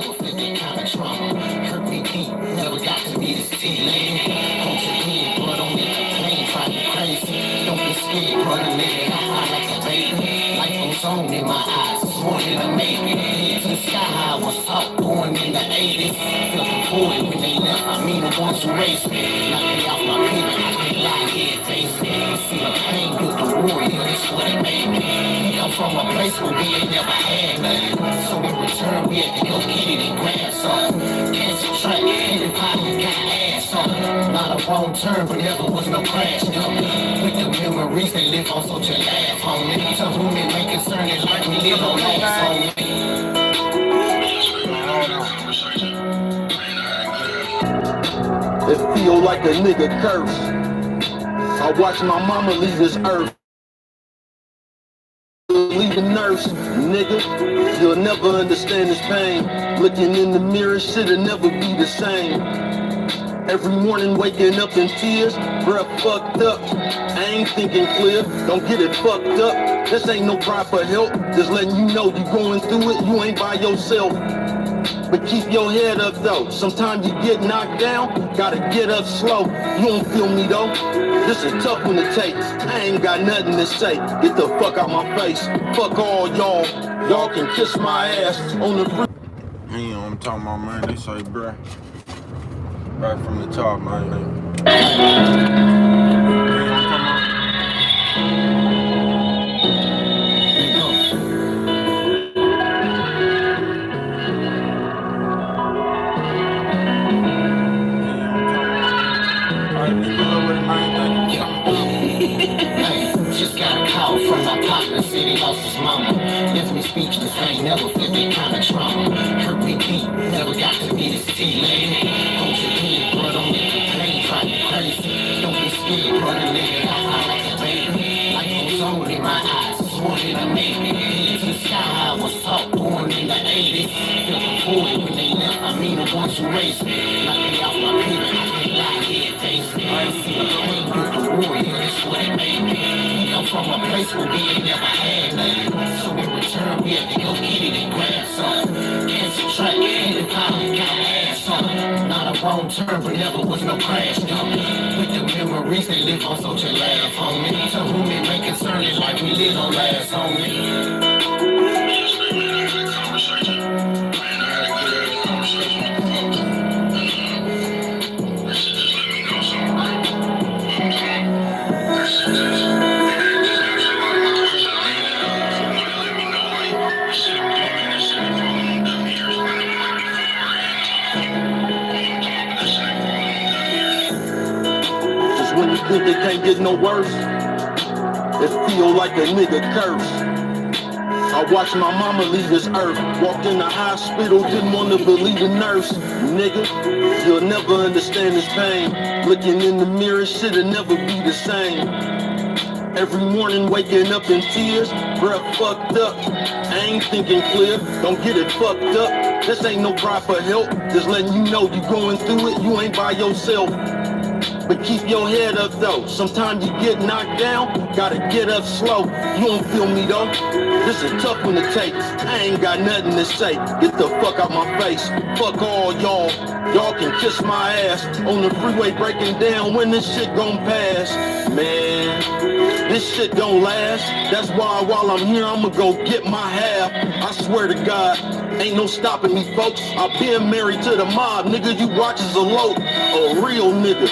never felt that kind of trauma. Hurt me deep, never got to be this T-lady. Hold your head, but don't make a plane, try me crazy. Don't be scared, brother, let it out like a baby. Life goes on in my eyes, sworn that I made it. Head to the sky, I was taught born in the 80s. Felt the when they left, I mean the ones who raised me. Knocked me off my pivot, I can't lie, yeah, face it. See the pain, good the warrior, that's what it made me. We come from a place where we ain't never had nothing. So in return, we had to go get it and grab something. Cancel track, everybody got ass on. Not a wrong turn, but never was no crash, no. With the memories they live on, so just laugh on it. To whom it may concern it, like we live on last on it. It feel like a nigga curse. I watch my mama leave this earth. Leave the nurse, nigga. You'll never understand this pain. Looking in the mirror, shit'll never be the same. Every morning waking up in tears, breath fucked up. I ain't thinking clear, don't get it fucked up. This ain't no cry for help, just letting you know you going through it, you ain't by yourself. But keep your head up though, sometimes you get knocked down, gotta get up slow. You don't feel me though, this is tough one to take. I ain't got nothing to say, get the fuck out my face. Fuck all y'all, y'all can kiss my ass on the free. You know what I'm talking about, man, they say, bruh. Right from the top, man. You know what I'm talking about? Just got a call from my partner, said he lost his mama. Left me speechless, I ain't never felt that kind of trauma. Hurt me deep, never got to be this T-lady. Hold your head, but don't make a plane, try me crazy. Don't be scared, brother, let it out like a baby. Life goes on in my eyes, sworn that I made it. Head to the sky, I was taught born in the 80s. Felt the when they left, I mean the ones who raised me. Knocked me off my pivot, I can't lie, yeah, face me. I see the pain, good the warrior, that's what it made me. Come from a place where we ain't never had nothing. So in return, we had to go get it and grab something. Cancel track, everybody got ass on. Not a wrong turn, but never was no crash, no. With the memories they live on, so just laugh on me. To whom it may concern it, like we live on last on me. When you think it can't get no worse, it feel like a nigga curse. I watched my mama leave this earth, walked in the hospital, didn't want to believe the nurse. Nigga, you'll never understand this pain. Looking in the mirror, shit'll never be the same. Every morning waking up in tears, breath fucked up. I ain't thinking clear, don't get it fucked up. This ain't no cry for help, just letting you know you going through it, you ain't by yourself. But keep your head up though, sometimes you get knocked down, gotta get up slow. You don't feel me though, this is tough one to take. I ain't got nothing to say, get the fuck out my face. Fuck all y'all, y'all can kiss my ass. On the freeway breaking down, when this shit gon' pass. Man, this shit don't last. That's why while I'm here, I'ma go get my half. I swear to God, ain't no stopping me, folks. I've been married to the mob, nigga. You watch as a load, a real nigga.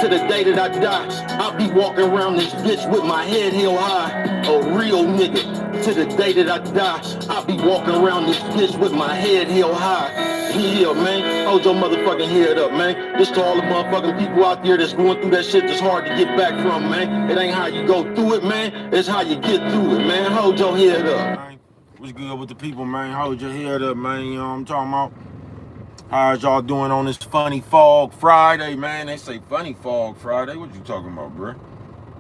To the day that I die, I'll be walking around this bitch with my head held high. A real nigga. To the day that I die, I'll be walking around this bitch with my head held high. Yeah, man. Hold your motherfucking head up, man. This to all the motherfucking people out there that's going through that shit that's hard to get back from, man. It ain't how you go through it, man. It's how you get through it, man. Hold your head up. What's good with the people, man? Hold your head up, man. You know what I'm talking about? How's y'all doing on this Funny Fog Friday, man? They say Funny Fog Friday. What you talking about, bruh?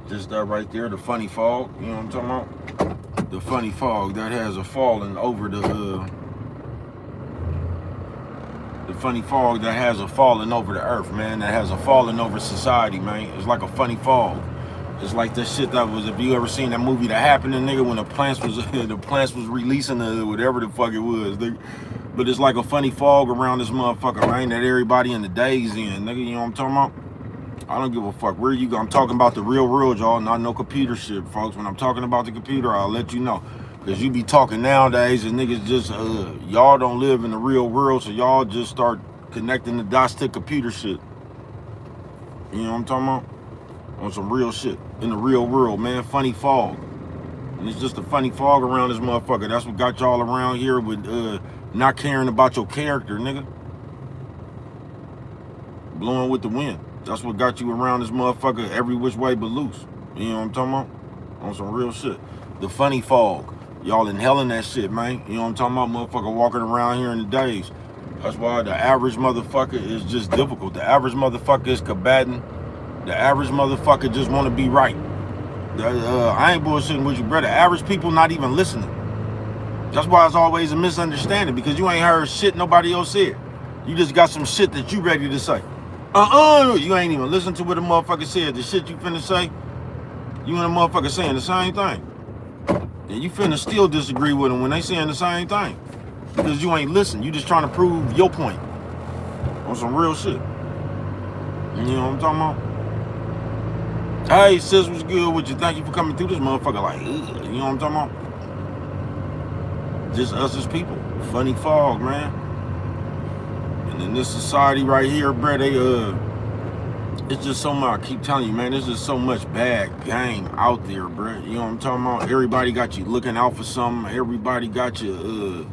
Just that right there, the funny fog. You know what I'm talking about? The funny fog that has a falling over the funny fog that has a falling over the earth, man. That has a falling over society, man. It's like a funny fog. It's like that shit that was, if you ever seen that movie That Happening, nigga, when the plants was releasing whatever the fuck it was. But it's like a funny fog around this motherfucker, man, that everybody in the days in, nigga, you know what I'm talking about? I don't give a fuck where you go. I'm talking about the real world, y'all, not no computer shit, folks. When I'm talking about the computer, I'll let you know. Because you be talking nowadays and niggas just, y'all don't live in the real world, so y'all just start connecting the dots to computer shit. You know what I'm talking about? On some real shit. In the real world, man. Funny fog. And it's just a funny fog around this motherfucker. That's what got y'all around here with not caring about your character, nigga. Blowing with the wind. That's what got you around this motherfucker every which way but loose. You know what I'm talking about? On some real shit. The funny fog. Y'all inhaling that shit, man. You know what I'm talking about? Motherfucker walking around here in the days. That's why the average motherfucker is just difficult. The average motherfucker is combating. The average motherfucker just want to be right. I ain't bullshitting with you, brother. Average people not even listening. That's why it's always a misunderstanding, because you ain't heard shit nobody else said. You just got some shit that you ready to say. You ain't even listened to what the motherfucker said. The shit you finna say, you and the motherfucker saying the same thing. And you finna still disagree with them when they saying the same thing. Because you ain't listen. You just trying to prove your point. On some real shit. You know what I'm talking about? Hey, sis, what's good with you? Thank you for coming through this motherfucker like, you know what I'm talking about? Just us as people. Funny fog, man. And in this society right here, bro, it's just so much, I keep telling you, man, there's just so much bad game out there, bro. You know what I'm talking about? Everybody got you looking out for something. Everybody got you,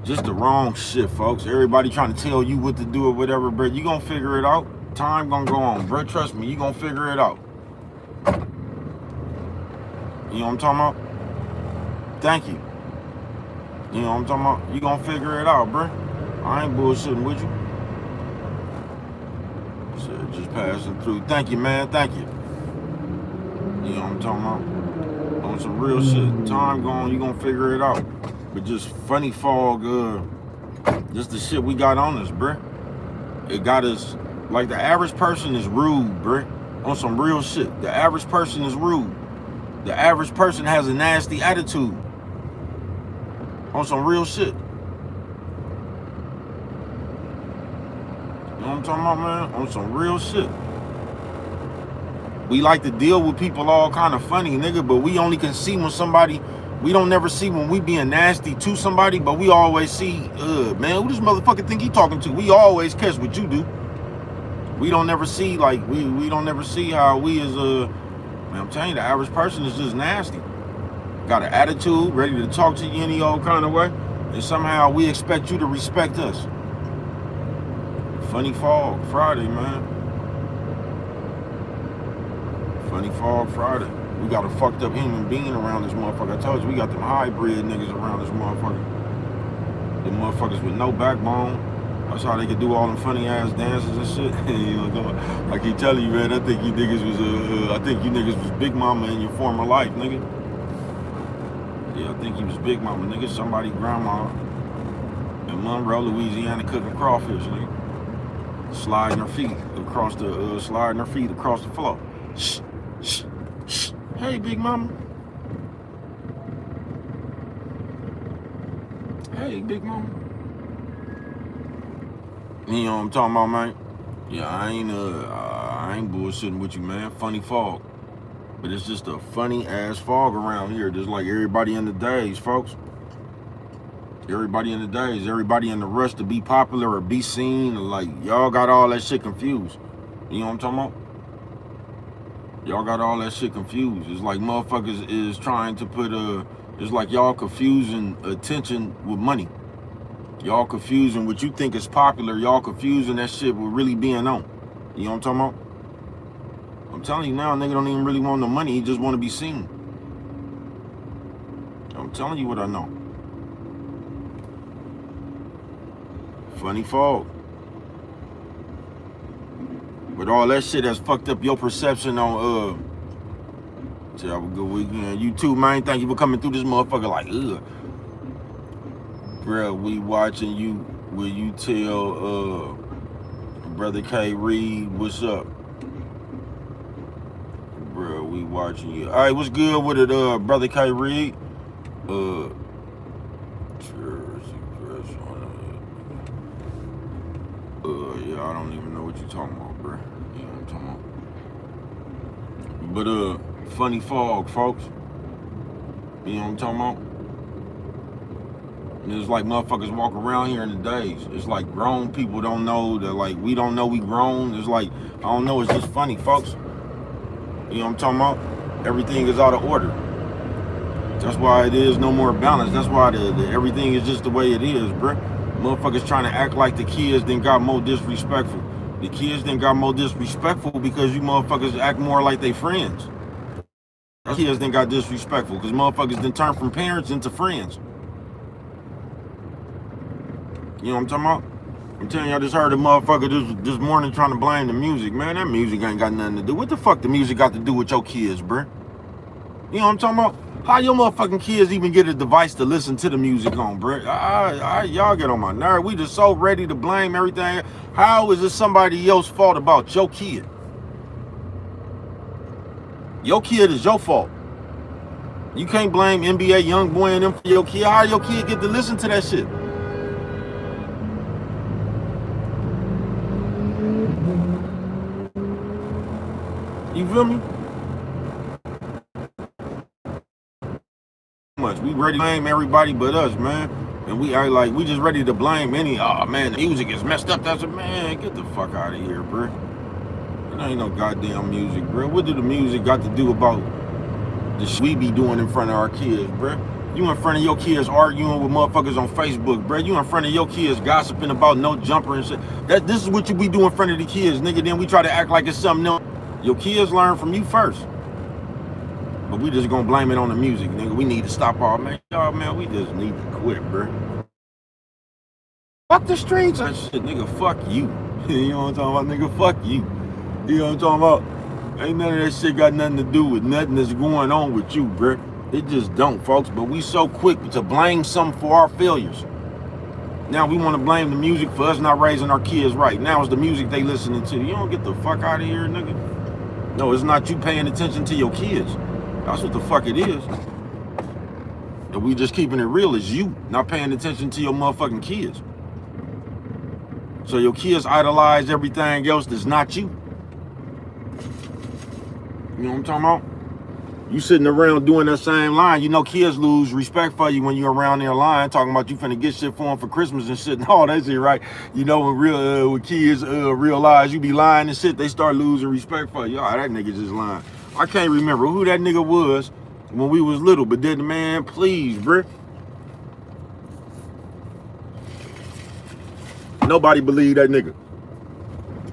just the wrong shit, folks. Everybody trying to tell you what to do or whatever, bro. You gonna figure it out. Time gonna go on, bro. Trust me, you gonna figure it out. You know what I'm talking about? Thank you. You know what I'm talking about? You gonna figure it out, bro. I ain't bullshitting with you. So just passing through. Thank you, man. Thank you. You know what I'm talking about? On some real shit. Time going, you gonna figure it out. But just funny fog, just the shit we got on us, bruh. It got us, like the average person is rude, bruh. On some real shit. The average person is rude. The average person has a nasty attitude. On some real shit. You know what I'm talking about, man? On some real shit. We like to deal with people all kind of funny, nigga, but we only can see when somebody, we don't never see when we being nasty to somebody, but we always see, man, who this motherfucker think he talking to? We always catch what you do. We don't never see, like, we don't never see how we as man, I'm telling you, the average person is just nasty. Got an attitude, ready to talk to you any old kind of way, and somehow we expect you to respect us. Funny Fog Friday, man. Funny Fog Friday. We got a fucked up human being around this motherfucker. I told you, we got them hybrid niggas around this motherfucker. The motherfuckers with no backbone. That's how they could do all them funny ass dances and shit. You know, I keep telling you, man, I think you niggas was Big Mama in your former life, nigga. Yeah, I think he was Big Mama, nigga. Somebody grandma in Monroe, Louisiana, cooking crawfish, nigga. Sliding her feet across the floor. Shh, shh, shh. Hey, Big Mama. Hey, Big Mama. You know what I'm talking about, man? Yeah, I ain't bullshitting with you, man. Funny fog. But it's just a funny ass fog around here. Just like everybody in the days, folks. Everybody in the days. Everybody in the rush to be popular or be seen. Like, y'all got all that shit confused. You know what I'm talking about? Y'all got all that shit confused. It's like motherfuckers is trying to put it's like y'all confusing attention with money. Y'all confusing what you think is popular. Y'all confusing that shit with really being on. You know what I'm talking about? I'm telling you now, nigga don't even really want no money. He just want to be seen. I'm telling you what I know. Funny fog. But all that shit has fucked up your perception on, so have a good weekend. You too, man. Thank you for coming through this motherfucker like, Bruh, we watching you. Will you tell, Brother K. Reed, what's up? Bruh, we watching you. All right, what's good with it, Brother K. Reed? Yeah, I don't even know what you're talking about, bro. You know what I'm talking about? But funny fog, folks. You know what I'm talking about? And it's like motherfuckers walk around here in the days. It's like grown people don't know that, like, we don't know we grown. It's like, I don't know, it's just funny, folks. You know what I'm talking about? Everything is out of order. That's why it is no more balance. That's why everything is just the way it is, bruh. Motherfuckers trying to act like the kids then got more disrespectful. The kids then got more disrespectful because you motherfuckers act more like they friends. The kids then got disrespectful because motherfuckers then turn from parents into friends. You know what I'm talking about? I'm telling you, I just heard a motherfucker this morning trying to blame the music. Man, that music ain't got nothing to do. What the fuck the music got to do with your kids, bruh? You know what I'm talking about? How your motherfucking kids even get a device to listen to the music on, bruh? Y'all get on my nerve. We just so ready to blame everything. How is it somebody else's fault about your kid? Your kid is your fault. You can't blame NBA Youngboy and them for your kid. How your kid get to listen to that shit? You feel me? We ready to blame everybody but us, man. And we are like, we just ready to blame oh man, the music is messed up. That's a man, get the fuck out of here, bro. It ain't no goddamn music, bro. What do the music got to do about the shit we be doing in front of our kids, bro? You in front of your kids arguing with motherfuckers on Facebook, bro. You in front of your kids gossiping about no jumper and shit. This is what you be doing in front of the kids, nigga. Then we try to act like it's something else. Your kids learn from you first. But we just gonna blame it on the music, nigga. We need to stop all, man. Y'all, man, we just need to quit, bro. Fuck the streets and shit, nigga. Fuck you. You know what I'm talking about, nigga? Fuck you. You know what I'm talking about? Ain't none of that shit got nothing to do with nothing that's going on with you, bro. It just don't, folks. But we so quick to blame something for our failures. Now we want to blame the music for us not raising our kids right. Now it's the music they listening to. You don't get the fuck out of here, nigga. No, it's not you paying attention to your kids. That's what the fuck it is. And we just keeping it real is you not paying attention to your motherfucking kids. So your kids idolize everything else that's not you. You know what I'm talking about? You sitting around doing that same line. You know kids lose respect for you when you're around there lying, talking about you finna get shit for them for Christmas and shit and all that shit, right? You know when kids realize you be lying and shit, they start losing respect for you. Oh, that nigga just lying. I can't remember who that nigga was when we was little, but then, man, please, bruh. Nobody believe that nigga.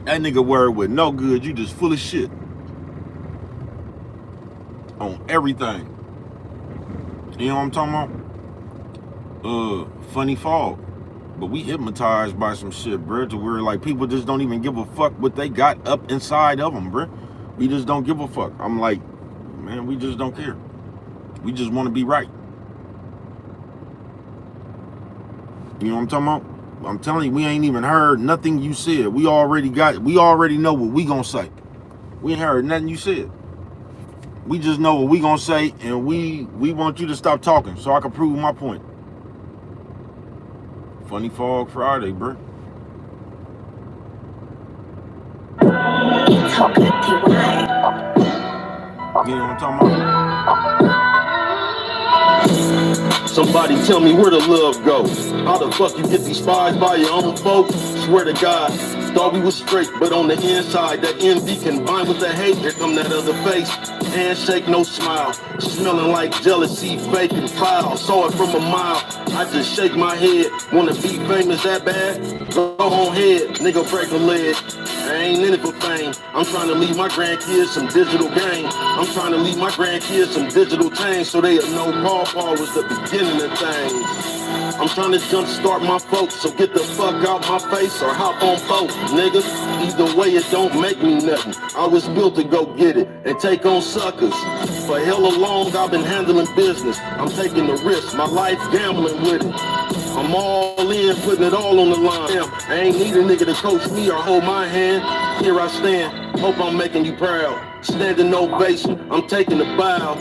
That nigga word was no good. You just full of shit. On everything. You know what I'm talking about? Funny fog. But we hypnotized by some shit, bruh, to where like people just don't even give a fuck what they got up inside of them, bruh. We just don't give a fuck. I'm like, man, we just don't care. We just want to be right. You know what I'm talking about? I'm telling you, we ain't even heard nothing you said. We already know what we gonna say. We ain't heard nothing you said. We just know what we gonna say, and we want you to stop talking so I can prove my point. Funny Fog Friday, bro. It's so good to ride. You know what I'm talking about? Somebody tell me where the love goes. How the fuck you get despised by your own folks? Swear to God, thought we was straight, but on the inside, that envy combined with the hate, here come that other face. Handshake, no smile, smelling like jealousy, fake and foul. Saw it from a mile, I just shake my head. Wanna be famous that bad? Go on head, nigga, break a leg. I ain't in it for fame. I'm trying to leave my grandkids some digital game. I'm trying to leave my grandkids some digital change so they'll know Paw was the beginning of things. I'm trying to jumpstart my folks, so get the fuck out my face or hop on boat, nigga. Either way, it don't make me nothing. I was built to go get it and take on suckers. For hella long, I've been handling business. I'm taking the risk, my life gambling with it. I'm all in, putting it all on the line. Damn, I ain't need a nigga to coach me or hold my hand. Here I stand, hope I'm making you proud. Standing ovation, I'm taking a bow.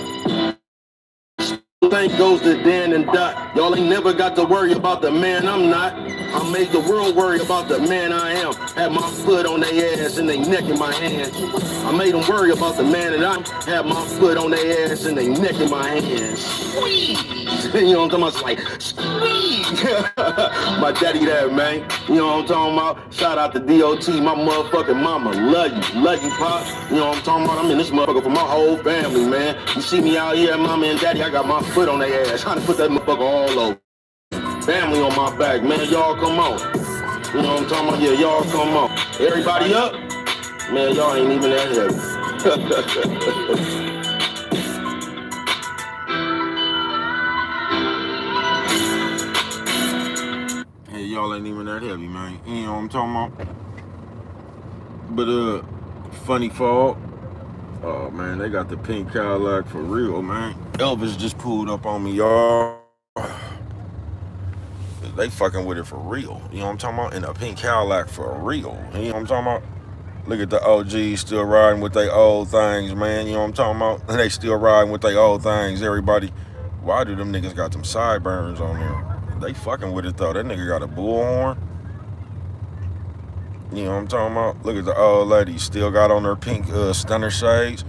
Thank goes to Dan and Dot. Y'all ain't never got to worry about the man I'm not. I made the world worry about the man I am. Had my foot on their ass and they neck in my hand. I made them worry about the man that I'm. Had my foot on their ass and they neck in my hand. Squeeze! You know what I'm talking about? It's like, squeeze! My daddy that, man. You know what I'm talking about? Shout out to DOT, my motherfucking mama. Love you, Pop. You know what I'm talking about? I'm in this motherfucker for my whole family, man. You see me out here, mama and daddy, I got my foot on their ass. Trying to put that motherfucker all over. Family on my back, man. Y'all come on. You know what I'm talking about? Yeah, y'all come on. Everybody up? Man, y'all ain't even that heavy. Hey, y'all ain't even that heavy, man. You know what I'm talking about? But Funny Fog. Oh man, they got the pink Cadillac for real, man. Elvis just pulled up on me, y'all. They fucking with it for real. You know what I'm talking about? In a pink Cadillac for real. You know what I'm talking about? Look at the OGs still riding with their old things, man. You know what I'm talking about? They still riding with their old things, everybody. Why do them niggas got them sideburns on there? They fucking with it though. That nigga got a bullhorn. You know what I'm talking about? Look at the old lady. Still got on her pink stunner shades.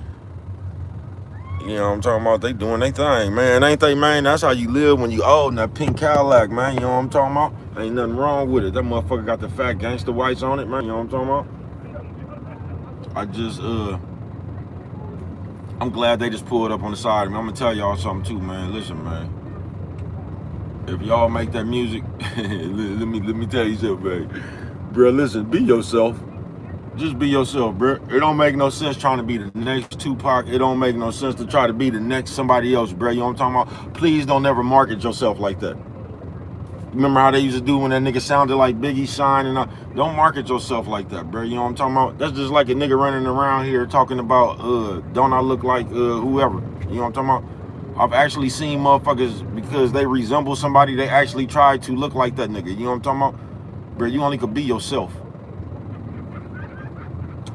You know what I'm talking about? They doing their thing, man. Ain't they, man? That's how you live when you old in that pink Cadillac, man. You know what I'm talking about? Ain't nothing wrong with it. That motherfucker got the fat gangster whites on it, man. You know what I'm talking about? I just, I'm glad they just pulled up on the side of me. I'm gonna tell y'all something too, man. Listen, man. If y'all make that music, let me tell you something, man. Bro, listen, be yourself. Just be yourself, bro. It don't make no sense trying to be the next Tupac. It don't make no sense to try to be the next somebody else, bro. You know what I'm talking about? Please don't ever market yourself like that. Remember how they used to do when that nigga sounded like Biggie Shine and don't market yourself like that, bro. You know what I'm talking about? That's just like a nigga running around here talking about, don't I look like whoever? You know what I'm talking about? I've actually seen motherfuckers, because they resemble somebody, they actually try to look like that nigga. You know what I'm talking about? Bro, you only could be yourself.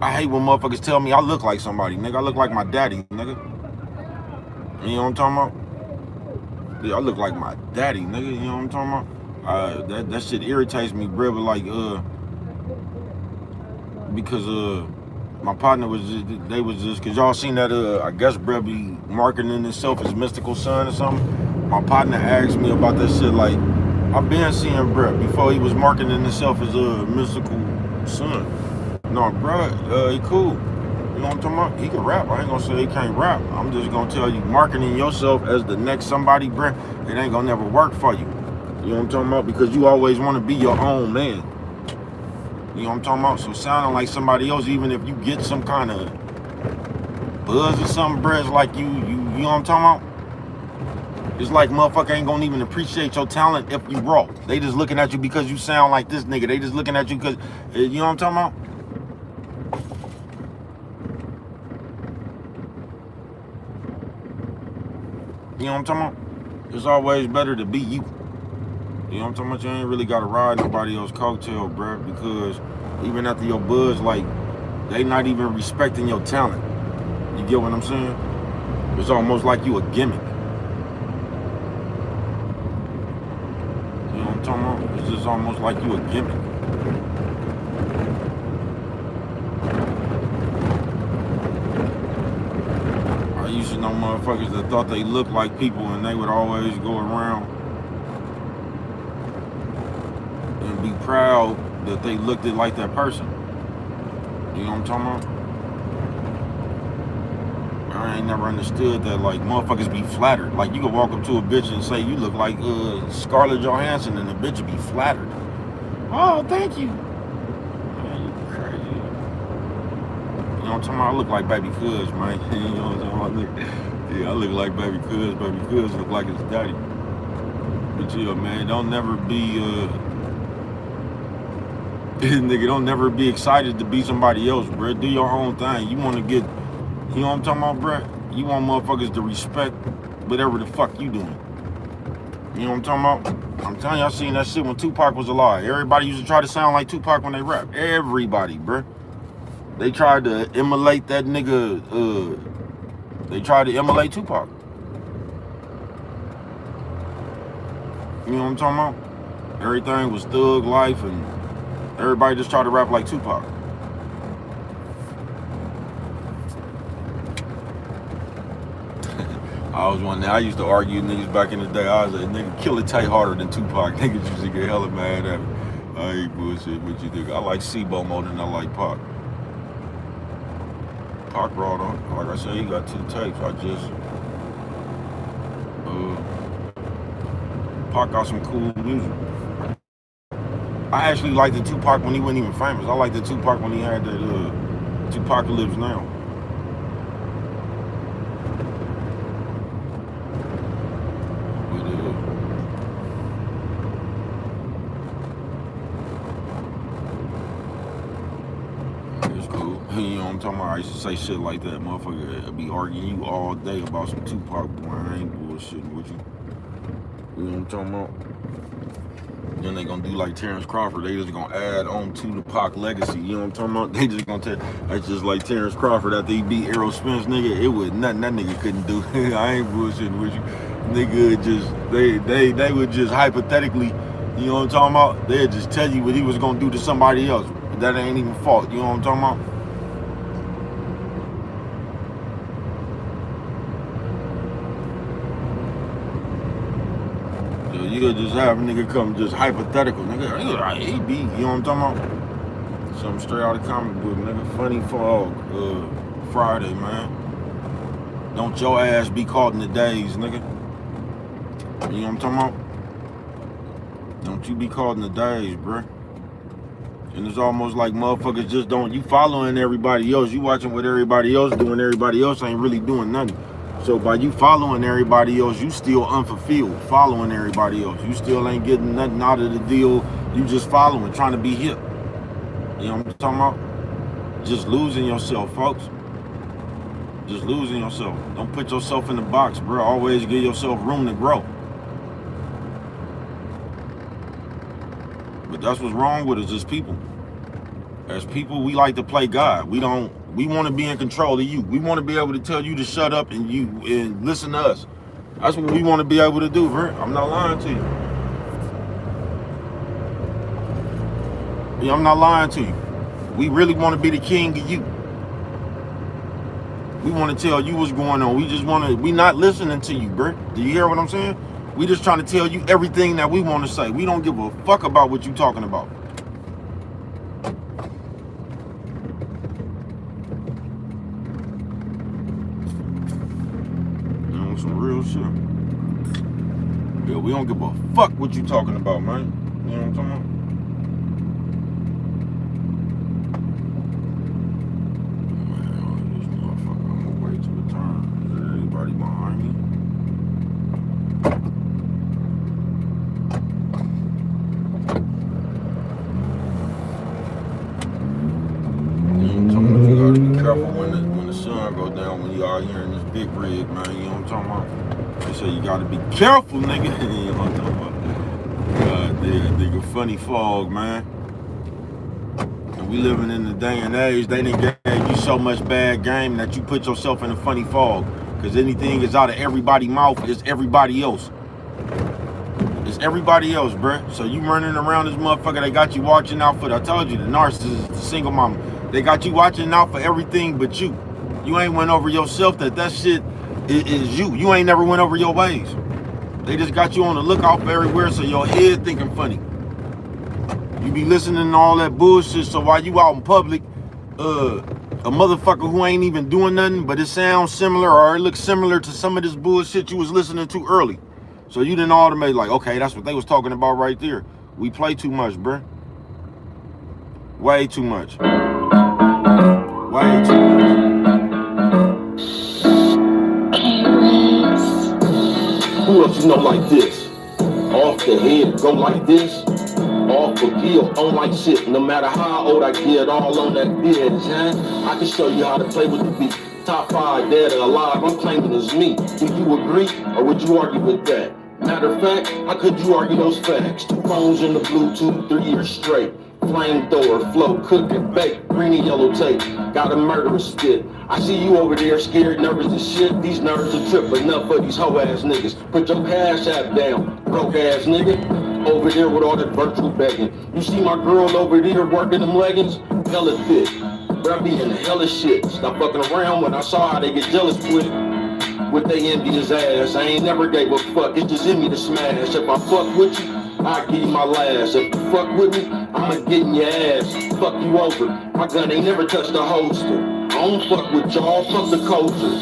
I hate when motherfuckers tell me I look like somebody, nigga. I look like my daddy, nigga. You know what I'm talking about? Yeah, I look like my daddy, nigga. You know what I'm talking about? That shit irritates me, bro. But like, because my partner was just, cause y'all seen that I guess bro be marketing himself as Mystical Son or something. My partner asked me about that shit. Like, I've been seeing bro before he was marketing himself as a Mystical Son. No, bro, he cool. You know what I'm talking about? He can rap. I ain't gonna say he can't rap. I'm just gonna tell you, marketing yourself as the next somebody, bro, it ain't gonna never work for you. You know what I'm talking about? Because you always want to be your own man. You know what I'm talking about? So sounding like somebody else, even if you get some kind of buzz or something, bro, it's like you know what I'm talking about? It's like motherfucker ain't gonna even appreciate your talent if you raw. They just looking at you because you sound like this nigga. They just looking at you because, you know what I'm talking about? You know what I'm talking about? It's always better to be you. You know what I'm talking about? You ain't really got to ride nobody else's coattail, bro, because even after your buzz, like, they not even respecting your talent. You get what I'm saying? It's almost like you a gimmick. You know what I'm talking about? It's just almost like you a gimmick. I used to know motherfuckers that thought they looked like people, and they would always go around and be proud that they looked it like that person. You know what I'm talking about? I ain't never understood that, like, motherfuckers be flattered. Like, you can walk up to a bitch and say you look like Scarlett Johansson, and the bitch would be flattered. Oh, thank you. Man, you crazy. You know what I'm talking about? I look like Baby Cuz, man. You know what I'm talking about? Yeah, I look like Baby Cuz. Baby Cuz look like his daddy. But yeah, man, don't never be nigga, don't never be excited to be somebody else, bro. Do your own thing. You want to get, you know what I'm talking about, bro? You want motherfuckers to respect whatever the fuck you doing. You know what I'm talking about? I'm telling you, I seen that shit when Tupac was alive. Everybody used to try to sound like Tupac when they rap. Everybody, bro. They tried to emulate that nigga. They tried to emulate Tupac. You know what I'm talking about? Everything was thug life, and everybody just tried to rap like Tupac. I was one. I used to argue with niggas back in the day. I was like, nigga, kill it tight harder than Tupac. Niggas used to get hella mad at me. I ain't bullshit. What you think? I like Sebo more than I like Pac. Pac brought on. Like I said, he got 2 tapes. Pac got some cool music. I actually liked the Tupac when he wasn't even famous. I liked the Tupac when he had that Tupacalypse Now. You know what I'm talking about? I used to say shit like that. Motherfucker I'd be arguing you all day about some Tupac, boy. I ain't bullshitting with you. You know what I'm talking about? Then they gonna do like Terrence Crawford. They just gonna add on to the Pac legacy. You know what I'm talking about? They just gonna tell. That's just like Terrence Crawford after he beat Errol Spence, nigga. It was nothing that nigga couldn't do. I ain't bullshitting with you. Nigga just, they would just hypothetically, you know what I'm talking about? They'd just tell you what he was gonna do to somebody else. But that ain't even fault. You know what I'm talking about? You could just have a nigga come just hypothetical, nigga. He beat, you know what I'm talking about? Something straight out of comic book, nigga. Funny Fog, Friday, man. Don't your ass be caught in the days, nigga. You know what I'm talking about? Don't you be caught in the days, bruh. And it's almost like motherfuckers just don't, you following everybody else. You watching what everybody else doing. Everybody else ain't really doing nothing. So by you following everybody else, you still unfulfilled. Following everybody else, you still ain't getting nothing out of the deal. You just following, trying to be hip. You know what I'm talking about? Just losing yourself, folks. Just losing yourself. Don't put yourself in the box, bro. Always give yourself room to grow. But that's what's wrong with us as people. As people, we like to play God. We want to be in control of you. We want to be able to tell you to shut up and listen to us. That's what we want to be able to do, bro. I'm not lying to you. Yeah, I'm not lying to you. We really want to be the king of you. We want to tell you what's going on. We not listening to you, bro. Do you hear what I'm saying? We just trying to tell you everything that we want to say. We don't give a fuck about what you talking about. Some real shit. Yeah, we don't give a fuck what you talking about, man. You know what I'm talking about? Man, this motherfucker on the way to the turn. Is there anybody behind me? You know what I'm talking about? You gotta be careful when the sun go down when you out here in this big rig, man. You know what I'm talking about? They say you gotta be careful, nigga. You know what I'm talking about? God damn, nigga, Funny Fog, man. And we living in the day and age, they done gave you so much bad game that you put yourself in a funny fog. Cause anything is out of everybody's mouth, it's everybody else. It's everybody else, bruh. So you running around this motherfucker, they got you watching out for, I told you, the narcissist, the single mama. They got you watching out for everything but you. You ain't went over yourself, that shit is you. You ain't never went over your ways. They just got you on the lookout for everywhere, so your head thinking funny. You be listening to all that bullshit, so while you out in public, a motherfucker who ain't even doing nothing, but it sounds similar or it looks similar to some of this bullshit you was listening to early. So you didn't automate like, okay, that's what they was talking about right there. We play too much, bruh. Way too much. Way too much. Who else you know like this? Off the head, go like this. Off the peel, on like shit. No matter how old I get, all on that bitch, huh? I can show you how to play with the beat. Top 5 dead or alive, I'm claiming it's me. Do you agree, or would you argue with that? Matter of fact, how could you argue those facts? 2 phones in the Bluetooth, 3 years straight. Flamethrower, flow, cook and bake, green and yellow tape. Got a murderous spit. I see you over there scared, nervous as shit. These nerves are trip enough for these hoe ass niggas. Put your cash app down. broke ass nigga. Over there with all that virtual begging. You see my girl over there working them leggings? Hella fit. Bro, I be in the hella shit. Stop fucking around when I saw how they get jealous with they envious ass. I ain't never gave a fuck, it's just in me to smash. If I fuck with you, I'll give you my last. If you fuck with me, I'ma get in your ass. Fuck you over. My gun ain't never touched the holster. I don't fuck with y'all, fuck the culture.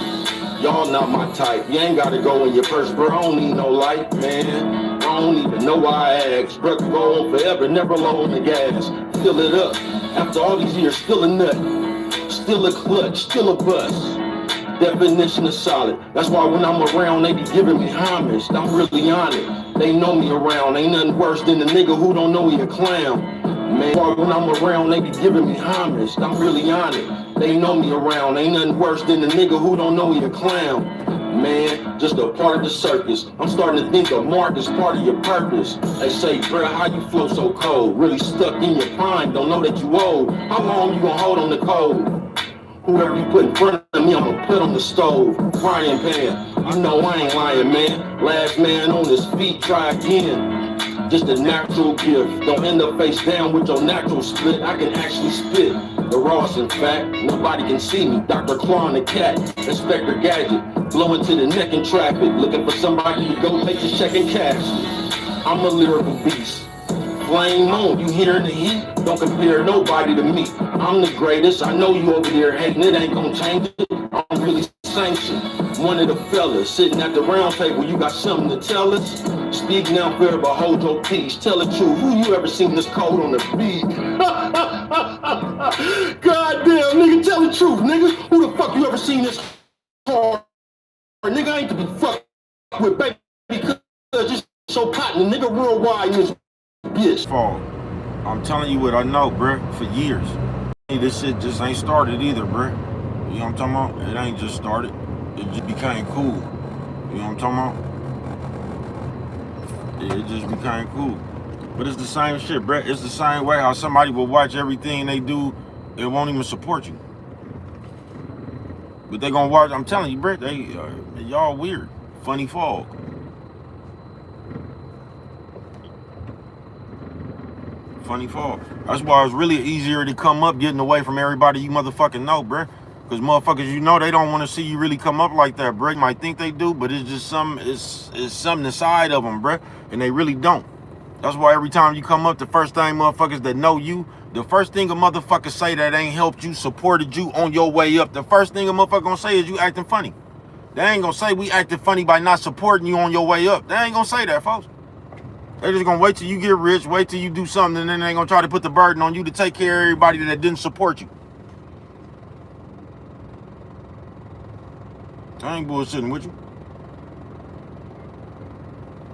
Y'all not my type. You ain't gotta go in your purse, bro. I don't need no light, man. I don't even know why I ask. Bro, can go on forever, never low on the gas. Fill it up. After all these years, still a nut. Still a clutch, still a bust. Definition of solid. That's why when I'm around, they be giving me homage. I'm really on it. They know me around. Ain't nothing worse than the nigga who don't know he a clown. Man, when I'm around, they be giving me homage. I'm really on it. They know me around. Ain't nothing worse than the nigga who don't know he a clown. Man, just a part of the circus. I'm starting to think of Mark as part of your purpose. They say, bro, how you flow so cold? Really stuck in your prime, don't know that you old. How long you gonna hold on the cold? Whoever you put in front of me, I'ma put on the stove. Frying pan. You know I ain't lying, man. Last man on his feet, try again. Just a natural gift. Don't end up face down with your natural split. I can actually spit. The Ross, in fact. Nobody can see me. Dr. Claw and the cat. Inspector Gadget. Blowing to the neck in traffic. Looking for somebody to go take your check and cash. I'm a lyrical beast. Flame on, you hearing the heat? Don't compare nobody to me. I'm the greatest. I know you over there hating. It ain't gonna change it. I'm really sanctioned. One of the fellas sitting at the round table. You got something to tell us? Speak now, fair, but hold your peace. Tell the truth. Who you ever seen this cold on the beat? Goddamn, nigga, tell the truth, nigga. Who the fuck you ever seen this hard? Nigga, I ain't to be fucked with, baby, because it's so cotton. The nigga worldwide in this bitch. Fall. I'm telling you what I know, bruh, for years. This shit just ain't started either, bruh. You know what I'm talking about? It ain't just started. It just became cool. You know what I'm talking about? Yeah, it just became cool. But it's the same shit, bruh. It's the same way how somebody will watch everything they do and won't even support you. But they gonna watch, I'm telling you, bruh, y'all weird. Funny fog. Funny fog. That's why it's really easier to come up getting away from everybody you motherfucking know, bruh. Because motherfuckers you know, they don't want to see you really come up like that, bruh. You might think they do, but it's just something, it's something inside of them, bruh. And they really don't. That's why every time you come up, the first thing motherfuckers that know you, the first thing a motherfucker say that ain't helped you, supported you on your way up, the first thing a motherfucker gonna say is you acting funny. They ain't gonna say we acting funny by not supporting you on your way up. They ain't gonna say that, folks. They just gonna wait till you get rich, wait till you do something, and then they gonna try to put the burden on you to take care of everybody that didn't support you. I ain't bullshitting with you.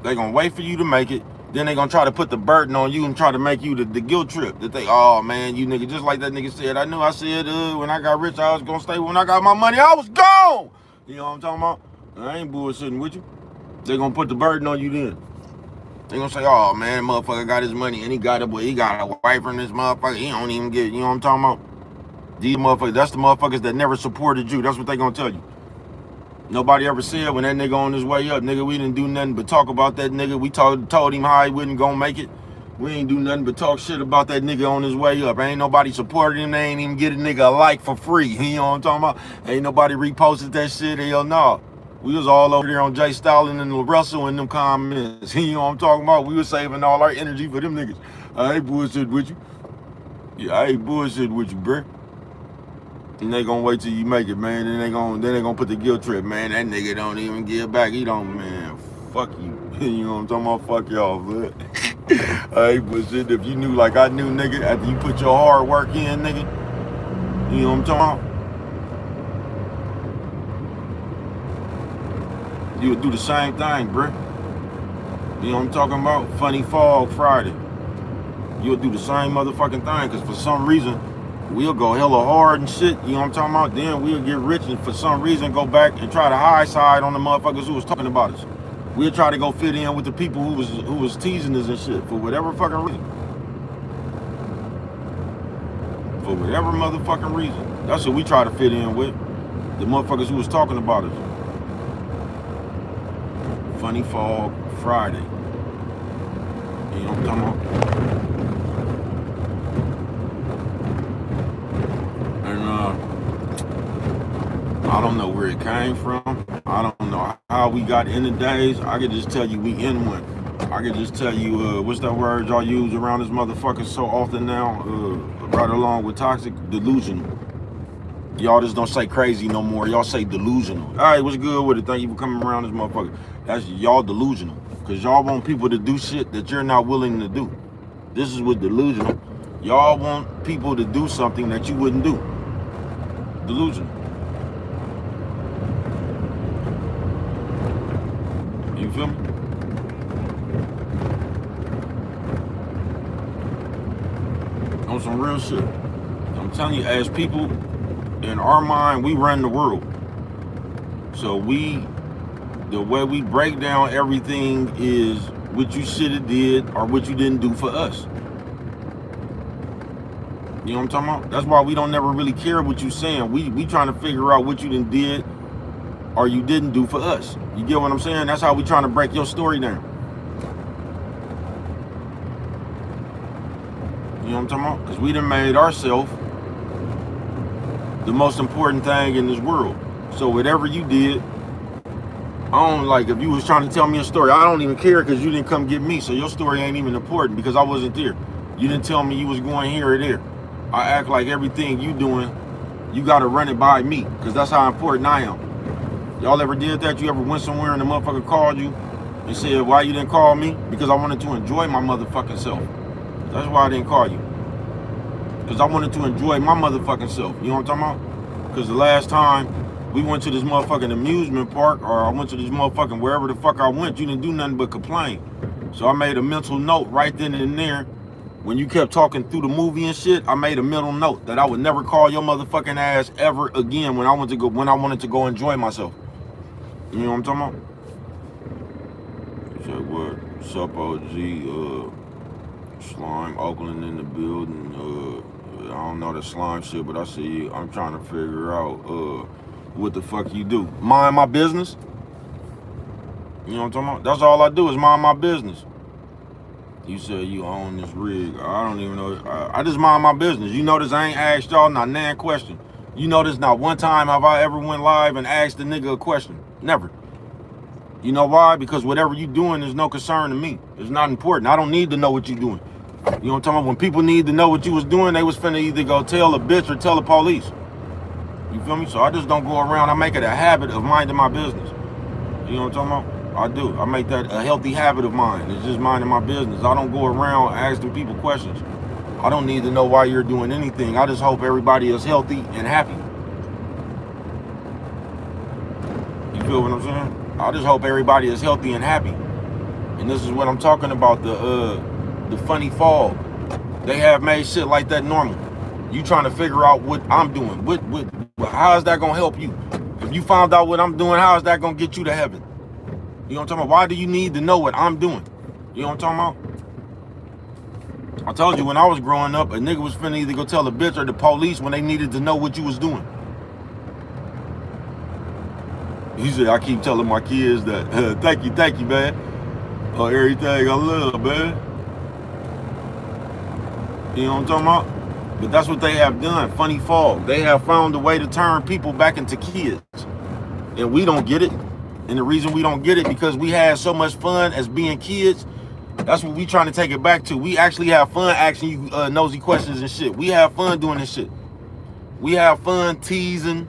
They gonna wait for you to make it, then they gonna try to put the burden on you and try to make you the guilt trip. That they, oh man, you nigga, just like that nigga said, I said when I got rich, I was gonna stay. When I got my money, I was gone. You know what I'm talking about? I ain't bullshitting with you. They gonna put the burden on you then. They gonna say, oh man, motherfucker got his money and he got away from this motherfucker. He don't even get, you know what I'm talking about? These motherfuckers, that's the motherfuckers that never supported you. That's what they gonna tell you. Nobody ever said when that nigga on his way up, nigga, we didn't do nothing but talk about that nigga. We told him how he wasn't gonna make it. We ain't do nothing but talk shit about that nigga on his way up. Ain't nobody supported him. They ain't even get a nigga a like for free. You know what I'm talking about? Ain't nobody reposted that shit. Hell no. We was all over there on Jay Stalin and Russell in them comments. You know what I'm talking about? We was saving all our energy for them niggas. I ain't bullshit with you. Yeah, I ain't bullshit with you, bruh. And they gonna wait till you make it, man. Then they gonna put the guilt trip, man. That nigga don't even give back. He don't, man. Fuck you. You know what I'm talking about? Fuck y'all, man. I ain't bullshit. If you knew like I knew, nigga, after you put your hard work in, nigga, you know what I'm talking about? You would do the same thing, bruh. You know what I'm talking about? Funny Fog Friday. You'll do the same motherfucking thing, because for some reason, we'll go hella hard and shit, you know what I'm talking about? Then we'll get rich and for some reason go back and try to high side on the motherfuckers who was talking about us. We'll try to go fit in with the people who was teasing us and shit for whatever fucking reason. For whatever motherfucking reason. That's what we try to fit in with. The motherfuckers who was talking about us. Funny Fog Friday. You know what I'm talking about? And I don't know where it came from. I don't know how we got in the days. I could just tell you we in one. I could just tell you, what's that word y'all use around this motherfucker so often now? Right along with toxic, delusional. Y'all just don't say crazy no more. Y'all say delusional. All right, what's good with it? Thank you for coming around this motherfucker. That's y'all delusional. Because y'all want people to do shit that you're not willing to do. This is what delusional. Y'all want people to do something that you wouldn't do. Delusional. You feel me? On some real shit. I'm telling you, as people, in our mind, we run the world. So the way we break down everything is what you should have did or what you didn't do for us. You know what I'm talking about? That's why we don't never really care what you saying. We trying to figure out what you done did or you didn't do for us. You get what I'm saying? That's how we trying to break your story down. You know what I'm talking about? Because we done made ourselves the most important thing in this world. So whatever you did, I don't like, if you was trying to tell me a story, I don't even care because you didn't come get me. So your story ain't even important because I wasn't there. You didn't tell me you was going here or there. I act like everything you doing, you got to run it by me because that's how important I am. Y'all ever did that? You ever went somewhere and the motherfucker called you and said, why you didn't call me? Because I wanted to enjoy my motherfucking self. That's why I didn't call you. Because I wanted to enjoy my motherfucking self. You know what I'm talking about? Because the last time we went to this motherfucking amusement park or I went to this motherfucking wherever the fuck I went, you didn't do nothing but complain. So I made a mental note right then and there. When you kept talking through the movie and shit, I made a mental note that I would never call your motherfucking ass ever again when I wanted to go enjoy myself. You know what I'm talking about? So what? What's up, OG? Slime Oakland in the building. I don't know the slime shit, but I see you. I'm trying to figure out what the fuck you do. Mind my business. You know what I'm talking about? That's all I do is mind my business. You said you own this rig. I don't even know. I just mind my business. You notice I ain't asked y'all not nan question. You notice not one time have I ever went live and asked the nigga a question. Never. You know why? Because whatever you doing is no concern to me. It's not important. I don't need to know what you doing. You know what I'm talking about? When people need to know what you was doing, they was finna either go tell a bitch or tell the police. You feel me? So I just don't go around. I make it a habit of minding my business. You know what I'm talking about? I do. I make that a healthy habit of mine. It's just minding my business. I don't go around asking people questions. I don't need to know why you're doing anything. I just hope everybody is healthy and happy. You feel what I'm saying? I just hope everybody is healthy and happy. And this is what I'm talking about, the funny fog. They have made shit like that normal. You trying to figure out what I'm doing. How is that gonna help you? If you found out what I'm doing, how is that gonna get you to heaven? You know what I'm talking about? Why do you need to know what I'm doing? You know what I'm talking about? I told you when I was growing up, a nigga was finna either go tell a bitch or the police when they needed to know what you was doing. He said, I keep telling my kids that, thank you, man. Everything I love, man. You know what I'm talking about? But that's what they have done, funny fog. They have found a way to turn people back into kids. And we don't get it. And the reason we don't get it because we had so much fun as being kids. That's what we trying to take it back to. We actually have fun asking you nosy questions and shit. We have fun doing this shit. We have fun teasing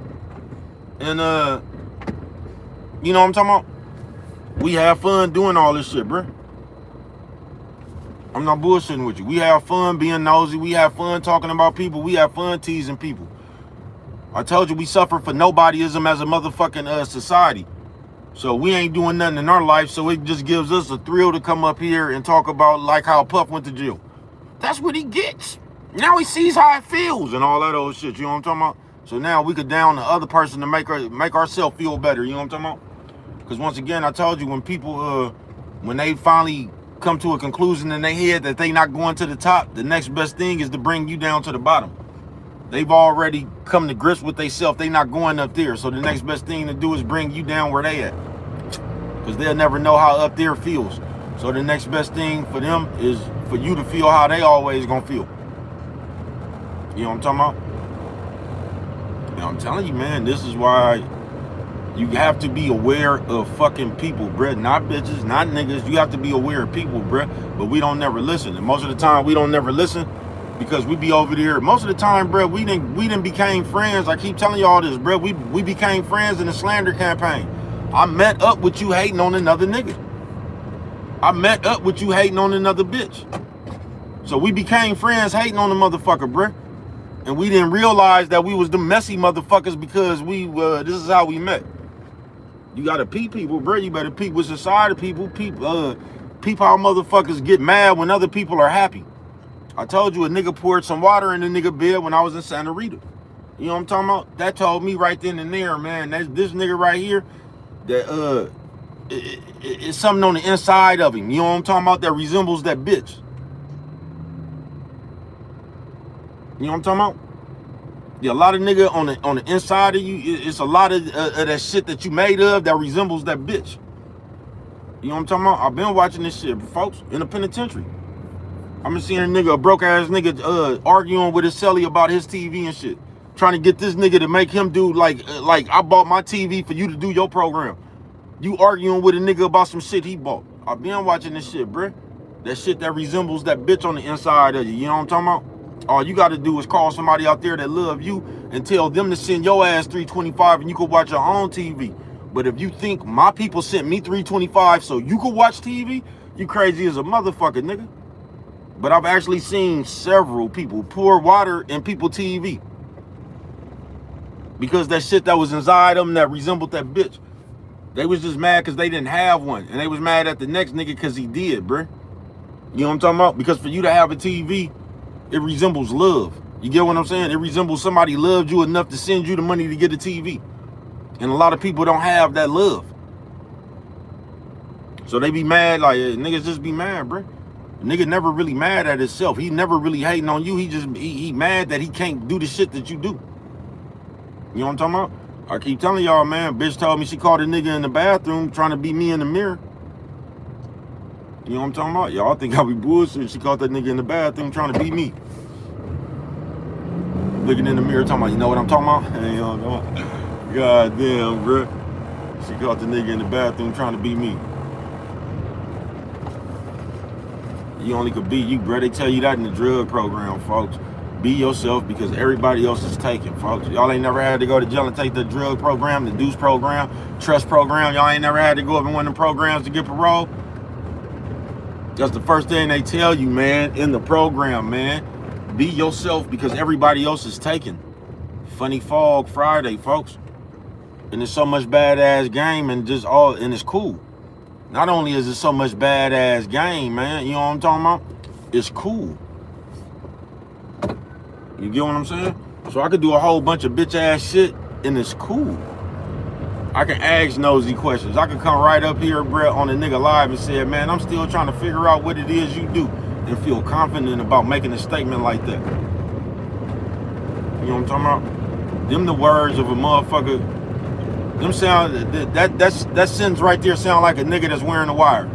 and you know what I'm talking about? We have fun doing all this shit, bro. I'm not bullshitting with you. We have fun being nosy. We have fun talking about people. We have fun teasing people. I told you we suffer for nobodyism as a motherfucking society. So we ain't doing nothing in our life, so it just gives us a thrill to come up here and talk about like how Puff went to jail. That's what he gets. Now he sees how it feels and all that old shit, you know what I'm talking about? So now we could down the other person to make ourselves feel better, you know what I'm talking about? Because once again, I told you when people, when they finally come to a conclusion in their head that they not going to the top, the next best thing is to bring you down to the bottom. They've already come to grips with themselves. They not going up there. So the next best thing to do is bring you down where they at. Because they'll never know how up there feels. So the next best thing for them is for you to feel how they always gonna feel. You know what I'm talking about? And I'm telling you, man, this is why you have to be aware of fucking people, bruh. Not bitches, not niggas. You have to be aware of people, bruh. But we don't never listen. And most of the time, we don't never listen because we be over there. Most of the time, bruh, we didn't became friends. I keep telling y'all this, bruh. We became friends in the slander campaign. I met up with you hating on another nigga. I met up with you hating on another bitch. So we became friends hating on the motherfucker, bruh. And we didn't realize that we was the messy motherfuckers because this is how we met. You gotta peep people, bro. You better peep what's inside of people. Peep how motherfuckers get mad when other people are happy. I told you a nigga poured some water in the nigga bed when I was in Santa Rita. You know what I'm talking about? That told me right then and there, man. This nigga right here, that it's something on the inside of him. You know what I'm talking about? That resembles that bitch. You know what I'm talking about? Yeah, a lot of nigga on the inside of you, it's a lot of that shit that you made of that resembles that bitch. You know what I'm talking about? I've been watching this shit, folks, in the penitentiary. I've been seeing a broke ass nigga arguing with his celly about his TV and shit. Trying to get this nigga to make him do like I bought my TV for you to do your program. You arguing with a nigga about some shit he bought. I've been watching this shit, bruh. That shit that resembles that bitch on the inside of you. You know what I'm talking about? All you got to do is call somebody out there that love you and tell them to send your ass 325 and you can watch your own TV. But if you think my people sent me 325 so you could watch TV, you crazy as a motherfucker, nigga. But I've actually seen several people pour water in people's TV because that shit that was inside them that resembled that bitch. They was just mad because they didn't have one. And they was mad at the next nigga because he did, bruh. You know what I'm talking about? Because for you to have a TV, it resembles love. You get what I'm saying? It resembles somebody loved you enough to send you the money to get a TV. And a lot of people don't have that love. So they be mad, like, niggas just be mad, bro. Nigga never really mad at himself. He never really hating on you. He mad that he can't do the shit that you do. You know what I'm talking about? I keep telling y'all, man, bitch told me she caught a nigga in the bathroom trying to be me in the mirror. You know what I'm talking about? Y'all think I be bullshit. She caught that nigga in the bathroom trying to be me. Looking in the mirror talking about, you know what I'm talking about? Hey, you know what I'm talking about? God damn, bro. She caught the nigga in the bathroom trying to be me. You only could be you, bro. They tell you that in the drug program, folks. Be yourself because everybody else is taken, folks. Y'all ain't never had to go to jail and take the drug program, the deuce program, trust program. Y'all ain't never had to go up in one of the programs to get parole. That's the first thing they tell you, man, in the program, man. Be yourself because everybody else is taken. Funny Fog Friday, folks. And there's so much badass game and it's cool. Not only is it so much badass game, man, you know what I'm talking about? It's cool. You get what I'm saying? So I could do a whole bunch of bitch ass shit and it's cool. I can ask nosy questions. I can come right up here, bro, on a nigga live and say, man, I'm still trying to figure out what it is you do and feel confident about making a statement like that. You know what I'm talking about? Them the words of a motherfucker. Them sound, that sentence right there sound like a nigga that's wearing a wire.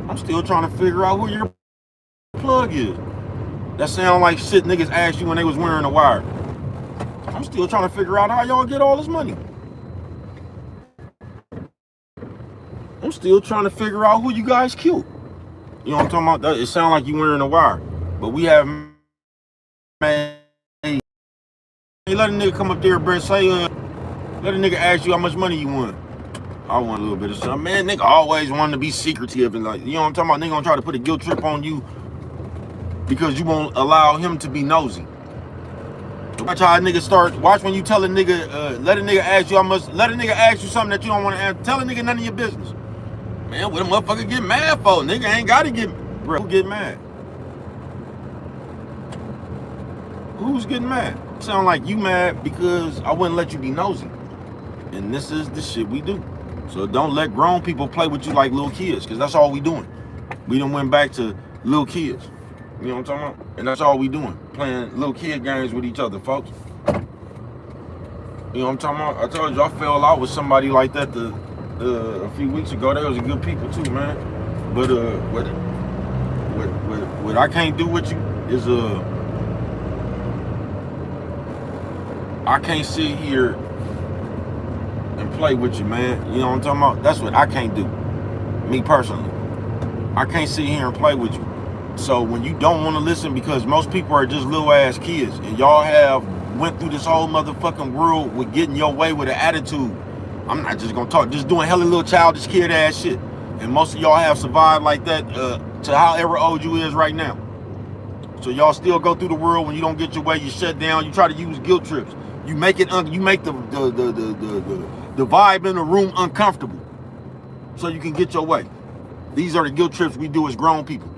I'm still trying to figure out who your plug is. That sound like shit niggas asked you when they was wearing a wire. I'm still trying to figure out how y'all get all this money. I'm still trying to figure out who you guys killed. You know what I'm talking about? It sound like you wearing a wire. But we have, man, hey, let a nigga come up there, bro, say, let a nigga ask you how much money you won. I want a little bit of something. Man, nigga always wanted to be secretive and like, you know what I'm talking about? Nigga gonna try to put a guilt trip on you because you won't allow him to be nosy. Watch how a nigga start, watch when you tell a nigga, let a nigga ask you how much, let a nigga ask you something that you don't want to ask. Tell a nigga none of your business. Man, what a motherfucker get mad for? Nigga ain't gotta get, bro, who get mad? Who's getting mad? Sound like you mad because I wouldn't let you be nosy. And this is the shit we do. So don't let grown people play with you like little kids, because that's all we doing. We done went back to little kids. You know what I'm talking about? And that's all we doing. Playing little kid games with each other, folks. You know what I'm talking about? I told you I fell out with somebody like that a few weeks ago. They was a good people too, man. But what I can't do with you is I can't sit here and play with you, man. You know what I'm talking about? That's what I can't do. Me personally. I can't sit here and play with you. So when you don't want to listen, because most people are just little ass kids, and y'all have went through this whole motherfucking world with getting your way with an attitude. I'm not just gonna talk, just doing hella little childish kid ass shit. And most of y'all have survived like that to however old you is right now. So y'all still go through the world. When you don't get your way, you shut down. You try to use guilt trips. You make it you make the vibe in the room uncomfortable, so you can get your way. These are the guilt trips we do as grown people.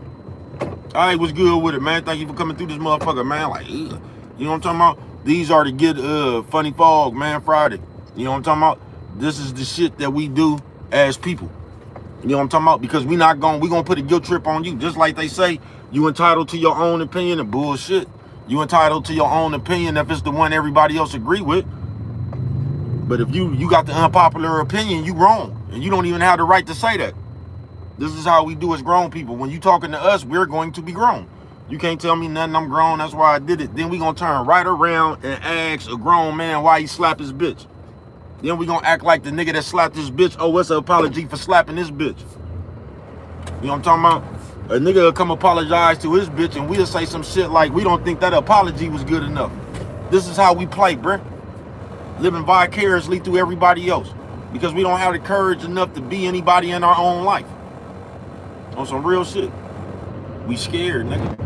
All right, what's good with it, man? Thank you for coming through this motherfucker, man. Like, you know what I'm talking about? These are the good funny fog, man, Friday. You know what I'm talking about? This is the shit that we do as people. You know what I'm talking about? Because we gonna put a guilt trip on you. Just like they say, you entitled to your own opinion and bullshit. You entitled to your own opinion if it's the one everybody else agree with. But if you got the unpopular opinion, you wrong. And you don't even have the right to say that. This is how we do as grown people. When you talking to us, we're going to be grown. You can't tell me nothing, I'm grown, that's why I did it. Then we gonna turn right around and ask a grown man why he slapped his bitch. Then we gonna act like the nigga that slapped his bitch, oh, what's an apology for slapping this bitch? You know what I'm talking about? A nigga will come apologize to his bitch and we'll say some shit like we don't think that apology was good enough. This is how we play, bruh. Living vicariously through everybody else. Because we don't have the courage enough to be anybody in our own life. On some real shit. We scared, nigga.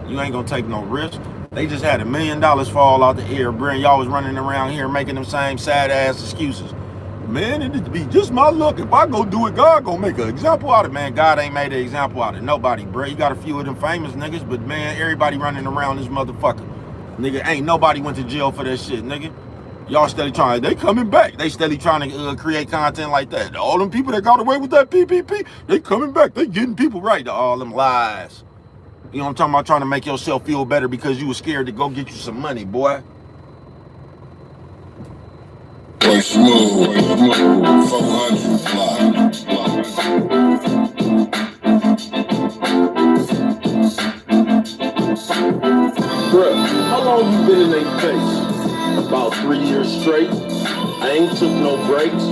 You ain't gonna take no risk. They just had $1 million fall out the air, bruh, and y'all was running around here making them same sad ass excuses. Man, it'd be just my luck. If I go do it, God gonna make an example out of it. Man, God ain't made an example out of nobody, bro. You got a few of them famous niggas, but man, everybody running around this motherfucker. Nigga, ain't nobody went to jail for that shit, nigga. Y'all steady trying, they coming back. They steady trying to create content like that. All them people that got away with that PPP, they coming back. They getting people right. All them lies. You know what I'm talking about? Trying to make yourself feel better because you was scared to go get you some money, boy. Boy Smooth, 400 Bruh, how long you been in their face? About 3 years straight. I ain't took no breaks.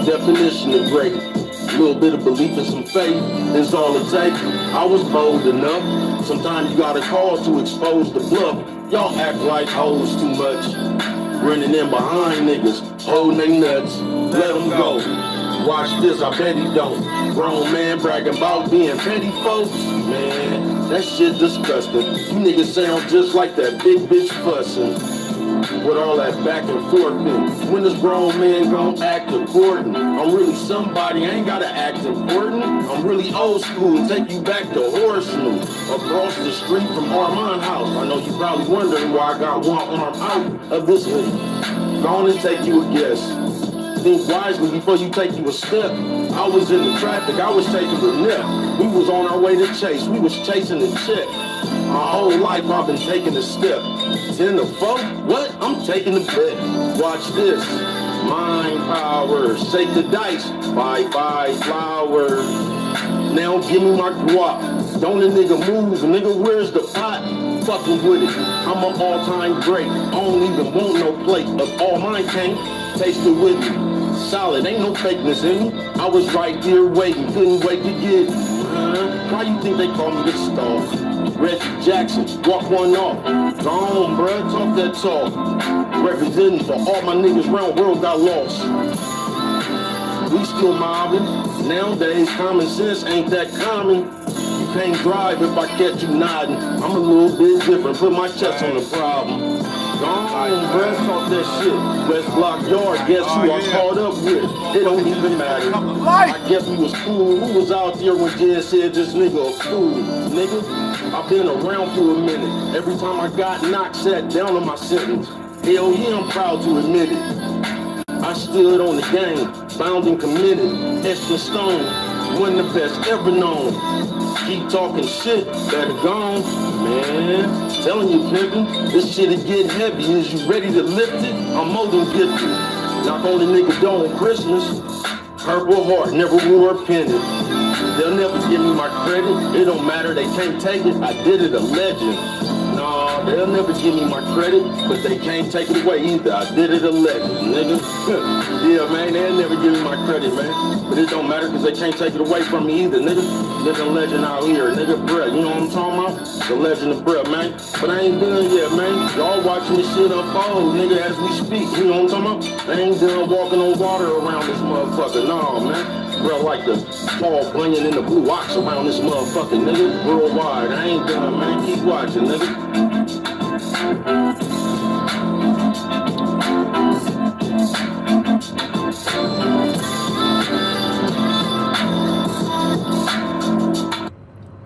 Definition of great. Little bit of belief and some faith is all it takes. I was bold enough. Sometimes you gotta call to expose the bluff. Y'all act like hoes too much. Running in behind niggas, holding they nuts. Let them go. Watch this, I bet he don't. Grown man bragging about being petty folks. Man, that shit disgusting. You niggas sound just like that big bitch fussing. With all that back and forth thing. When this grown man gon' act important? I'm really somebody, I ain't gotta act important. I'm really old school, take you back to Horseman. Across the street from Armand House. I know you probably wondering why I got one arm out of this hoodie. Go on and take you a guess. Think wisely before you take you a step. I was in the traffic, I was taking a nip. We was on our way to chase, we was chasing a chick. My whole life I've been taking a step. 10 to 4? What? I'm taking a bet. Watch this. Mind power. Shake the dice. Bye flower. Now give me my guap. Don't a nigga move. Nigga, where's the pot? Fucking with it. I'm an all-time great. I don't even want no plate. If all mine came, taste it with me. Solid, ain't no fakeness in me. I was right here waiting, couldn't wait to get it. Why you think they call me the star? Reggie Jackson, walk one off. Go on, bruh, talk that talk. Representing for all my niggas round world got lost. We still mobbing. Nowadays, common sense ain't that common. You can't drive if I catch you nodding. I'm a little bit different, put my chest on the problem. Go on, bruh, talk that shit. West Block Yard, guess who I caught up with? It don't even matter. I guess we was cool. Who was out there when Jen said this nigga a fool? Nigga, I've been around for a minute. Every time I got knocked, sat down on my sentence. Hell yeah, I'm proud to admit it. I stood on the game, bound and committed. Etched in stone, one of the best ever known. Keep talking shit, better gone. Man, telling you, pimpin', this shit'll get heavy. Is you ready to lift it? I'm more than gifted. Knock on the nigga door on Christmas. Purple heart, never wore a penny. they'll never give me my credit. It don't matter, they can't take it. I did it a legend. Nah, they'll never give me my credit, but they can't take it away either. I did it a legend, nigga. Yeah, man, they'll never give me my credit, man. But it don't matter because they can't take it away from me either, nigga. Living a legend out here, nigga, bruh. You know what I'm talking about? The legend of bruh, man. But I ain't done yet, man. Y'all watching this shit unfold, nigga, as we speak. You know what I'm talking about? I ain't done walking on water around this motherfucker. Nah, man. Bro, like the Paul Bunyan in the blue ox around this motherfucking nigga worldwide. I ain't done, man. Keep watching, nigga.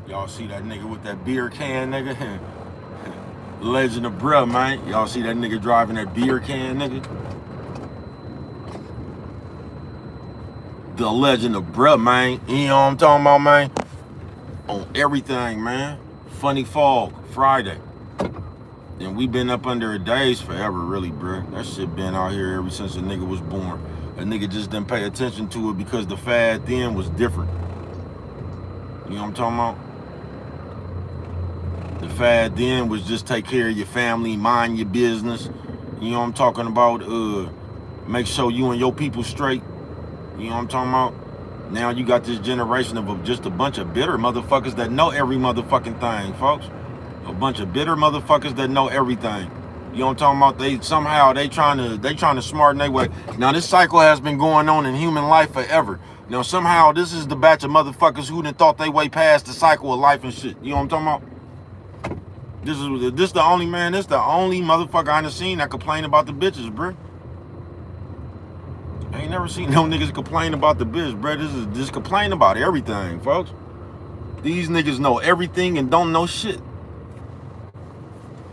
Y'all see that nigga with that beer can, nigga? Legend of bruh, man. Y'all see that nigga driving that beer can, nigga? The legend of bruh, man. You know what I'm talking about, man? On everything, man. Funny Fog, Friday. And we been up under a daze forever, really, bruh. That shit been out here ever since a nigga was born. A nigga just didn't pay attention to it because the fad then was different. You know what I'm talking about? The fad then was just take care of your family, mind your business. You know what I'm talking about? Make sure you and your people straight. You know what I'm talking about? Now you got this generation of just a bunch of bitter motherfuckers that know every motherfucking thing, folks. A bunch of bitter motherfuckers that know everything. You know what I'm talking about? They trying to smarten their way. Now this cycle has been going on in human life forever. Now somehow this is the batch of motherfuckers who done thought they way past the cycle of life and shit. You know what I'm talking about? This the only motherfucker I done seen that complain about the bitches, bruh. I ain't never seen no niggas complain about the bitch, bruh. This is just complain about everything, folks. These niggas know everything and don't know shit.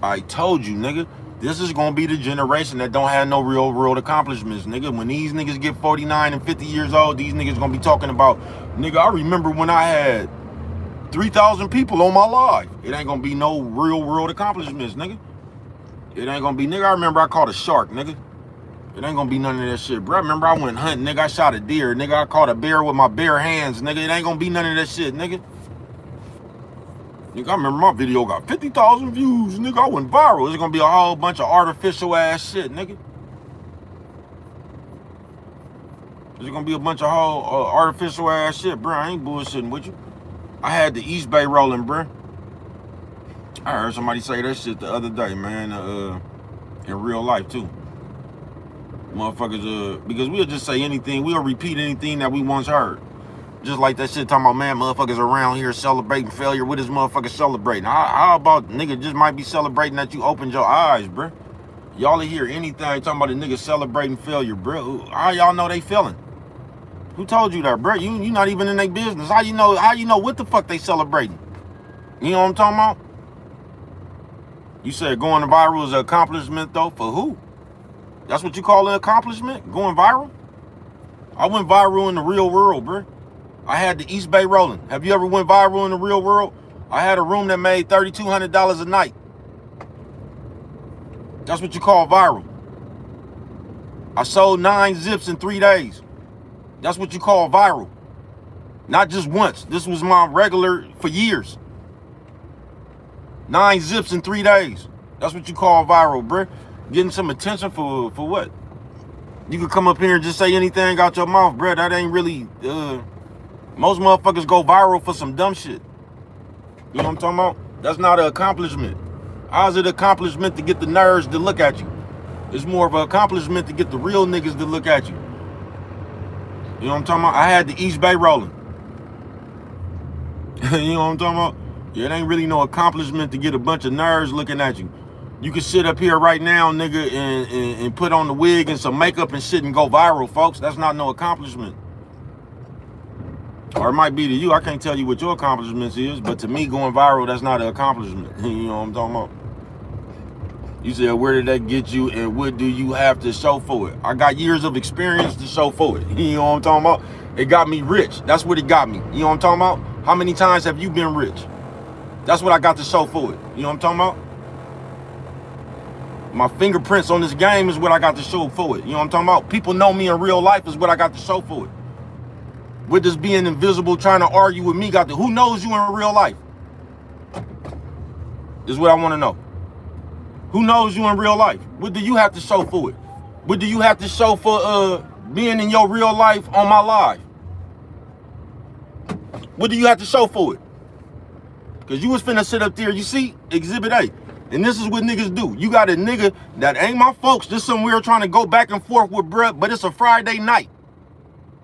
I told you, nigga. This is gonna be the generation that don't have no real world accomplishments, nigga. When these niggas get 49 and 50 years old, these niggas gonna be talking about, nigga, I remember when I had 3,000 people on my live. It ain't gonna be no real world accomplishments, nigga. It ain't gonna be, nigga, I remember I caught a shark, nigga. It ain't gonna be none of that shit, bro. I remember I went hunting, nigga. I shot a deer, nigga. I caught a bear with my bare hands, nigga. It ain't gonna be none of that shit, nigga. Nigga, I remember my video got 50,000 views, nigga. I went viral. It's gonna be a whole bunch of artificial ass shit, nigga. There's gonna be a bunch of whole artificial ass shit, bro. I ain't bullshitting with you. I had the East Bay rolling, bro. I heard somebody say that shit the other day, man. In real life too. Motherfuckers, because we'll just say anything. We'll repeat anything that we once heard. Just like that shit talking about, man, motherfuckers around here celebrating failure. What is motherfuckers celebrating? How about nigga just might be celebrating that you opened your eyes, bro? Y'all hear anything talking about a nigga celebrating failure, bro? How y'all know they feeling? Who told you that, bro? You not even in their business. How you know what the fuck they celebrating? You know what I'm talking about? You said going viral is an accomplishment though? For who? That's what you call an accomplishment? Going viral? I went viral in the real world, bro. I had the East Bay rolling. Have you ever went viral in the real world? I had a room that made $3,200 a night. That's what you call viral. I sold 9 zips in 3 days. That's what you call viral. Not just once. This was my regular for years. 9 zips in 3 days. That's what you call viral, bruh. Getting some attention for what? You could come up here and just say anything out your mouth, bruh. That ain't really, most motherfuckers go viral for some dumb shit. You know what I'm talking about? That's not an accomplishment. How's it an accomplishment to get the nerds to look at you? It's more of an accomplishment to get the real niggas to look at you. You know what I'm talking about? I had the East Bay rolling. You know what I'm talking about? Yeah, it ain't really no accomplishment to get a bunch of nerds looking at you. You can sit up here right now, nigga, and put on the wig and some makeup and shit and go viral, folks. That's not no accomplishment. Or it might be to you. I can't tell you what your accomplishments is, but to me, going viral, that's not an accomplishment. You know what I'm talking about? You said, where did that get you and what do you have to show for it? I got years of experience to show for it. You know what I'm talking about? It got me rich. That's what it got me. You know what I'm talking about? How many times have you been rich? That's what I got to show for it. You know what I'm talking about? My fingerprints on this game is what I got to show for it. You know what I'm talking about? People know me in real life is what I got to show for it. With this being invisible, trying to argue with me, who knows you in real life? Is what I want to know. Who knows you in real life? What do you have to show for it? What do you have to show for being in your real life on my live? What do you have to show for it? Because you was finna sit up there, you see, Exhibit A. And this is what niggas do. You got a nigga that ain't my folks, just somewhere trying to go back and forth with bruh, but it's a Friday night.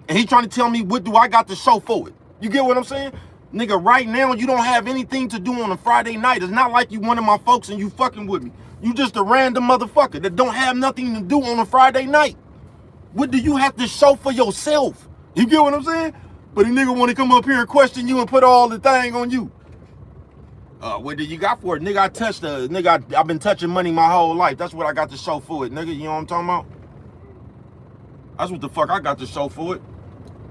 And he trying to tell me what do I got to show for it. You get what I'm saying? Nigga, right now, you don't have anything to do on a Friday night. It's not like you one of my folks and you fucking with me. You just a random motherfucker that don't have nothing to do on a Friday night. What do you have to show for yourself? You get what I'm saying? But a nigga want to come up here and question you and put all the thing on you. What do you got for it? Nigga, I've been touching money my whole life. That's what I got to show for it, nigga. You know what I'm talking about? That's what the fuck I got to show for it.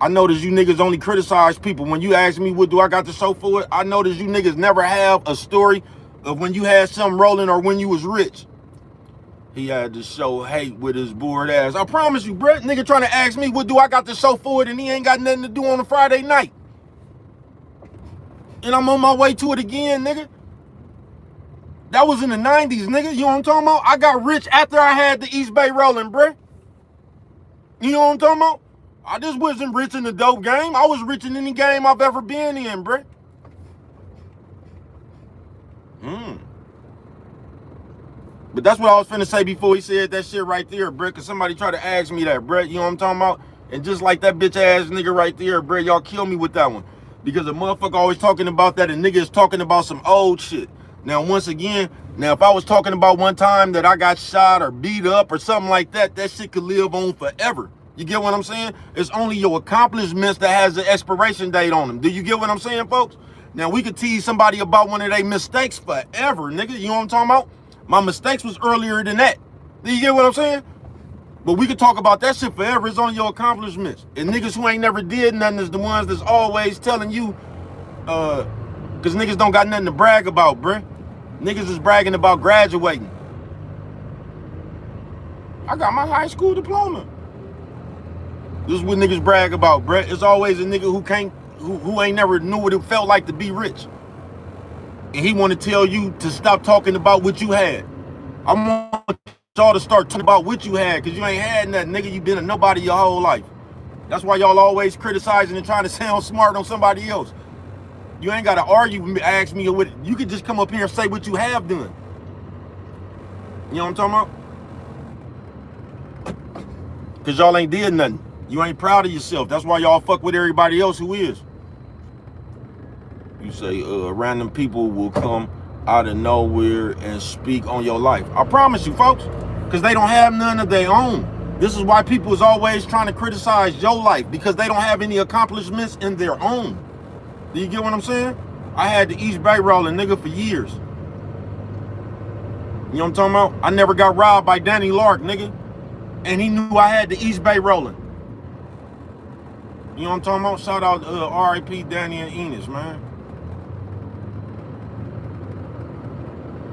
I notice you niggas only criticize people. When you ask me what do I got to show for it, I notice you niggas never have a story of when you had something rolling or when you was rich. He had to show hate with his bored ass. I promise you, Brett, nigga trying to ask me what do I got to show for it and he ain't got nothing to do on a Friday night. And I'm on my way to it again, nigga. That was in the 90s, nigga. You know what I'm talking about? I got rich after I had the East Bay rolling, bruh. You know what I'm talking about? I just wasn't rich in the dope game. I was rich in any game I've ever been in, bruh. But that's what I was finna say before he said that shit right there, bruh. Cause somebody tried to ask me that, bruh. You know what I'm talking about? And just like that bitch ass nigga right there, bruh, y'all kill me with that one. Because a motherfucker always talking about that and nigga is talking about some old shit. Now, once again, if I was talking about one time that I got shot or beat up or something like that, that shit could live on forever. You get what I'm saying? It's only your accomplishments that has an expiration date on them. Do you get what I'm saying, folks? Now, we could tease somebody about one of their mistakes forever, nigga. You know what I'm talking about? My mistakes was earlier than that. Do you get what I'm saying? But we could talk about that shit forever. It's on your accomplishments. And niggas who ain't never did nothing is the ones that's always telling you, because niggas don't got nothing to brag about, bruh. Niggas is bragging about graduating. I got my high school diploma. This is what niggas brag about, bruh. It's always a nigga who ain't never knew what it felt like to be rich. And he want to tell you to stop talking about what you had. I want y'all to start talking about what you had, because you ain't had nothing, nigga. You been a nobody your whole life. That's why y'all always criticizing and trying to sound smart on somebody else. You ain't got to argue, ask me what. You could just come up here and say what you have done. You know what I'm talking about? Because y'all ain't did nothing. You ain't proud of yourself. That's why y'all fuck with everybody else who is. You say random people will come out of nowhere and speak on your life. I promise you, folks, because they don't have none of their own. This is why people is always trying to criticize your life, because they don't have any accomplishments in their own. Do you get what I'm saying? I had the East Bay rolling, nigga, for years. You know what I'm talking about? I never got robbed by Danny Lark, nigga. And he knew I had the East Bay rolling. You know what I'm talking about? Shout out R.I.P. Danny and Enos, man.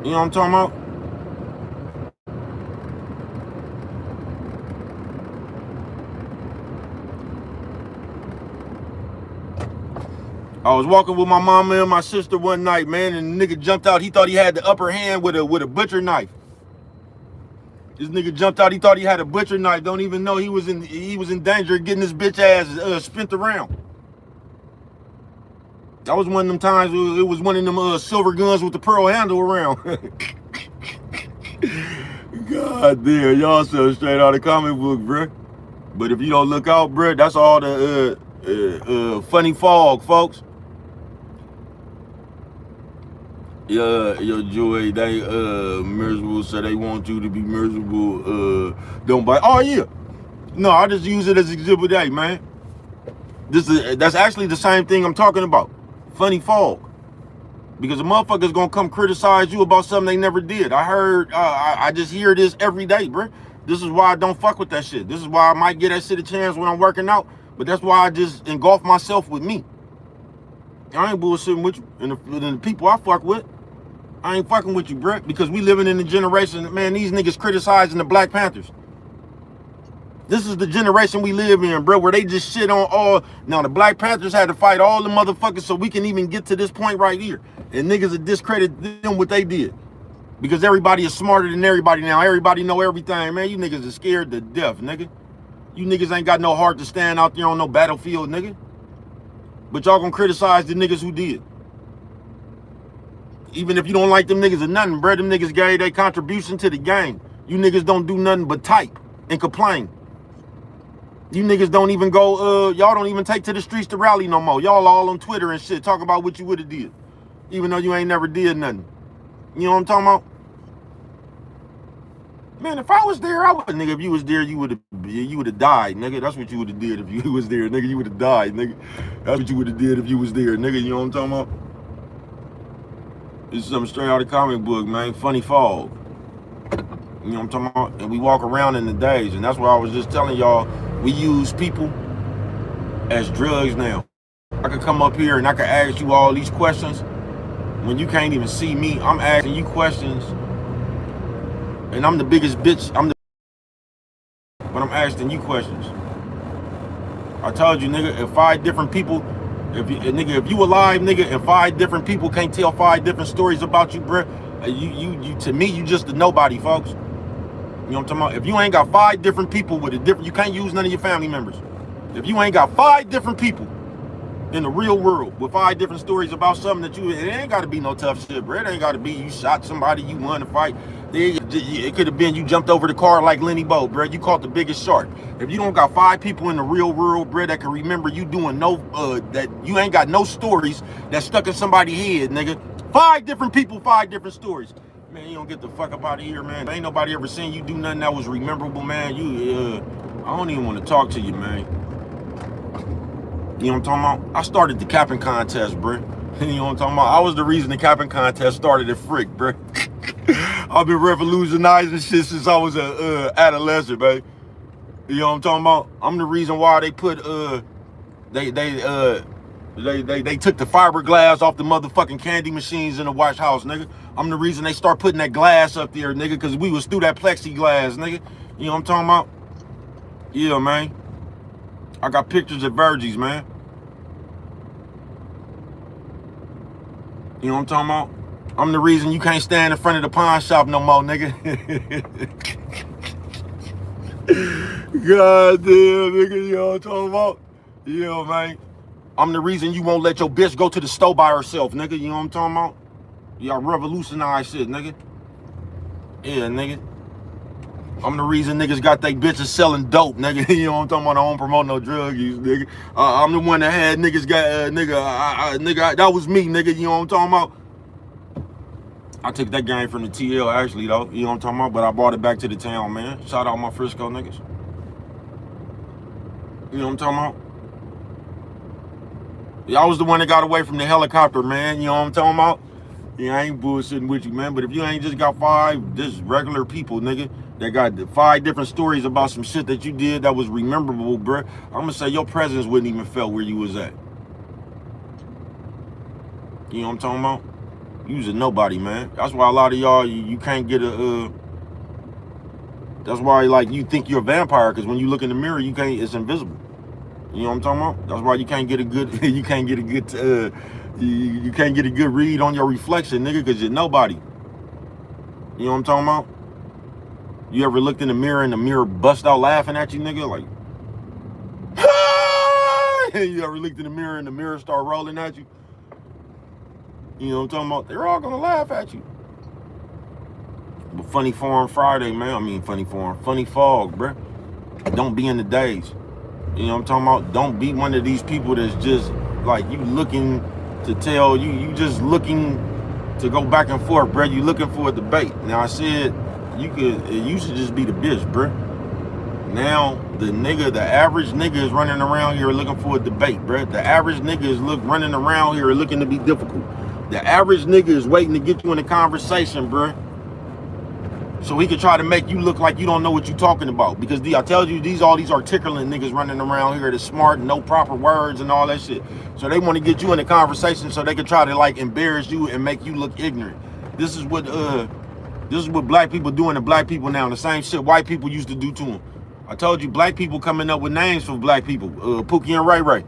You know what I'm talking about? I was walking with my mama and my sister one night, man, and the nigga jumped out. He thought he had the upper hand with a butcher knife. This nigga jumped out. He thought he had a butcher knife. Don't even know he was in danger of getting his bitch ass spent around. That was one of them times. It was one of them silver guns with the pearl handle around. God damn, y'all so straight out of comic book, bruh. But if you don't look out, bruh, that's all the funny fog, folks. Yeah, yo, Joey, they miserable, so they want you to be miserable. Don't bite. Oh yeah, no, I just use it as Exhibit A, man. That's actually the same thing I'm talking about. Funny fog, because a motherfucker's gonna come criticize you about something they never did. I heard, I just hear this every day, bro. This is why I don't fuck with that shit. This is why I might get that shit a chance when I'm working out, but that's why I just engulf myself with me. I ain't bullshitting with you, and the people I fuck with. I ain't fucking with you, Brett, because we living in a generation, man, these niggas criticizing the Black Panthers. This is the generation we live in, bro, where they just shit on all. Now, the Black Panthers had to fight all the motherfuckers so we can even get to this point right here. And niggas will discredit them what they did. Because everybody is smarter than everybody now. Everybody know everything, man. You niggas are scared to death, nigga. You niggas ain't got no heart to stand out there on no battlefield, nigga. But y'all gonna criticize the niggas who did. Even if you don't like them niggas or nothing, bro, them niggas gave their contribution to the game. You niggas don't do nothing but type and complain. You niggas don't even go, y'all don't even take to the streets to rally no more. Y'all all on Twitter and shit, talk about what you would have did. Even though you ain't never did nothing. You know what I'm talking about? Man, if I was there, I would, nigga, if you was there, you would have died, nigga. That's what you would have did if you was there, nigga. You would have died, nigga. That's what you would have did if you was there, nigga. You know what I'm talking about? This is something straight out of the comic book, man. Funny Fog. You know what I'm talking about? And we walk around in the days, and that's why I was just telling y'all, we use people as drugs now. I could come up here and I could ask you all these questions. When you can't even see me, I'm asking you questions. And I'm the biggest bitch. But I'm asking you questions. I told you, nigga, if 5 different people, if you alive, nigga, and 5 different people can't tell 5 different stories about you, bruh, you to me, you just a nobody, folks. You know what I'm talking about? If you ain't got 5 different people with a different, you can't use none of your family members. If you ain't got 5 different people in the real world with 5 different stories about something that you, it ain't got to be no tough shit, bro. It ain't got to be you shot somebody, you won a fight. It could have been you jumped over the car like Lenny Bo, bro. You caught the biggest shark. If you don't got 5 people in the real world, bro, that can remember you doing that you ain't got no stories that stuck in somebody's head, nigga. 5 different people, 5 different stories. Man, you don't get the fuck up out of here, man. Ain't nobody ever seen you do nothing that was rememberable, man. I don't even want to talk to you, man. You know what I'm talking about? I started the capping contest, bro. You know what I'm talking about? I was the reason the capping contest started at Frick, bro. I've been revolutionizing shit since I was a adolescent, baby. You know what I'm talking about? I'm the reason why they put they took the fiberglass off the motherfucking candy machines in the White House, nigga. I'm the reason they start putting that glass up there, nigga, because we was through that plexiglass, nigga. You know what I'm talking about? Yeah, man. I got pictures at Virgie's, man. You know what I'm talking about? I'm the reason you can't stand in front of the pawn shop no more, nigga. God damn, nigga, you know what I'm talking about? Yeah, man. I'm the reason you won't let your bitch go to the store by herself, nigga. You know what I'm talking about? Y'all revolutionize shit, nigga. Yeah, nigga. I'm the reason niggas got they bitches selling dope, nigga. You know what I'm talking about? I don't promote no drug use, nigga. I'm the one that had niggas got, nigga, that was me, nigga. You know what I'm talking about? I took that game from the TL, actually, though. You know what I'm talking about? But I brought it back to the town, man. Shout out my Frisco niggas. You know what I'm talking about? Yeah, I was the one that got away from the helicopter, man. You know what I'm talking about? Yeah, I ain't bullshitting with you, man. But if you ain't just got 5 just regular people, nigga, that got 5 different stories about some shit that you did that was rememberable, bruh, I'm gonna say your presence wouldn't even felt where you was at. You know what I'm talking about? You was a nobody, man. That's why a lot of y'all, you can't get a, that's why, like, you think you're a vampire, because when you look in the mirror, you can't, it's invisible. You know what I'm talking about? That's why you can't get a good, you can't get a good read on your reflection, nigga, because you're nobody. You know what I'm talking about? You ever looked in the mirror and the mirror bust out laughing at you, nigga? Like, you ever looked in the mirror and the mirror start rolling at you? You know what I'm talking about? They're all gonna laugh at you. But Funny Forum Friday, man. I mean, Funny Forum. Funny Fog, bruh. Don't be in the days. You know what I'm talking about? Don't be one of these people that's just, like, you looking to tell, you just looking to go back and forth, bruh. You looking for a debate. Now, I said, it used to just be the bitch, bruh. Now, the average nigga is running around here looking for a debate, bruh. The average nigga is running around here looking to be difficult. The average nigga is waiting to get you in a conversation, bruh, so he can try to make you look like you don't know what you're talking about. Because I tell you, all these articulate niggas running around here that's smart, no proper words and all that shit. So they want to get you in a conversation so they can try to, like, embarrass you and make you look ignorant. This is what black people doing to black people now. The same shit white people used to do to them. I told you, black people coming up with names for black people. Pookie and Ray Ray.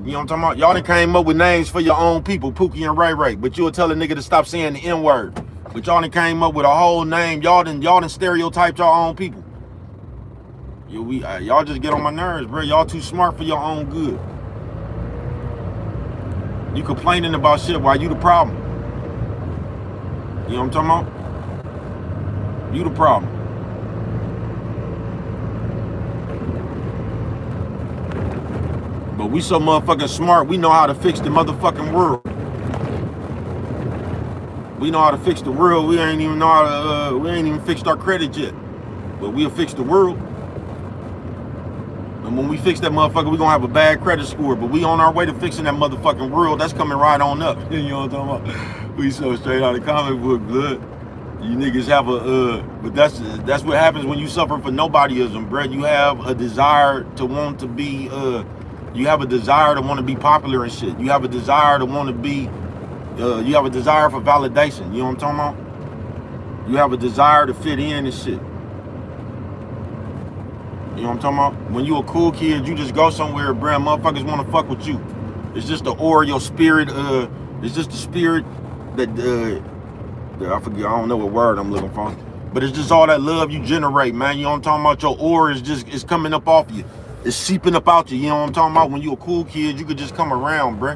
You know what I'm talking about? Y'all done came up with names for your own people, Pookie and Ray Ray. But you'll tell a nigga to stop saying the N-word. But y'all done came up with a whole name. Y'all done stereotyped your own people. Y'all just get on my nerves, bro. Y'all too smart for your own good. You complaining about shit while you the problem. You know what I'm talking about? You the problem. But we so motherfucking smart, we know how to fix the motherfucking world. We know how to fix the world. We ain't even know how to, we ain't even fixed our credit yet. But we'll fix the world. And when we fix that motherfucker, we gonna have a bad credit score. But we on our way to fixing that motherfucking world. That's coming right on up. You know what I'm talking about? We so straight out of comic book, blood. You niggas have but that's what happens when you suffer for nobodyism, bro. You have a desire to want to be, you have a desire to want to be popular and shit. You have a desire to want to be, you have a desire for validation. You know what I'm talking about? You have a desire to fit in and shit. You know what I'm talking about? When you a cool kid, you just go somewhere, bruh, motherfuckers want to fuck with you. It's just the aura, your spirit, it's just the spirit that, I forget, I don't know what word I'm looking for. But it's just all that love you generate, man. You know what I'm talking about? Your aura is just, it's coming up off you. It's seeping up out you. You know what I'm talking about? When you a cool kid, you could just come around, bruh.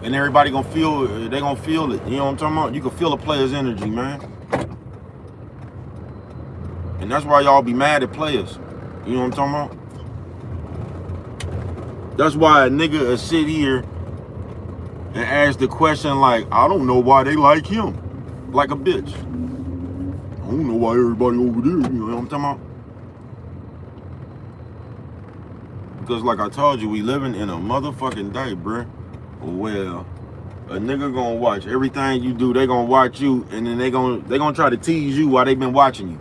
And everybody gonna feel, they gonna feel it. You know what I'm talking about? You can feel a player's energy, man. And that's why y'all be mad at players. You know what I'm talking about? That's why a nigga will sit here and ask the question like, I don't know why they like him. Like a bitch. I don't know why everybody over there, you know what I'm talking about? Because like I told you, we living in a motherfucking day, bruh. Well, a nigga gonna watch everything you do, they gonna watch you, and then they gonna try to tease you while they been watching you.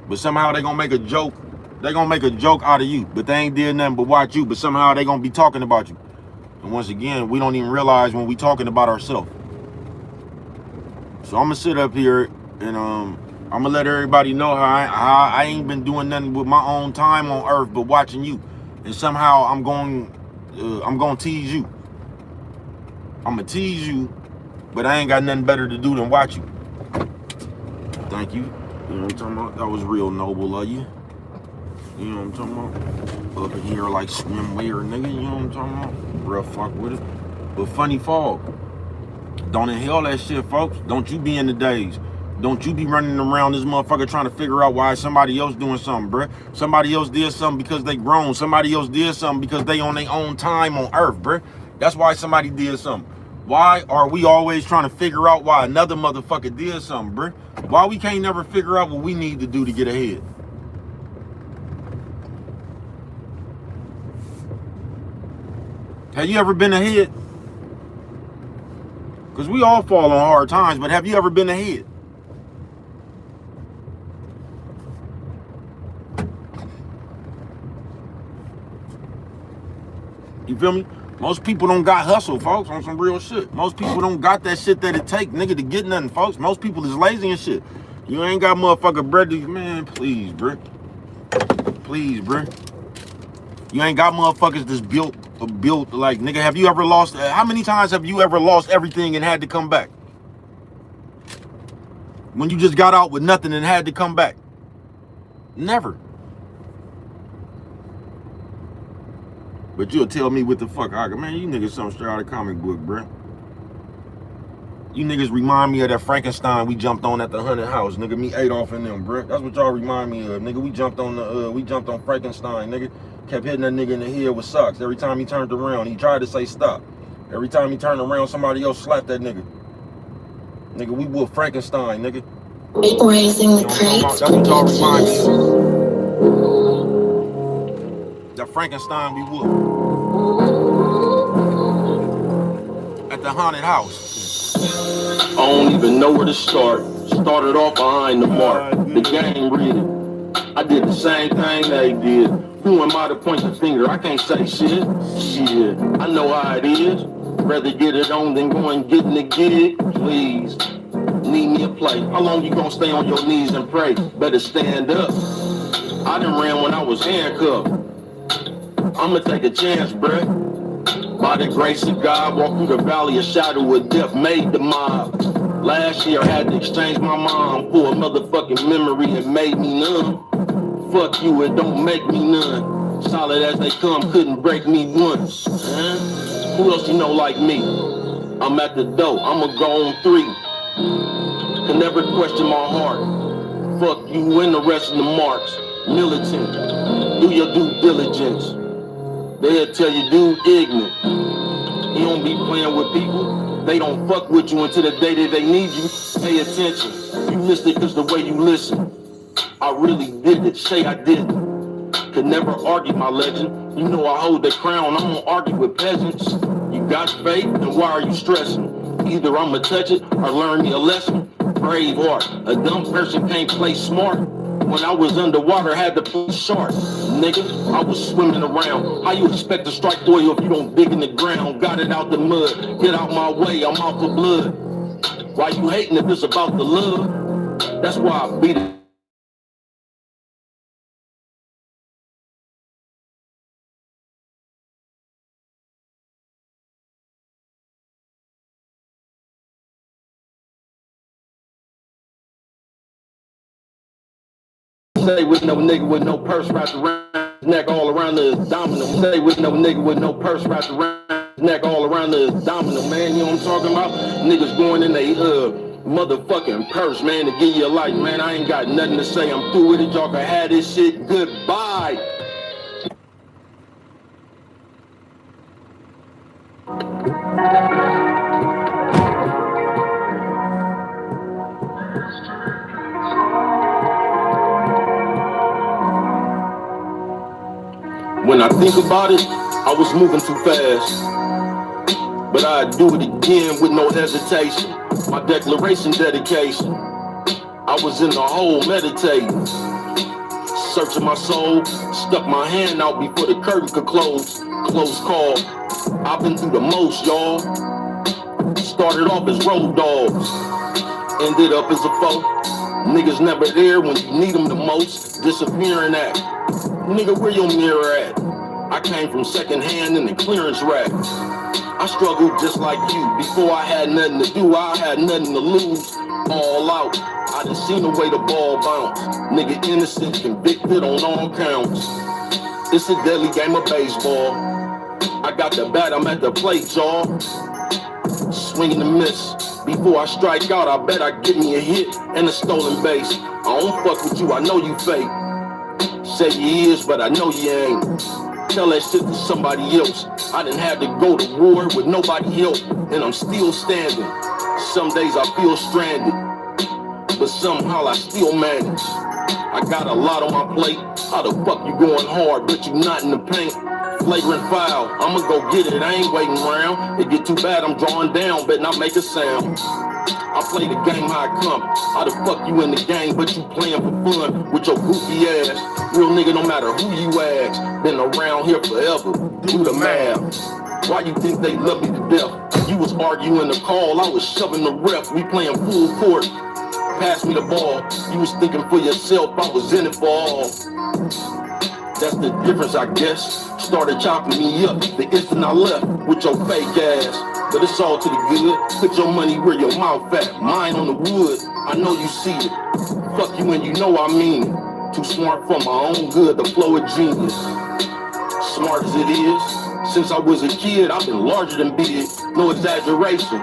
But somehow they gonna make a joke. They gonna make a joke out of you. But they ain't did nothing but watch you. But somehow they gonna be talking about you. And once again, we don't even realize when we talking about ourselves. So I'm gonna sit up here and I'm gonna let everybody know how I ain't been doing nothing with my own time on earth but watching you. And somehow I'm gonna tease you. I'm gonna tease you, but I ain't got nothing better to do than watch you. Thank you. You know what I'm talking about? That was real noble of you. You know what I'm talking about? Up in here like swimwear, nigga. You know what I'm talking about? Real fuck with it. But funny fog. Don't inhale that shit, folks. Don't you be in the days. Don't you be running around this motherfucker trying to figure out why somebody else doing something, bruh. Somebody else did something because they grown. Somebody else did something because they on their own time on earth, bruh. That's why somebody did something. Why are we always trying to figure out why another motherfucker did something, bruh? Why we can't never figure out what we need to do to get ahead? Have you ever been ahead? Because we all fall on hard times, but have you ever been ahead? You feel me? Most people don't got hustle, folks, on some real shit. Most people don't got that shit that it take, nigga, to get nothing, folks. Most people is lazy and shit. You ain't got motherfucker bread, man, please, bruh. Please, bruh. You ain't got motherfuckers that's built like, nigga, have you ever lost, how many times have you ever lost everything and had to come back? When you just got out with nothing and had to come back? Never. But you'll tell me what the fuck, man, you niggas something straight out of comic book, bruh. You niggas remind me of that Frankenstein we jumped on at the haunted house, nigga. Me Adolf and them, bruh. That's what y'all remind me of, nigga. We jumped on Frankenstein, nigga. Kept hitting that nigga in the head with socks. Every time he turned around, he tried to say stop. Every time he turned around, somebody else slapped that nigga. Nigga, we whooped Frankenstein, nigga. Raising the crates. That's what y'all remind me of. That Frankenstein we whooped. At the haunted house. I don't even know where to start. Started off behind the mark. The game read. I did the same thing they did. Who am I to point the finger? I can't say shit. Shit, I know how it is. Rather get it on than go and get in the gig. Please. need me a play. How long you gonna stay on your knees and pray? Better stand up. I done ran when I was handcuffed. I'ma take a chance, bruh. By the grace of God, walk through the valley of shadow of death, made the mob. Last year I had to exchange my mom for a motherfucking memory and made me numb. Fuck you, it don't make me none. Solid as they come, couldn't break me once. Who else you know like me? I'm at the door, I'ma go on 3. Can never question my heart. Fuck you and the rest of the marks. Militant, do your due diligence. They'll tell you, dude, ignorant. You don't be playing with people. They don't fuck with you until the day that they need you. Pay attention. You missed it cause the way you listen. I really did it, say I didn't. Could never argue my legend. You know I hold the crown, I'm gonna argue with peasants. You got faith, then why are you stressing? Either I'ma touch it or learn me a lesson. Brave heart, a dumb person can't play smart. When I was underwater, had to play sharp. Nigga, I was swimming around. How you expect to strike oil if you don't dig in the ground? Got it out the mud, get out my way, I'm out for blood. Why you hating if it's about the love? That's why I beat it. Stay with no nigga with no purse wrapped around his neck all around the abdominal. Stay with no nigga with no purse wrapped around his neck all around the abdominal, man. You know what I'm talking about? Niggas going in they motherfucking purse, man, to give you a life, man. I ain't got nothing to say. I'm through with it. Y'all can have this shit. Goodbye. When I think about it, I was moving too fast. But I'd do it again with no hesitation. My declaration dedication. I was in the hole meditating. Searching my soul, stuck my hand out before the curtain could close. Close call. I've been through the most, y'all. Started off as road dogs. Ended up as a foe. Niggas never there when you need them the most. Disappearing at. Nigga, where your mirror at? I came from second hand in the clearance rack. I struggled just like you. Before I had nothing to do, I had nothing to lose. All out. I done seen the way the ball bounce. Nigga innocent, convicted on all counts. It's a deadly game of baseball. I got the bat, I'm at the plate, y'all. Swinging and miss. Before I strike out, I bet I get me a hit and a stolen base. I don't fuck with you, I know you fake. Say you is, but I know you ain't. Tell that shit to somebody else. I done had to go to war with nobody help, and I'm still standing. Some days I feel stranded, but somehow I still manage. I got a lot on my plate. How the fuck you going hard, but you not in the paint? Flagrant foul, I'ma go get it, I ain't waiting around. It get too bad, I'm drawing down, bet not make a sound. I play the game how it come. How the fuck you in the game, but you playing for fun with your goofy ass. Real nigga, no matter who you ask. Been around here forever, do the math. Why you think they love me to death? You was arguing the call, I was shoving the ref. We playing full court, pass me the ball. You was thinking for yourself, I was in it for all. That's the difference, I guess. Started chopping me up the instant I left with your fake ass. But it's all to the good. Put your money where your mouth at. Mine on the wood. I know you see it. Fuck you and you know I mean it. Too smart for my own good. The flow of genius. Smart as it is. Since I was a kid, I've been larger than big. No exaggeration.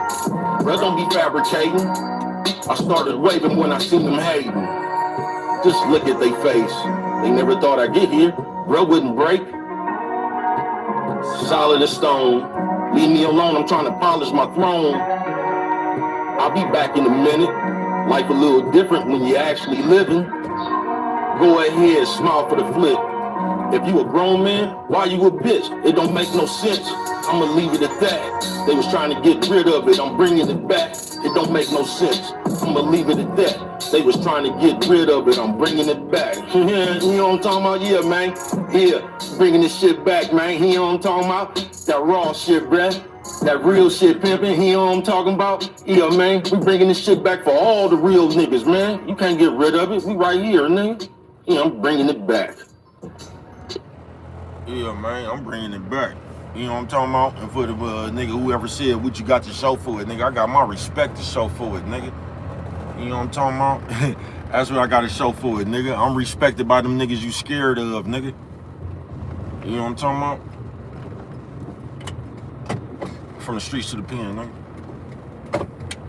Bro, don't be fabricating. I started waving when I seen them hating. Just look at they face. They never thought I'd get here. Bro wouldn't break. Solid as stone. Leave me alone, I'm trying to polish my throne. I'll be back in a minute. Life a little different when you're actually living. Go ahead, smile for the flip. If you a grown man, why you a bitch? It don't make no sense. I'ma leave it at that. They was trying to get rid of it, I'm bringing it back. It don't make no sense. I'ma leave it at that. They was trying to get rid of it, I'm bringing it back. You know what I'm talking about? Yeah, man. Yeah, bringing this shit back, man. You know what I'm talking about? That raw shit, bruh. That real shit pimping, you know what I'm talking about? Yeah, man, we bringing this shit back for all the real niggas, man. You can't get rid of it. We right here, nigga. Yeah, I'm bringing it back. Yeah, man, I'm bringing it back. You know what I'm talking about? And for the nigga, whoever said what you got to show for it, nigga, I got my respect to show for it, nigga. You know what I'm talking about? That's what I got to show for it, nigga. I'm respected by them niggas you scared of, nigga. You know what I'm talking about? From the streets to the pen, nigga.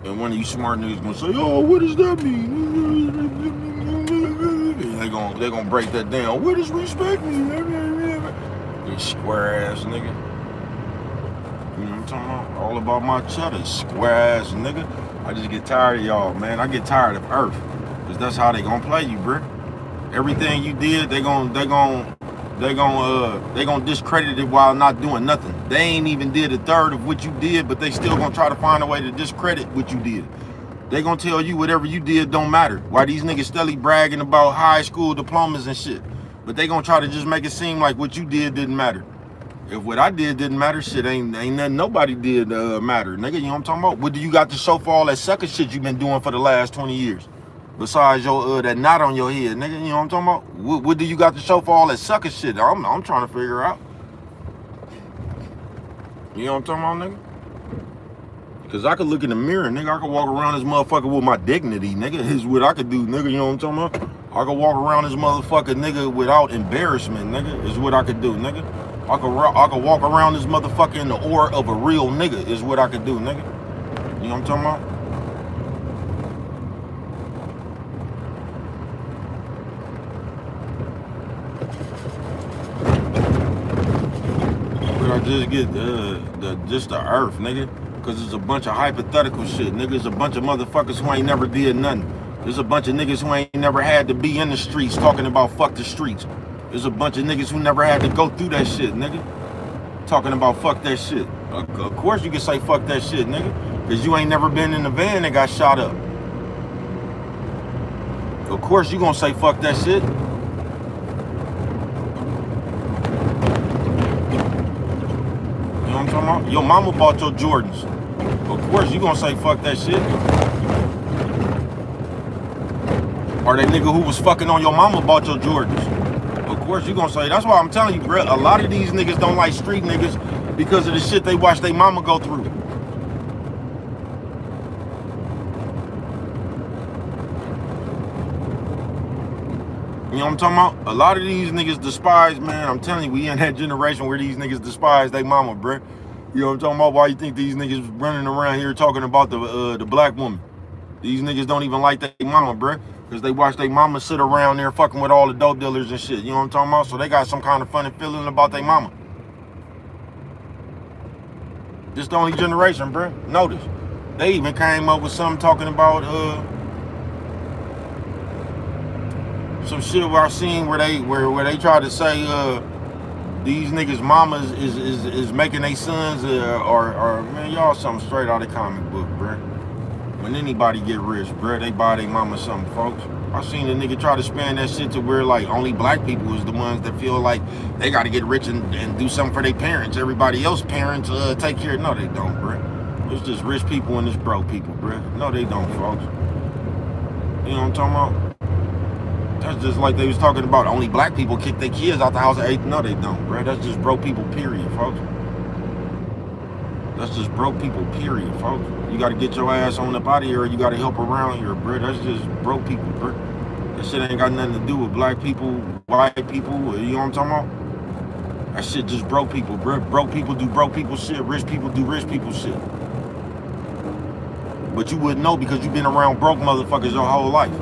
And one of you smart niggas gonna say, oh, what does that mean? And they gonna break that down. What does respect mean? You square ass nigga. You know what I'm talking about? All about my cheddar, square ass nigga. I just get tired of y'all, man. I get tired of Earth. Cause that's how they gonna play you, bro. Everything you did, they gonna discredit it while not doing nothing. They ain't even did a third of what you did, but they still gonna try to find a way to discredit what you did. They gonna tell you whatever you did don't matter. Why these niggas steadily bragging about high school diplomas and shit. But they gonna try to just make it seem like what you did didn't matter. If what I did didn't matter, shit ain't nothing nobody did matter, nigga. You know what I'm talking about? What do you got to show for all that sucker shit you been doing for the last 20 years? Besides your that knot on your head, nigga. You know what I'm talking about? What do you got to show for all that sucker shit? I'm trying to figure out. You know what I'm talking about, nigga? Cause I could look in the mirror, nigga. I could walk around this motherfucker with my dignity, nigga. Is what I could do, nigga. You know what I'm talking about? I could walk around this motherfucker, nigga, without embarrassment, nigga. Is what I could do, nigga. I could walk around this motherfucker in the aura of a real nigga. Is what I could do, nigga. You know what I'm talking about? But I just get just the earth, nigga. Cause it's a bunch of hypothetical shit, nigga. It's a bunch of motherfuckers who ain't never did nothing. There's a bunch of niggas who ain't never had to be in the streets talking about fuck the streets. There's a bunch of niggas who never had to go through that shit, nigga. Talking about fuck that shit. Of course you can say fuck that shit, nigga. Cause you ain't never been in the van that got shot up. Of course you gonna say fuck that shit. You know what I'm talking about? Your mama bought your Jordans. Of course you gonna say fuck that shit. Or that nigga who was fucking on your mama bought your Jordans. Of course you gonna say. That's why I'm telling you, bro. A lot of these niggas don't like street niggas because of the shit they watch their mama go through. You know what I'm talking about? A lot of these niggas despise, man. I'm telling you, we in that generation where these niggas despise their mama, bro. You know what I'm talking about? Why you think these niggas running around here talking about the black woman? These niggas don't even like their mama, bro. Because they watch their mama sit around there fucking with all the dope dealers and shit. You know what I'm talking about? So they got some kind of funny feeling about their mama. This the only generation, bro. Notice. They even came up with something talking about some shit where I seen where they tried to say these niggas mamas is making their sons or man, y'all something straight out of the comic book, bro. When anybody get rich, bro, they buy their mama something, folks. I seen a nigga try to span that shit to where like only black people is the ones that feel like they gotta get rich and do something for their parents. Everybody else parents take care. No, they don't, bro. It's just rich people and it's broke people, bro. No, they don't, folks. You know what I'm talking about? That's just like they was talking about only black people kick their kids out the house at 8. No, they don't, bro. That's just broke people, period, folks. That's just broke people, period, folks. You gotta get your ass on up out of here or you gotta help around here, bro. That's just broke people, bro. That shit ain't got nothing to do with black people, white people, you know what I'm talking about? That shit just broke people, bro. Broke people do broke people shit, rich people do rich people shit. But you wouldn't know because you've been around broke motherfuckers your whole life.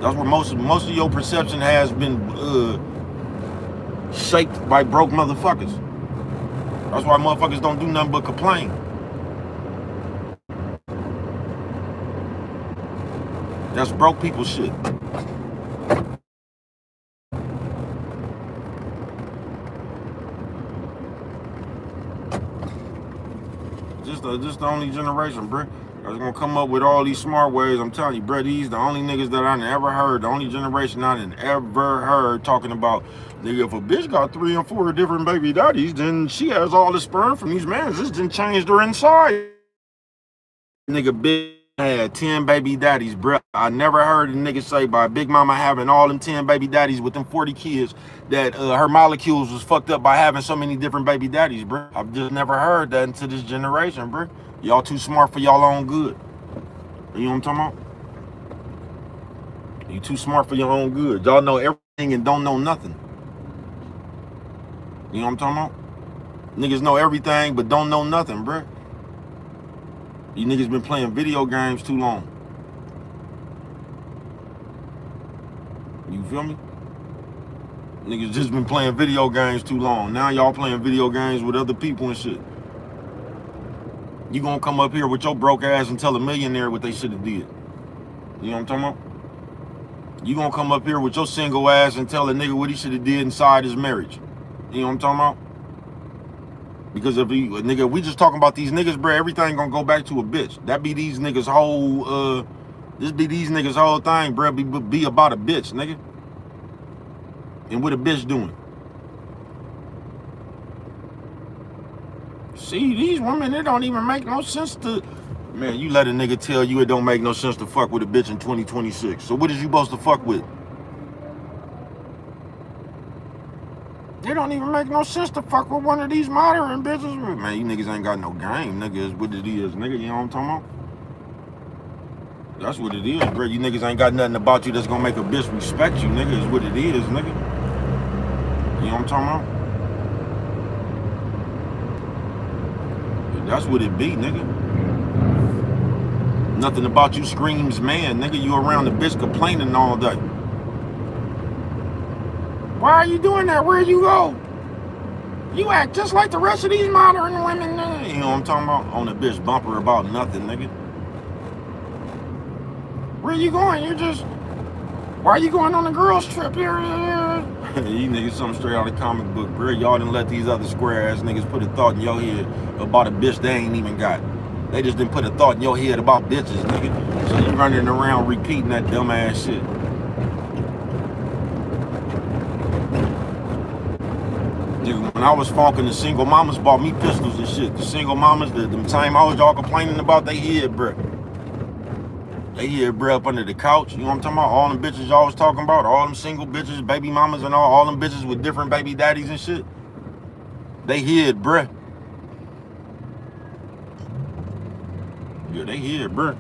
That's where most of your perception has been shaped by broke motherfuckers. That's why motherfuckers don't do nothing but complain. That's broke people shit. Just the only generation, bro. I was gonna come up with all these smart ways. I'm telling you, bro, these the only niggas that I done ever heard, the only generation I done ever heard talking about, nigga, if a bitch got 3 and 4 different baby daddies, then she has all the sperm from these men. This done changed her inside. Nigga, bitch had 10 baby daddies, bro. I never heard a nigga say by Big Mama having all them 10 baby daddies with them 40 kids that her molecules was fucked up by having so many different baby daddies, bro. I've just never heard that into this generation, bro. Y'all too smart for y'all own good. You know what I'm talking about? You too smart for your own good. Y'all know everything and don't know nothing. You know what I'm talking about? Niggas know everything but don't know nothing, bro. You niggas been playing video games too long. You feel me? Niggas just been playing video games too long. Now y'all playing video games with other people and shit. You gonna come up here with your broke ass and tell a millionaire what they should have did. You know what I'm talking about? You gonna come up here with your single ass and tell a nigga what he should have did inside his marriage. You know what I'm talking about? Because if we just talking about these niggas, bro, everything gonna go back to a bitch. That be these niggas whole, this be these niggas whole thing, bro, be about a bitch, nigga. And what a bitch doing. See, these women, it don't even make no sense to... Man, you let a nigga tell you it don't make no sense to fuck with a bitch in 2026. So what is you supposed to fuck with? It don't even make no sense to fuck with one of these modern bitches. Man, you niggas ain't got no game, nigga. Is what it is, nigga. You know what I'm talking about? That's what it is, bro. You niggas ain't got nothing about you that's gonna make a bitch respect you, nigga. Is what it is, nigga. You know what I'm talking about? That's what it be, nigga. Nothing about you screams man, nigga. You around the bitch complaining all day. Why are you doing that? Where you go? You act just like the rest of these modern women, nigga. You know what I'm talking about? On the bitch bumper about nothing, nigga. Where you going? You just... Why are you going on a girls trip here? You niggas something straight out of the comic book, bro. Y'all didn't let these other square ass niggas put a thought in your head about a bitch they ain't even got. They just didn't put a thought in your head about bitches, nigga. So you running around repeating that dumb ass shit. Nigga, when I was funking, the single mamas bought me pistols and shit. The single mamas, the same hoes y'all complaining about, they hid, bro. They hid, bro, up under the couch. You know what I'm talking about? All them bitches y'all was talking about, all them single bitches, baby mamas and all them bitches with different baby daddies and shit. They hid, bruh. Yeah, they hid, bruh.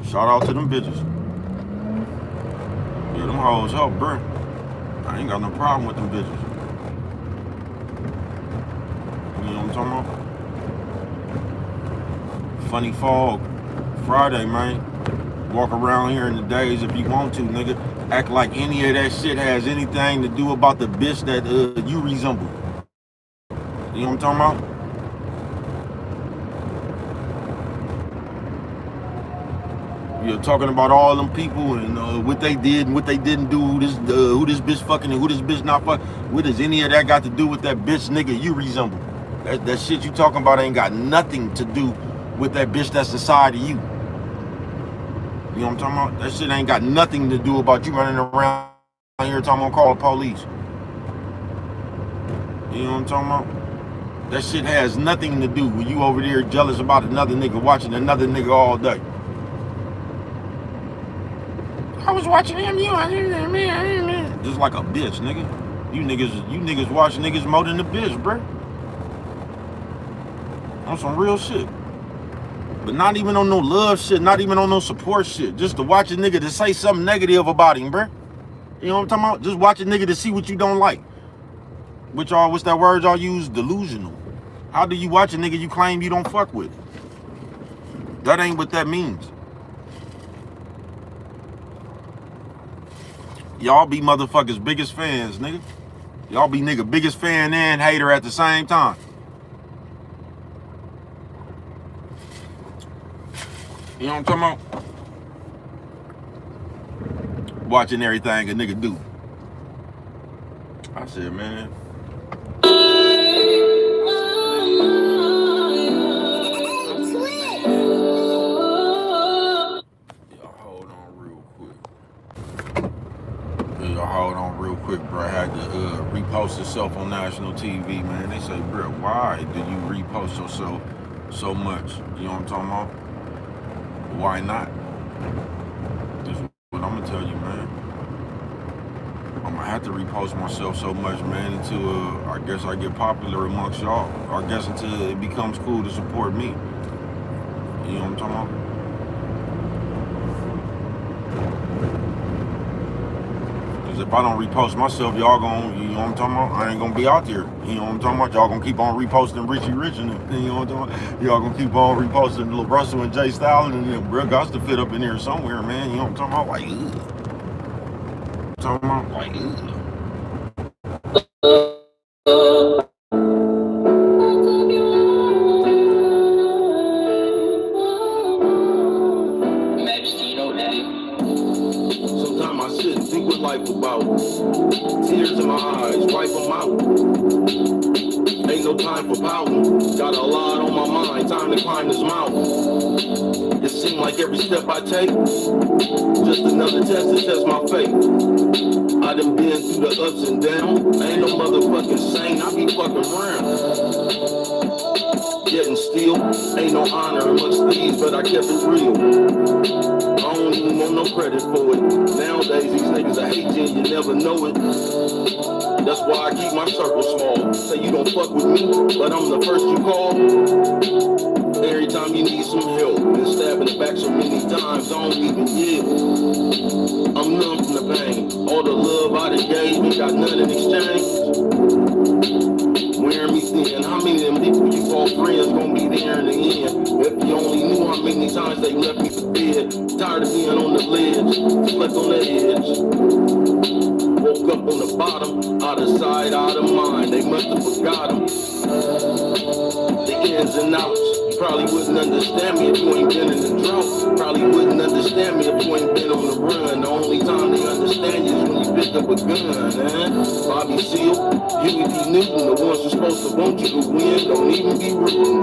Shout out to them bitches. Yeah, them hoes help, bruh. I ain't got no problem with them bitches. You know what I'm talking about? Funny Fog Friday, man. Walk around here in the days if you want to, nigga. Act like any of that shit has anything to do about the bitch that you resemble. You know what I'm talking about? You're talking about all them people and what they did and what they didn't do, who this bitch fucking and who this bitch not fucking. What does any of that got to do with that bitch nigga you resemble? That shit you talking about ain't got nothing to do with that bitch that's inside of you. You know what I'm talking about? That shit ain't got nothing to do about you running around here talking about call the police. You know what I'm talking about? That shit has nothing to do with you over there jealous about another nigga watching another nigga all day. I was watching him, just like a bitch, nigga. You niggas watch niggas more than the bitch, bruh. On some real shit. But not even on no love shit, not even on no support shit. Just to watch a nigga to say something negative about him, bruh. You know what I'm talking about? Just watch a nigga to see what you don't like. What's that word y'all use? Delusional. How do you watch a nigga you claim you don't fuck with? That ain't what that means. Y'all be motherfuckers' biggest fans, nigga. Y'all be nigga biggest fan and hater at the same time. You know what I'm talking about? Watching everything a nigga do. I said, man. Yo, hold on real quick, bro. I had to repost yourself on national TV, man. They say, bro, why do you repost yourself so much? You know what I'm talking about? Why not? This is what I'm gonna tell you, man. I'm gonna have to repost myself so much, man, until I guess I get popular amongst y'all. I guess until it becomes cool to support me. You know what I'm talking about? Because if I don't repost myself, y'all gonna, you know what I'm talking about? I ain't gonna be out there. You know what I'm talking about? Y'all gonna keep on reposting Richie Rich and you know what I'm talking about? Y'all gonna keep on reposting Lil Russell and Jay Styles and them, bro, got to fit up in here somewhere, man. You know what I'm talking about? Like, talking about like, Sometimes I sit and think what life about. Tears in my eyes, wipe them out. Ain't no time for pouting. Got a lot on my mind, time to climb this mountain. It seems like every step I take, just another test to test my faith. I done been through the ups and downs. I ain't no motherfucking saint, I be fucking around. Yet and still, ain't no honor amongst these, but I kept it real. I don't even want no credit for it. Nowadays, these niggas I hate you and you never know it. That's why I keep my circle small. Say you don't fuck with me, but I'm the first you call. Every time you need some help, been stabbed in the back so many times, I don't even yield. I'm numb from the pain. All the love I done gave, ain't got none in exchange. Wearing me thin. How many of them people you call friends gonna be there in the end? If you only knew how many times they left me for dead. Tired of being on the ledge, slept on the edge. Woke up on the bottom, out of sight, out of mind. They must have forgot them. The ins and outs. You probably wouldn't understand me if you ain't been in the drought. Probably wouldn't understand me if you ain't been on the run. The only time they understand you is when you pick up a gun, Bobby Seale, Huey P. Newton, the ones who's supposed to want you to win, don't even be rooting.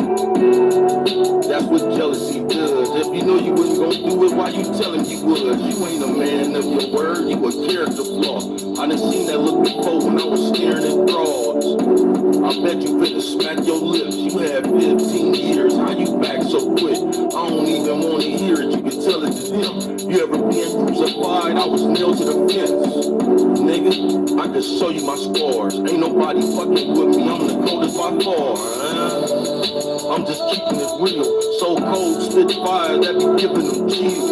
That's what jealousy does. If you know you wasn't gonna do it, why you telling you was? You ain't a man of your word, you a character flaw. I done seen that look before when I was staring at frauds. I bet you finna smack your lips. You had 15 years, how you back so quick? I don't even wanna hear it, you can tell it to him. You ever been crucified? I was nailed to the fence. Nigga, I can show you my scars. Ain't nobody fucking with me, I'm the coldest by far. I'm just keeping it real. So cold, spit fire that be giving them chills.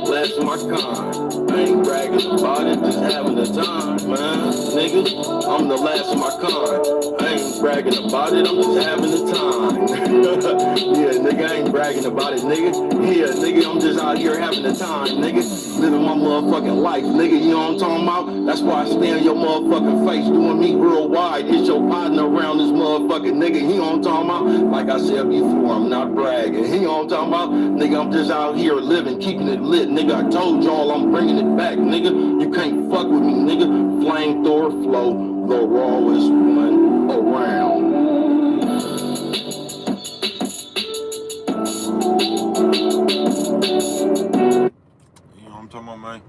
Last of my kind. I ain't bragging about it, just having a time, man. Nigga, I'm the last of my kind. I ain't bragging about it, I'm just having a time. Yeah, nigga, I ain't bragging about it, nigga. Yeah, nigga, I'm just out here having a time, nigga. Living my motherfucking life, nigga, you know what I'm talking about? That's why I stay in your motherfucking face, doing me worldwide. It's your partner around this motherfucking nigga, you know what I'm talking about? Like I said before, I'm not bragging, you know what I'm talking about? Nigga, I'm just out here living, keeping it lit, nigga. I told y'all I'm bringing it back, nigga. You can't fuck with me, nigga. Flamethrower flow, the rawest one around. you know what I'm talking about, man?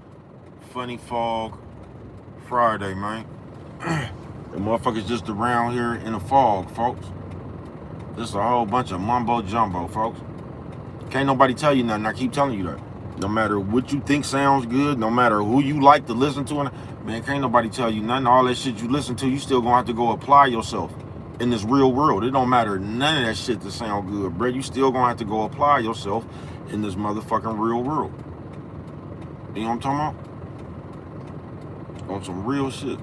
Funny Fog Friday, man. The motherfuckers just around here in the fog, folks. This a whole bunch of mumbo jumbo, folks. Can't nobody tell you nothing. I keep telling you that. No matter what you think sounds good, no matter who you like to listen to, man, can't nobody tell you nothing. All that shit you listen to, you still gonna have to go apply yourself in this real world. It don't matter none of that shit to sound good, bro. You still gonna have to go apply yourself in this motherfucking real world. You know what I'm talking about? On some real shit.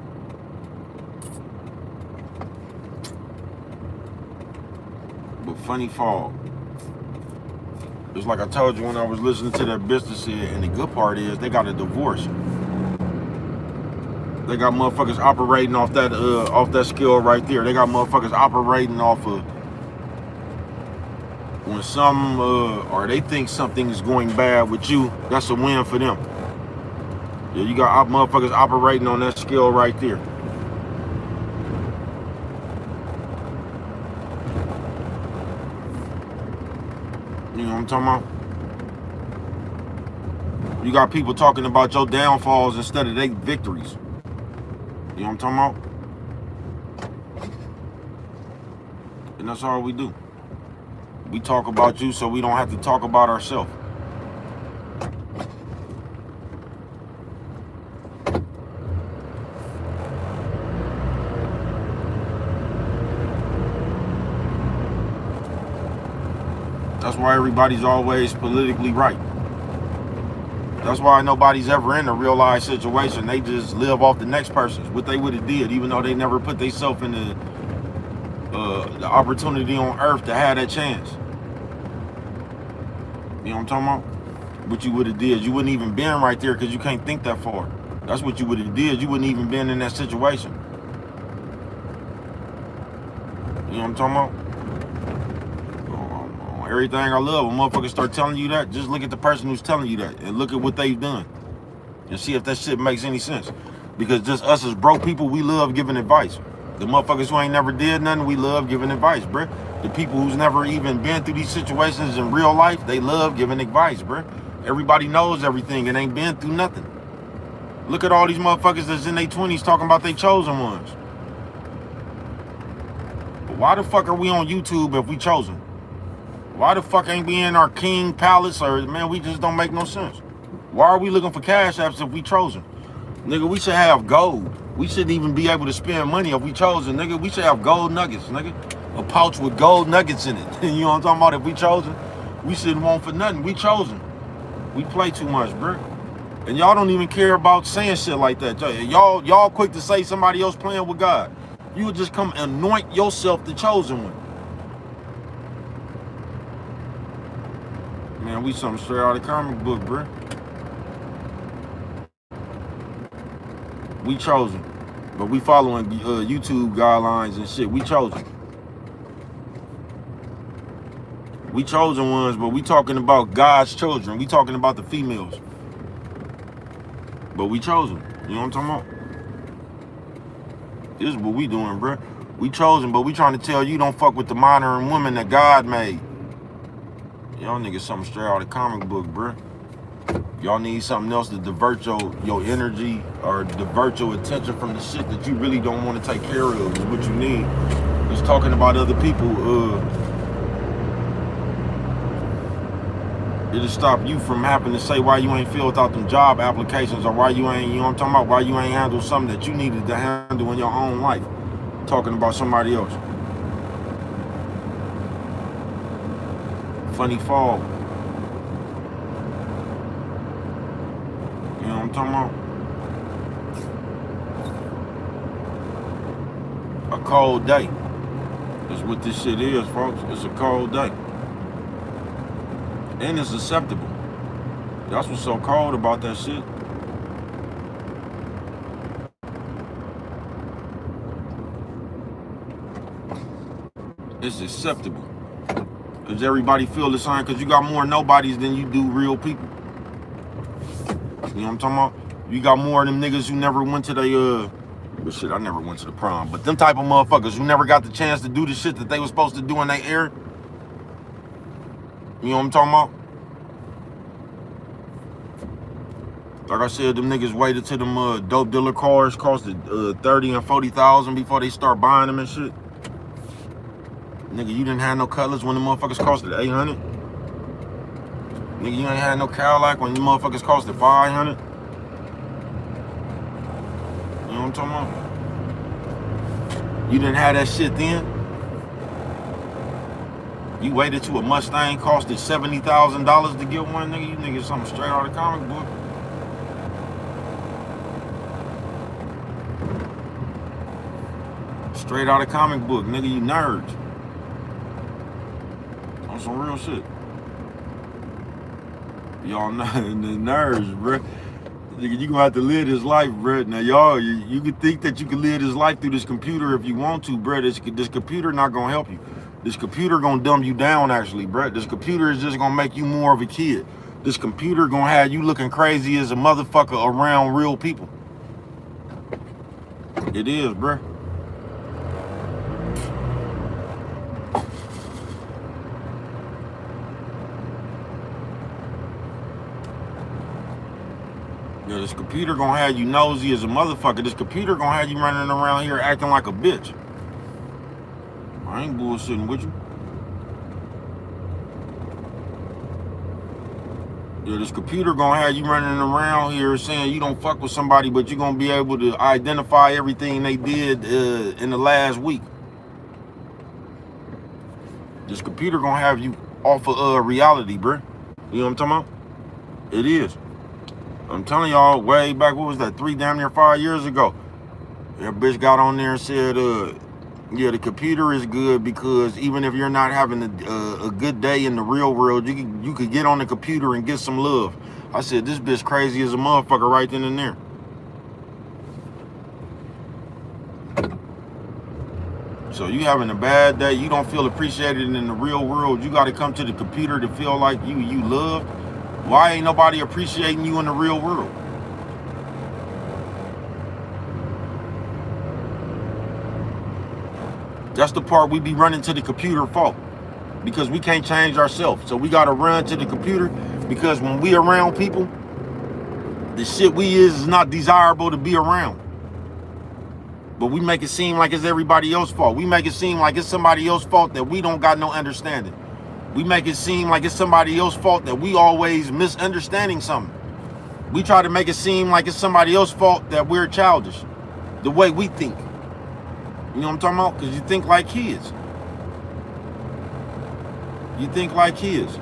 But Funny Fog. It's like I told you when I was listening to that business here, and the good part is they got a divorce. They got motherfuckers operating off that skill right there. They got motherfuckers operating off of when some or they think something is going bad with you, that's a win for them. Yeah, you got motherfuckers operating on that skill right there. You know what I'm talking about? You got people talking about your downfalls instead of their victories. You know what I'm talking about? And that's all we do. We talk about you so we don't have to talk about ourselves. That's why everybody's always politically right. That's why nobody's ever in a real life situation. They just live off the next person's, what they would have did, even though they never put themselves in the opportunity on earth to have that chance. You know what I'm talking about? What you would have did. You wouldn't even been right there because you can't think that far. That's what you would have did. You wouldn't even been in that situation. You know what I'm talking about? Everything I love, when motherfuckers start telling you that, just look at the person who's telling you that and look at what they've done and see if that shit makes any sense. Because just us as broke people, we love giving advice. The motherfuckers who ain't never did nothing, we love giving advice, bruh. The people who's never even been through these situations in real life, they love giving advice, bruh. Everybody knows everything and ain't been through nothing. Look at all these motherfuckers that's in their 20s talking about they chosen ones. But why the fuck are we on YouTube if we chosen? Why the fuck ain't we in our king palace? Or, man, we just don't make no sense. Why are we looking for cash apps if we chosen? Nigga, we should have gold. We shouldn't even be able to spend money if we chosen, nigga. We should have gold nuggets, nigga. A pouch with gold nuggets in it. You know what I'm talking about? If we chosen, we shouldn't want for nothing. We chosen. We play too much, bro. And y'all don't even care about saying shit like that. Y'all quick to say somebody else playing with God. You would just come anoint yourself the chosen one. Man, we something straight out of the comic book, bro. We chosen. But we following YouTube guidelines and shit. We chosen. We chosen ones, but we talking about God's children. We talking about the females. But we chosen. You know what I'm talking about? This is what we doing, bro. We chosen, but we trying to tell you don't fuck with the modern woman that God made. Y'all niggas something straight out of the comic book, bro. Y'all need something else to divert your energy or divert your attention from the shit that you really don't want to take care of is what you need. Just talking about other people, it'll stop you from having to say why you ain't filled out them job applications or why you ain't, you know what I'm talking about, why you ain't handled something that you needed to handle in your own life. Talking about somebody else. Funny fall. You know what I'm talking about? A cold day. That's what this shit is, folks. It's a cold day. And it's acceptable. That's what's so cold about that shit. It's acceptable. Because everybody feel the same, because you got more nobodies than you do real people. You know what I'm talking about? You got more of them niggas who never went to the, but shit, I never went to the prom. But them type of motherfuckers who never got the chance to do the shit that they was supposed to do in their air. You know what I'm talking about? Like I said, them niggas waited till them dope dealer cars costed 30 and 40,000 before they start buying them and shit. Nigga, you didn't have no Cutlass when the motherfuckers costed 800. Nigga, you ain't had no Cadillac when the motherfuckers costed 500. You know what I'm talking about? You didn't have that shit then. You waited till a Mustang costed $70,000 to get one, nigga. You niggas something straight out of the comic book. Straight out of comic book, nigga, you nerds. On some real shit. Y'all know the nerds, bruh. Nigga, you gonna have to live this life, bruh. Now, y'all, you can think that you can live this life through this computer if you want to, bruh. This computer not gonna help you. This computer gonna dumb you down, actually, bruh. This computer is just gonna make you more of a kid. This computer gonna have you looking crazy as a motherfucker around real people. It is, bruh. Yeah, this computer gonna have you nosy as a motherfucker. This computer gonna have you running around here acting like a bitch. I ain't bullshitting with you. Yeah, this computer gonna have you running around here saying you don't fuck with somebody, but you're gonna be able to identify everything they did in the last week. This computer gonna have you off of reality, bruh. You know what I'm talking about? It is. I'm telling y'all, way back, what was that, 3 damn near 5 years ago? That bitch got on there and said, yeah, the computer is good because even if you're not having a good day in the real world, you could get on the computer and get some love. I said, this bitch crazy as a motherfucker right then and there. So you having a bad day, you don't feel appreciated in the real world, you got to come to the computer to feel like you loved. Why ain't nobody appreciating you in the real world? That's the part we be running to the computer for, because we can't change ourselves. So we got to run to the computer, because when we around people, the shit we is not desirable to be around. But we make it seem like it's everybody else's fault. We make it seem like it's somebody else's fault that we don't got no understanding. We make it seem like it's somebody else's fault that we always misunderstanding something. We try to make it seem like it's somebody else's fault that we're childish, the way we think. You know what I'm talking about? Because you think like kids. You think like kids.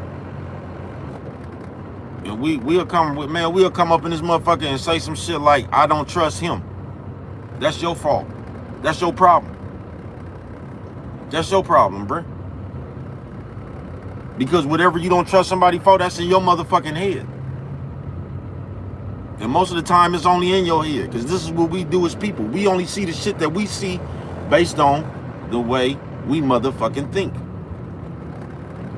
And we'll come up in this motherfucker and say some shit like, I don't trust him. That's your fault. That's your problem. That's your problem, bruh. Because whatever you don't trust somebody for, that's in your motherfucking head. And most of the time, it's only in your head. Because this is what we do as people. We only see the shit that we see based on the way we motherfucking think.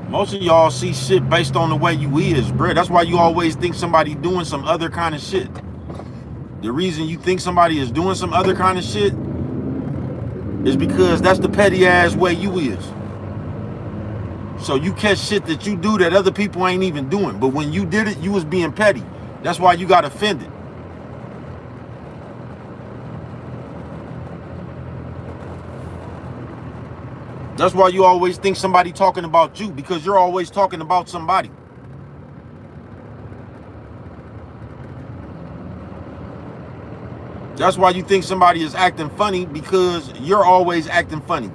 Most of y'all see shit based on the way you is, bruh. That's why you always think somebody doing some other kind of shit. The reason you think somebody is doing some other kind of shit is because that's the petty ass way you is. So you catch shit that you do that other people ain't even doing. But when you did it, you was being petty. That's why you got offended. That's why you always think somebody talking about you, because you're always talking about somebody. That's why you think somebody is acting funny, because you're always acting funny.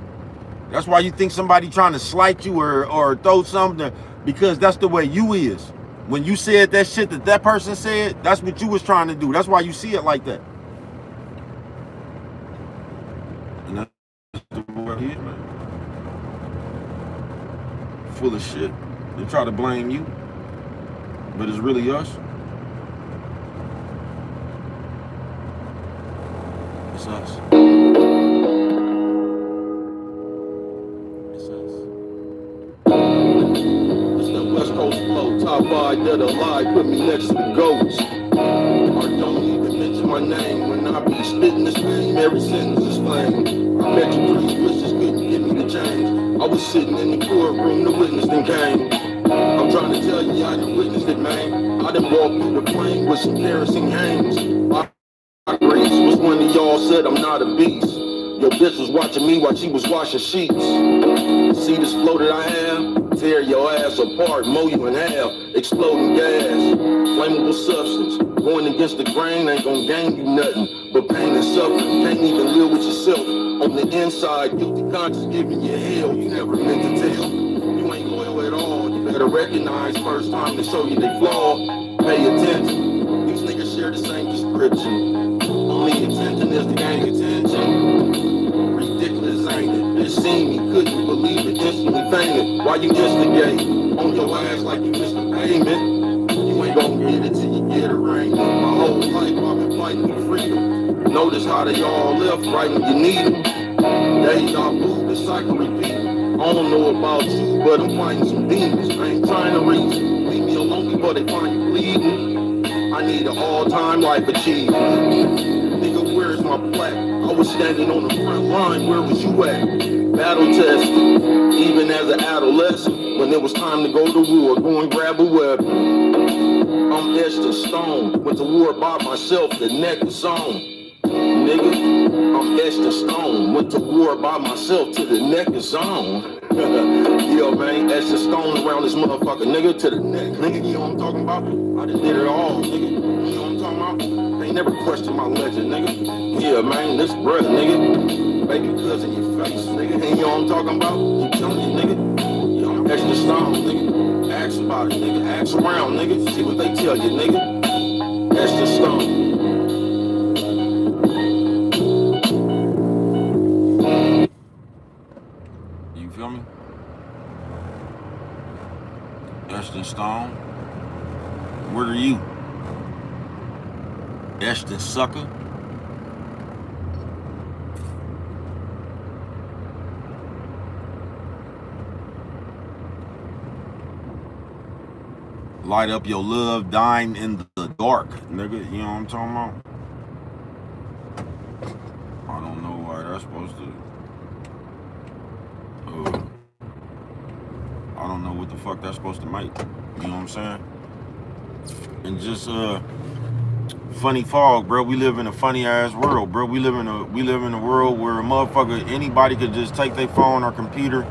That's why you think somebody trying to slight you or throw something, because that's the way you is. When you said that shit that person said, that's what you was trying to do. That's why you see it like that. And that's the way it is, man. Full of shit. They try to blame you, but it's really us. It's us. West Coast flow, top 5 that alive, put me next to the goats. Or don't even mention my name when I be spitting this name, every sentence is flame. I bet you 3 wishes couldn't give me the change. I was sitting in the courtroom, the witness then came. I'm trying to tell you, I done witnessed it, man. I done walked through the flame with some kerosene hands. My grace was when y'all said I'm not a beast. Your bitch was watching me while she was washing sheets. See this flow that I have? Tear your ass apart, mow you in half. Exploding gas, flammable substance. Going against the grain ain't gonna gain you nothing but pain and suffering. Can't even live with yourself. On the inside, guilty conscience giving you hell. You never meant to tell. You ain't loyal at all. You better recognize first time to show you they flaw. Pay attention. These niggas share the same description. Only attention is to gain attention. Ridiculous, ain't it? Bitch seen me, couldn't believe it, instantly fainted. Why you instigate on your ass like you missed a payment? You ain't gonna get it till you get a ring. My whole life I've been fighting for freedom. Notice how they all left right when you need them. Deja vu, the cycle repeat. I don't know about you, but I'm fighting some demons. I ain't trying to reason. Leave me alone before they find you bleeding. I need an all-time life achievement. Nigga, where's my plaque? I was standing on the front line, where was you at? Battle tested, even as an adolescent. When it was time to go to war, go and grab a weapon. I'm Esther Stone. Went to war by myself, the neck is on. Nigga, I'm Esther Stone. Went to war by myself till the neck is on. Yo, man, Esther Stone around this motherfucker, nigga, to the neck. Nigga, you know what I'm talking about? I done did it all, nigga. You know what I'm talking about? Ain't never questioned my legend, nigga. Yeah, man, this breath, nigga. Baby cousin in your face, nigga. Ain't you know what I'm talking about? I'm telling you, nigga. Yo, I'm Esther Stone, nigga. Ask about it, nigga. Ask around, nigga. See what they tell you, nigga. Esther Stone. You feel me? Esther Stone. What are you? Esther Sucker? Light up your love, dying in the dark, nigga. You know what I'm talking about? I don't know why that's supposed to. I don't know what the fuck that's supposed to make. You know what I'm saying? And just funny fog, bro. We live in a funny ass world, bro. We live in a world where a motherfucker, anybody could just take their phone or computer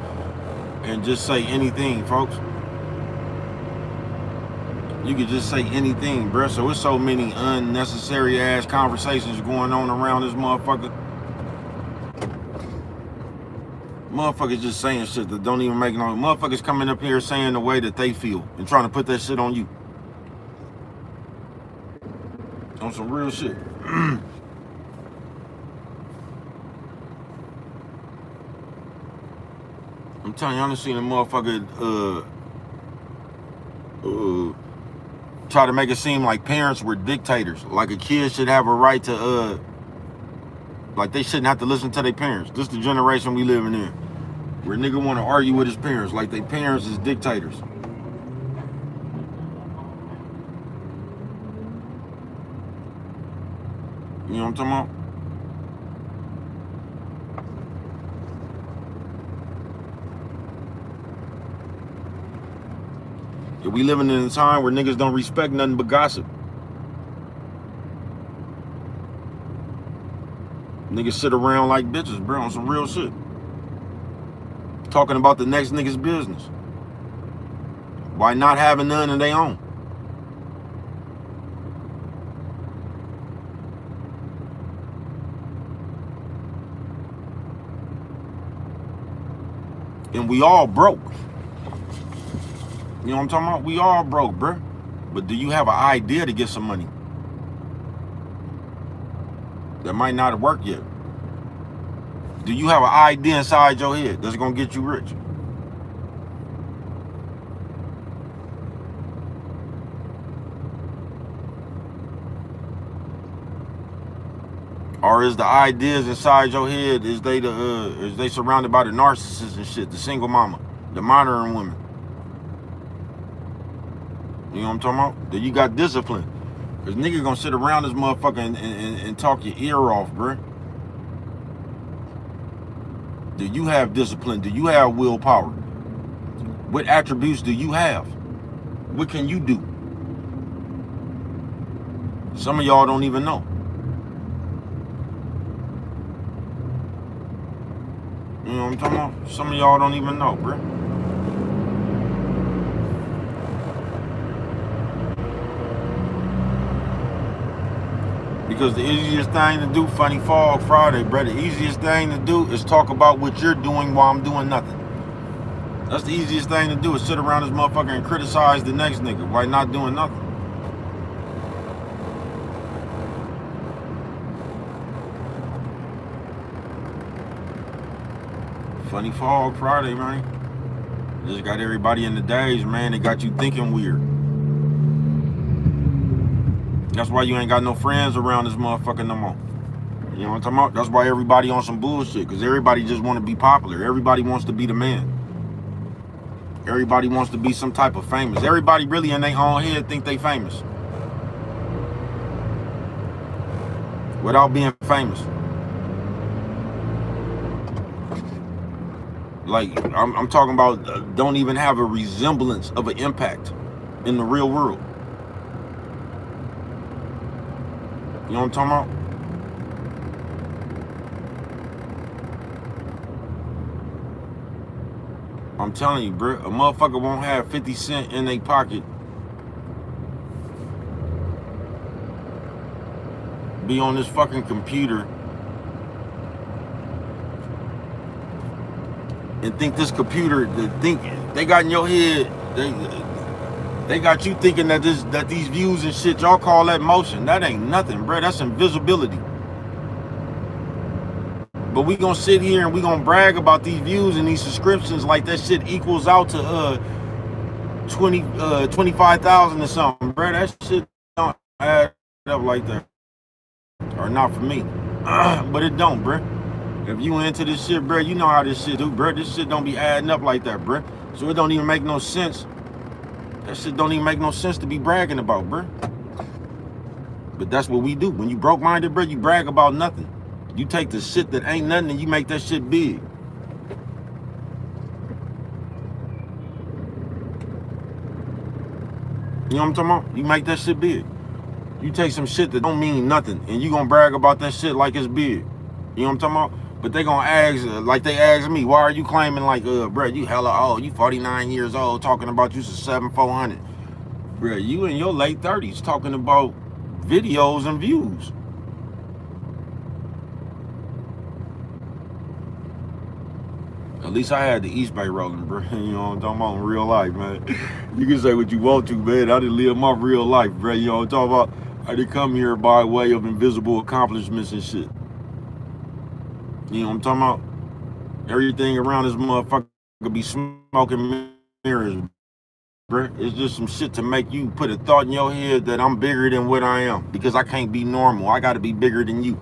and just say anything, folks. You could just say anything, bro. So it's so many unnecessary ass conversations going on around this motherfucker. Motherfuckers just saying shit that don't even make no. Motherfuckers coming up here saying the way that they feel and trying to put that shit on you. On some real shit. I'm telling you, I done seen a motherfucker try to make it seem like parents were dictators. Like a kid should have a right to like they shouldn't have to listen to their parents. This is the generation we living in. Where a nigga wanna argue with his parents like their parents is dictators. You know what I'm talking about? Yeah, we living in a time where niggas don't respect nothing but gossip. Niggas sit around like bitches, bro, on some real shit. Talking about the next nigga's business. Why not having none of their own? And we all broke. You know what I'm talking about? We all broke, bro. But do you have an idea to get some money? That might not have worked yet. Do you have an idea inside your head that's gonna get you rich? Or is the ideas inside your head, is they surrounded by the narcissists and shit, the single mama, the monitoring women? You know what I'm talking about? That you got discipline. Cause nigga gonna sit around this motherfucker and talk your ear off, bruh. Do you have discipline? Do you have willpower? What attributes do you have? What can you do? Some of y'all don't even know. You know what I'm talking about? Some of y'all don't even know, bruh. Because the easiest thing to do, Funny Fog Friday, bro, the easiest thing to do is talk about what you're doing while I'm doing nothing. That's the easiest thing to do, is sit around this motherfucker and criticize the next nigga while not doing nothing. Funny Fog Friday, man. Just got everybody in the days, man. They got you thinking weird. That's why you ain't got no friends around this motherfucker no more. You know what I'm talking about? That's why everybody on some bullshit, because everybody just want to be popular. Everybody wants to be the man. Everybody wants to be some type of famous. Everybody really in their own head think they famous without being famous. Like, I'm talking about don't even have a resemblance of an impact in the real world. You know what I'm talking about? I'm telling you, bro, a motherfucker won't have 50 cents in their pocket, be on this fucking computer, and think this computer, they got in your head, they got you thinking that these views and shit, y'all call that motion. That ain't nothing, bro. That's invisibility. But we gonna sit here and we gonna brag about these views and these subscriptions like that shit equals out to 25,000 or something, bro. That shit don't add up like that, or not for me. But it don't, bro. If you into this shit, bro, you know how this shit do, bro. This shit don't be adding up like that, bro. So it don't even make no sense. That shit don't even make no sense to be bragging about, bro. But that's what we do. When you broke-minded, bro, you brag about nothing. You take the shit that ain't nothing and you make that shit big. You know what I'm talking about? You make that shit big. You take some shit that don't mean nothing and you gonna brag about that shit like it's big. You know what I'm talking about? But they gonna ask, like they asked me, why are you claiming like, bro, you hella old, you 49 years old, talking about you some 7,400. Bro, you in your late 30s talking about videos and views. At least I had the East Bay rolling, bro. You know what I'm talking about in real life, man. You can say what you want to, man. I didn't live my real life, bro. You know what I'm talking about? I didn't come here by way of invisible accomplishments and shit. You know what I'm talking about? Everything around this motherfucker could be smoking mirrors, bro. It's just some shit to make you put a thought in your head that I'm bigger than what I am. Because I can't be normal. I gotta be bigger than you.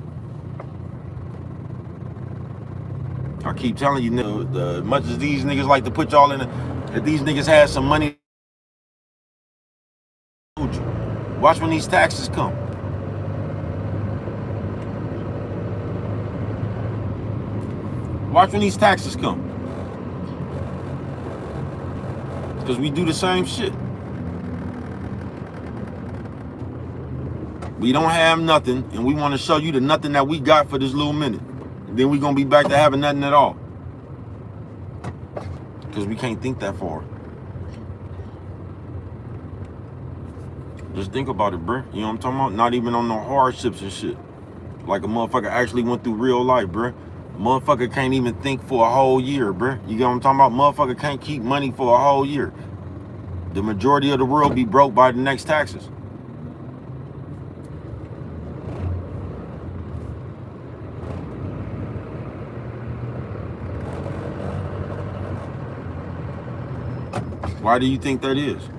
I keep telling you, as much as these niggas like to put y'all in, if these niggas had some money, watch when these taxes come. Watch when these taxes come. Because we do the same shit. We don't have nothing, and we want to show you the nothing that we got for this little minute. Then we're going to be back to having nothing at all. Because we can't think that far. Just think about it, bro. You know what I'm talking about? Not even on no hardships and shit. Like a motherfucker actually went through real life, bro. Motherfucker can't even think for a whole year, bro. You get what I'm talking about? Motherfucker can't keep money for a whole year. The majority of the world be broke by the next taxes. Why do you think that is?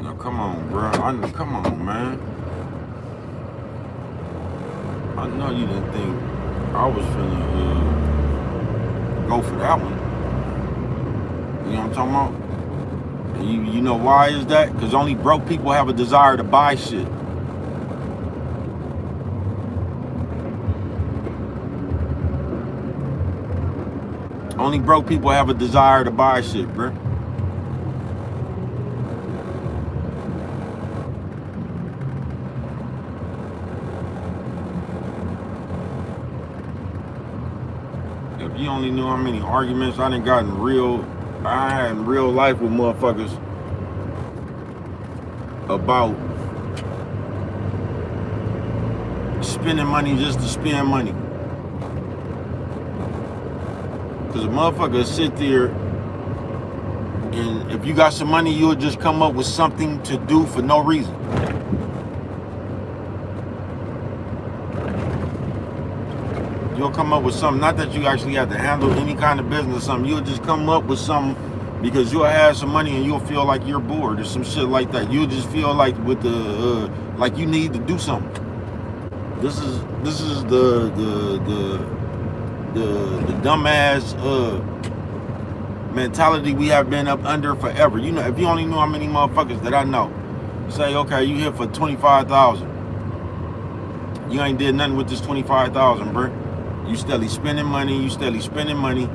Now come on, bro. Come on, man. I know you didn't think I was finna go for that one. You know what I'm talking about? And you know why is that? Because only broke people have a desire to buy shit. Only broke people have a desire to buy shit, bro. If you only knew how many arguments I done got in real life with motherfuckers about spending money just to spend money. Because a motherfucker sit there and if you got some money, you'll just come up with something to do for no reason. You'll come up with something, not that you actually have to handle any kind of business or something. You'll just come up with something because you'll have some money and you'll feel like you're bored or some shit like that. You'll just feel like with the like you need to do something. This is the dumbass mentality we have been up under forever. You know, if you only knew how many motherfuckers that I know say, okay, you here for 25,000. You ain't did nothing with this 25,000, bro. You steadily spending money.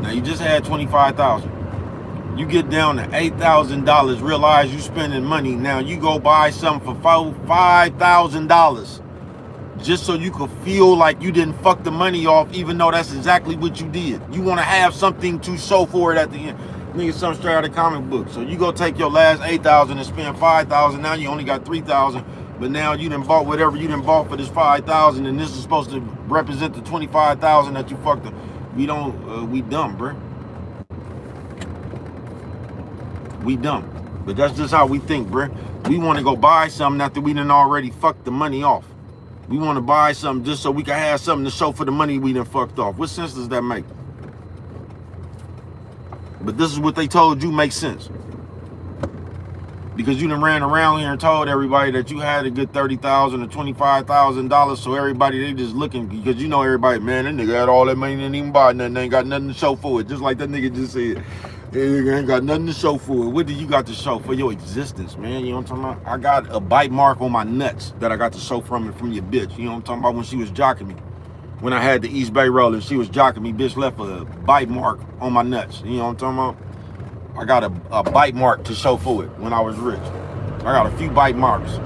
Now you just had 25,000. You get down to $8,000, realize you spending money. Now you go buy something for $5,000 just so you could feel like you didn't fuck the money off, even though that's exactly what you did. You want to have something to show for it at the end. Nigga, something straight out of comic book. So you go take your last $8,000 and spend $5,000. Now you only got $3,000, but now you done bought whatever you done bought for this $5,000, and this is supposed to represent the $25,000 that you fucked up. We don't. We dumb, bruh. We dumb. But that's just how we think, bruh. We want to go buy something after we done already fucked the money off. We want to buy something just so we can have something to show for the money we done fucked off. What sense does that make? But this is what they told you makes sense. Because you done ran around here and told everybody that you had a good $30,000 or $25,000. So everybody, they just looking, because you know everybody, man, that nigga had all that money and didn't even buy nothing. They ain't got nothing to show for it. Just like that nigga just said. They ain't got nothing to show for it. What do you got to show for your existence, man? You know what I'm talking about? I got a bite mark on my nuts that I got to show from your bitch. You know what I'm talking about? When she was jocking me. When I had the East Bay roller, she was jocking me. Bitch left a bite mark on my nuts. You know what I'm talking about? I got a bite mark to show for it when I was rich. I got a few bite marks.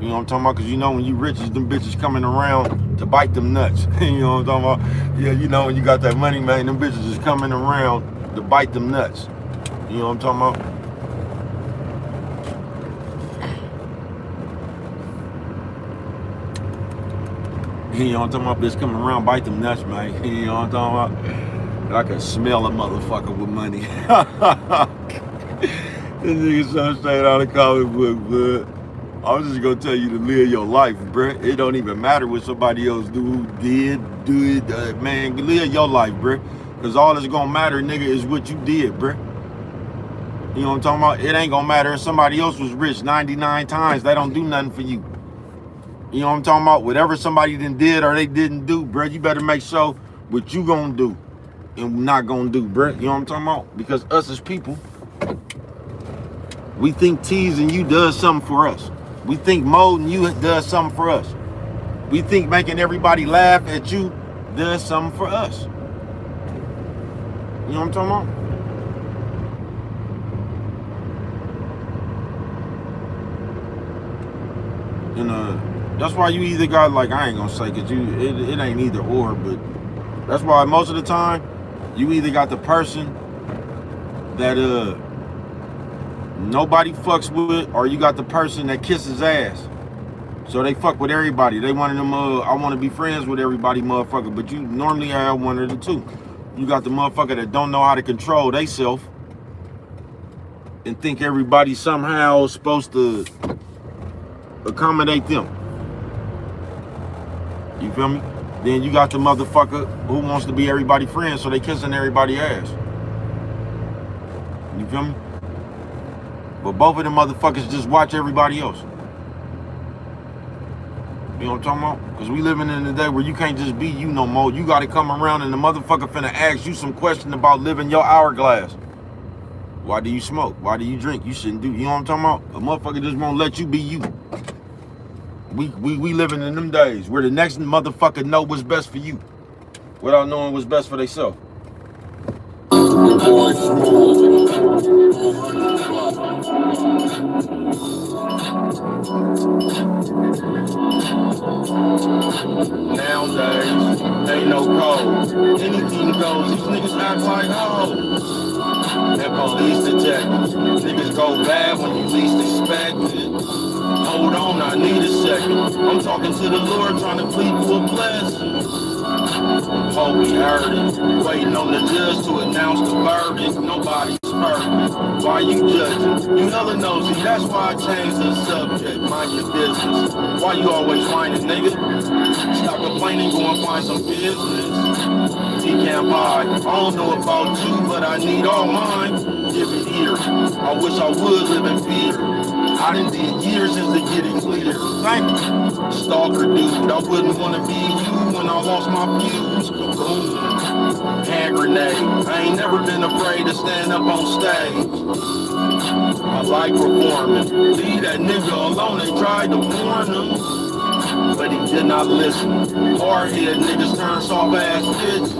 You know what I'm talking about? Because you know when you rich, them bitches coming around to bite them nuts. You know what I'm talking about? Yeah, you know when you got that money, man, them bitches is coming around to bite them nuts. You know what I'm talking about? You know what I'm talking about? Bitch coming around, bite them nuts, man. You know what I'm talking about? And I can smell a motherfucker with money. This nigga something straight out of comic book, bud. I'm just gonna tell you to live your life, bruh. It don't even matter what somebody else do it, man. Live your life, bruh. Cause all that's gonna matter, nigga, is what you did, bruh. You know what I'm talking about? It ain't gonna matter if somebody else was rich 99 times. They don't do nothing for you. You know what I'm talking about? Whatever somebody did or they didn't do, bruh, you better make sure what you gonna do and not gonna do, bruh. You know what I'm talking about? Because us as people, we think teasing you does something for us. We think molding you does something for us. We think making everybody laugh at you does something for us. You know what I'm talking about? And that's why you either got, like, I ain't gonna say, cause it ain't either or, but that's why most of the time you either got the person that nobody fucks with, or you got the person that kisses ass. So they fuck with everybody. They one of them I want to be friends with everybody motherfucker, but you normally have one of the two. You got the motherfucker that don't know how to control theyself and think everybody somehow is supposed to accommodate them. You feel me? Then you got the motherfucker who wants to be everybody's friend, so they kissing everybody's ass. You feel me? But both of them motherfuckers just watch everybody else. You know what I'm talking about? Because we living in a day where you can't just be you no more. You got to come around and the motherfucker finna ask you some question about living your hourglass. Why do you smoke? Why do you drink? You shouldn't do. You know what I'm talking about? A motherfucker just won't let you be you. We living in them days where the next motherfucker know what's best for you without knowing what's best for themselves. Boy Smooth. Nowadays, ain't no code. Anything goes. These niggas act like hoes. That police detectives. Niggas go bad when you least expect it. Hold on, I need a second. I'm talking to the Lord, trying to plead for a blessing. Hope we heard it. Waiting on the judge to announce the verdict. Nobody's perfect. Why you judging? You hella nosy, that's why I changed the subject. Mind your business. Why you always whining, nigga? Stop complaining, go and find some business. He can't buy. I don't know about you, but I need all mine. Give it here. I wish I would live in fear. I done did years just to get it clear. Thank you. Stalker dude, I wouldn't want to be you when I lost my fuse. Boom. Hand grenade. I ain't never been afraid to stand up on stage. I like performing. Leave that nigga alone, they tried to warn him. but he did not listen. Hard-head niggas turn soft-ass bitches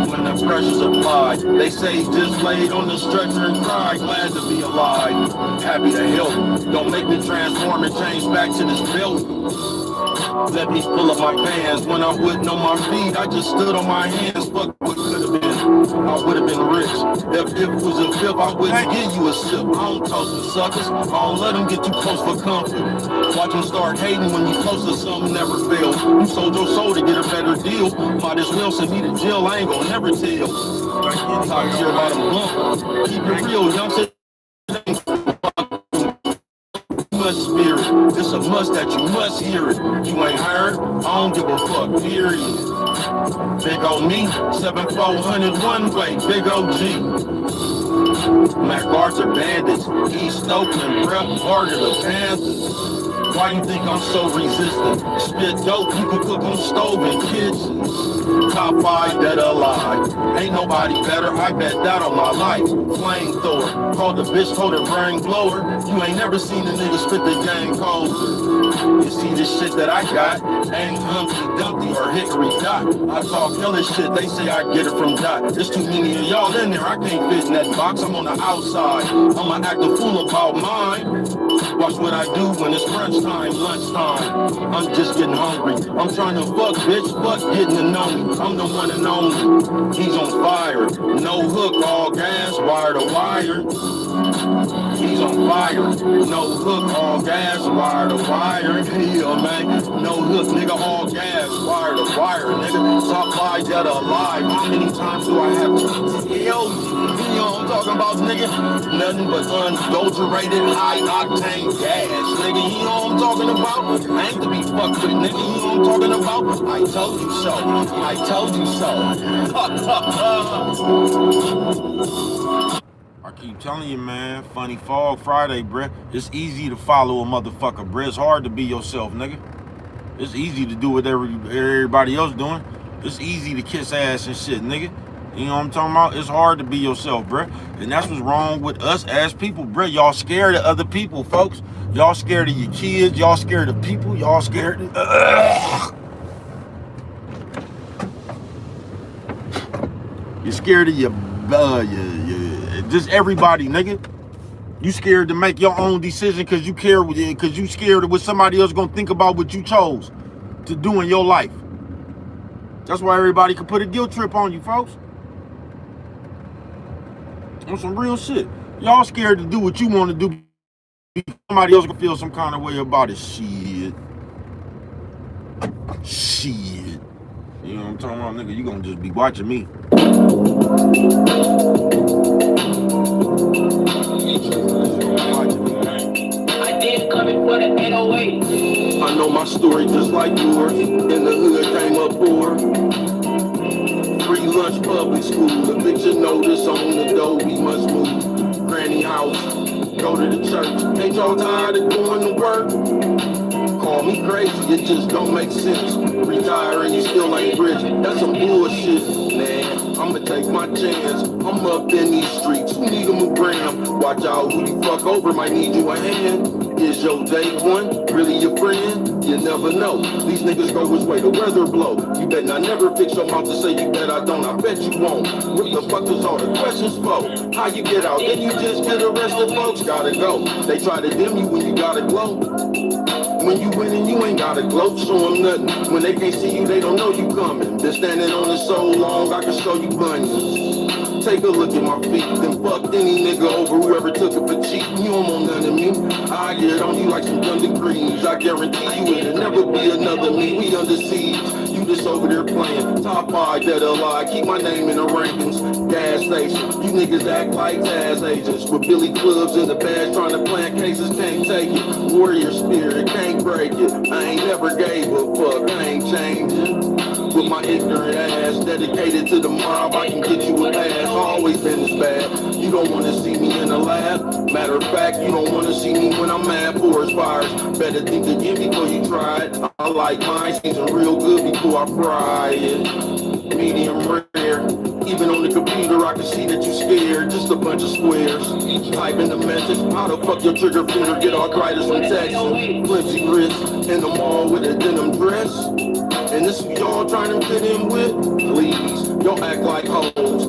when the pressure's applied. They say just laid on the stretcher and cried, glad to be alive, happy to help. Don't make me transform and change back to this belt. Let me pull up my pants. When I wasn't on my feet, I just stood on my hands. Fuck what could have been. I would have been rich. If it was a fifth, I wouldn't give you a sip. I don't talk to suckers. I don't let them get too close for comfort. Watch them start hating when you close to something never fails. You sold your soul to get a better deal. Might as well send me to jail. I ain't gonna never tell. Talk shit about them bump. Keep it real, young shit. Spirit. It's a must that you must hear it. You ain't heard? I don't give a fuck, period. Big old me, 7400 one way, big OG. MacArthur bandits, East Oakland, Brett Carter, the Panthers. Why you think I'm so resistant? Spit dope, you can cook on stove and kitchens. Top 5 dead or alive. Ain't nobody better, I bet that on my life. Flamethrower, called the bitch, told her brain blower. You ain't never seen a nigga spit the game cold. You see this shit that I got? Ain't Humpty Dumpty or Hickory Dot. I talk hella shit, they say I get it from Dot. There's too many of y'all in there, I can't fit in that box. I'm on the outside, I'ma act a fool about mine. Watch what I do when it's crunch time, lunchtime. I'm just getting hungry. I'm trying to fuck, bitch. Fuck getting to know me. I'm the one and only. He's on fire. No hook, all gas, wire to wire. He's on fire. No hook, all gas, wire to wire. Yeah, man. No hook, nigga, all gas, wire to wire, nigga. Top 5 dead or alive. How many times do I have to tell you? You know what I'm talking about, nigga? Nothing but unadulterated, high-octane gas, nigga. You know what I'm talking about? I ain't to be fucked with, nigga. You know what I'm talking about? I told you so. I told you so. I keep telling you, man, Funny Fog Friday, bruh. It's easy to follow a motherfucker, bruh. It's hard to be yourself, nigga. It's easy to do what everybody else doing. It's easy to kiss ass and shit, nigga. You know what I'm talking about? It's hard to be yourself, bruh. And that's what's wrong with us as people, bruh. Y'all scared of other people, folks. Y'all scared of your kids. Y'all scared of people. Y'all scared of... You're scared of your just everybody, nigga. You scared to make your own decision because you care, because you scared of what somebody else gonna think about what you chose to do in your life. That's why everybody can put a guilt trip on you, folks. On some real shit. Y'all scared to do what you want to do. Somebody else gonna feel some kind of way about it. Shit. You know what I'm talking about, nigga? You gonna just be watching me. I did come in for the 808. I know my story just like yours. In the hood came up poor. Free lunch, public school. Eviction notice on the door, we must move. Granny house, go to the church. Ain't y'all tired of going to work? Call me crazy, it just don't make sense. Retire and you still ain't rich. That's some bullshit, man. I'ma take my chance. I'm up in these streets. Who need a gram? Watch out who you fuck over, might need you a hand. Is your day one really your friend? You never know. These niggas go which way the weather blow. You bet I never fix your mouth to say you bet I don't. I bet you won't. What the fuck is all the questions for? How you get out? Then you just get arrested, folks. Gotta go. They try to dim you when you gotta glow. When you winning, you ain't gotta gloat, show them nothing. When they can't see you, they don't know you coming. Been standing on it so long, I can show you bunions. Take a look at my feet, then fuck any nigga over whoever took it for cheap. You don't want none of me. I get on you like some gun degrees. I guarantee you it'll never be another me. We under siege. You just over there playing. Top 5 dead or alive. Keep my name in the rankings. Gas station. You niggas act like jazz agents. With Billy Clubs in the bag trying to plan cases. Can't take it. Warrior spirit. Can't break it. I ain't never gave a fuck. I ain't changing. With my ignorant ass dedicated to the mob, I can get you a pass. Always been this bad. You don't want to see me in the lab. Matter of fact, you don't want to see me when I'm mad. Forest fires. Better think again before you try it. I like mine season real good before I fry it. Medium rare. Even on the computer, I can see that you scared. Just a bunch of squares. Typing the message. How the fuck your trigger finger get arthritis from texting? Flimsy wrist in the mall with a denim dress. And this who y'all trying to fit in with? Please, y'all act like hoes.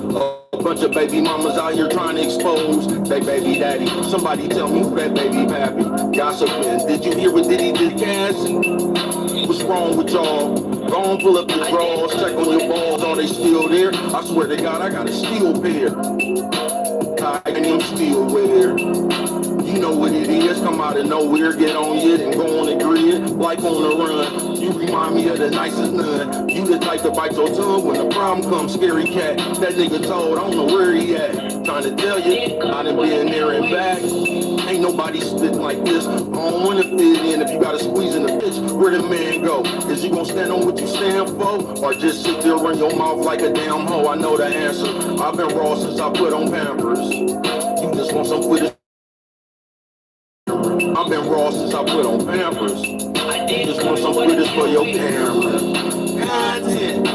A bunch of baby mamas out here trying to expose they baby daddy. Somebody tell me who that baby pappy. Gossiping. Did you hear what Diddy did, Cassie? What's wrong with y'all? Go on, pull up your drawers, check on your balls. Are they still there? I swear to God, I got a steel pair. I am still wear. You know what it is, come out of nowhere, get on it and go on the grid, like on the run. You remind me of the nicest nun. You the type to bite your tongue when the problem comes, scary cat. That nigga told, I don't know where he at. Trying to tell you, I done been there and back. Ain't nobody spitting like this. I don't wanna fit in if you gotta squeeze in the pitch. Where the man go? Is you gonna stand on what you stand for? Or just sit there, run your mouth like a damn hoe? I know the answer. I've been raw since I put on Pampers. You just want some footage. I've been raw since I put on Pampers. Just want some footage for your camera. Content.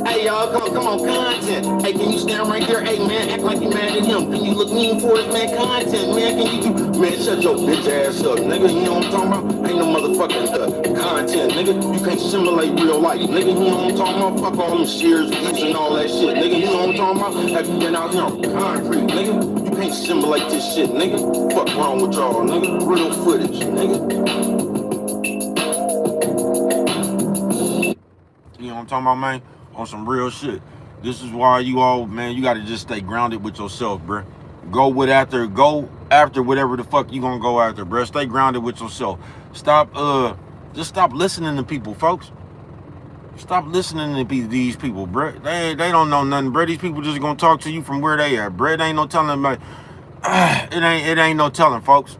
Hey y'all, come on, content. Hey, can you stand right there? Hey man, act like you mad at him. Can you look mean for it, man? Content, man. Can you do? Man, shut your bitch ass up, nigga. You know what I'm talking about? Ain't no motherfucking content, nigga. You can't simulate real life, nigga. You know what I'm talking about? Fuck all them shears, beats, and all that shit, nigga. You know what I'm talking about? Have you been out here on concrete, nigga? You can't simulate this shit, nigga. Fuck wrong with y'all, nigga? Real footage, nigga. You know what I'm talking about, man? On some real shit. This is why you all, man, you gotta just stay grounded with yourself, bruh. Go after whatever the fuck you gonna go after, bruh. Stay grounded with yourself. Just stop listening to people, folks. Stop listening to these people, bruh. They don't know nothing, bruh. These people just gonna talk to you from where they at, bruh. It ain't no telling about it ain't no telling, folks.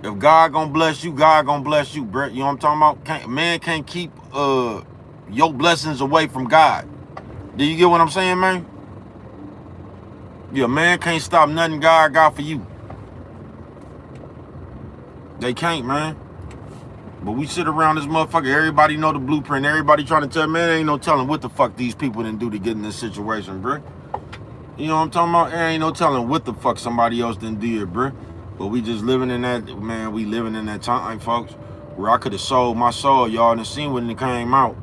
If God gonna bless you, God gonna bless you, bruh. You know what I'm talking about? Man can't keep your blessings away from God. Do you get what I'm saying, man? Yeah, man can't stop nothing God got for you. They can't, man. But we sit around this motherfucker, everybody know the blueprint. Everybody trying to tell, man, ain't no telling what the fuck these people didn't do to get in this situation, bruh. You know what I'm talking about? There ain't no telling what the fuck somebody else done did, bruh. But we just living in that, man, we living in that time, folks, where I could have sold my soul, y'all, and seen when it came out.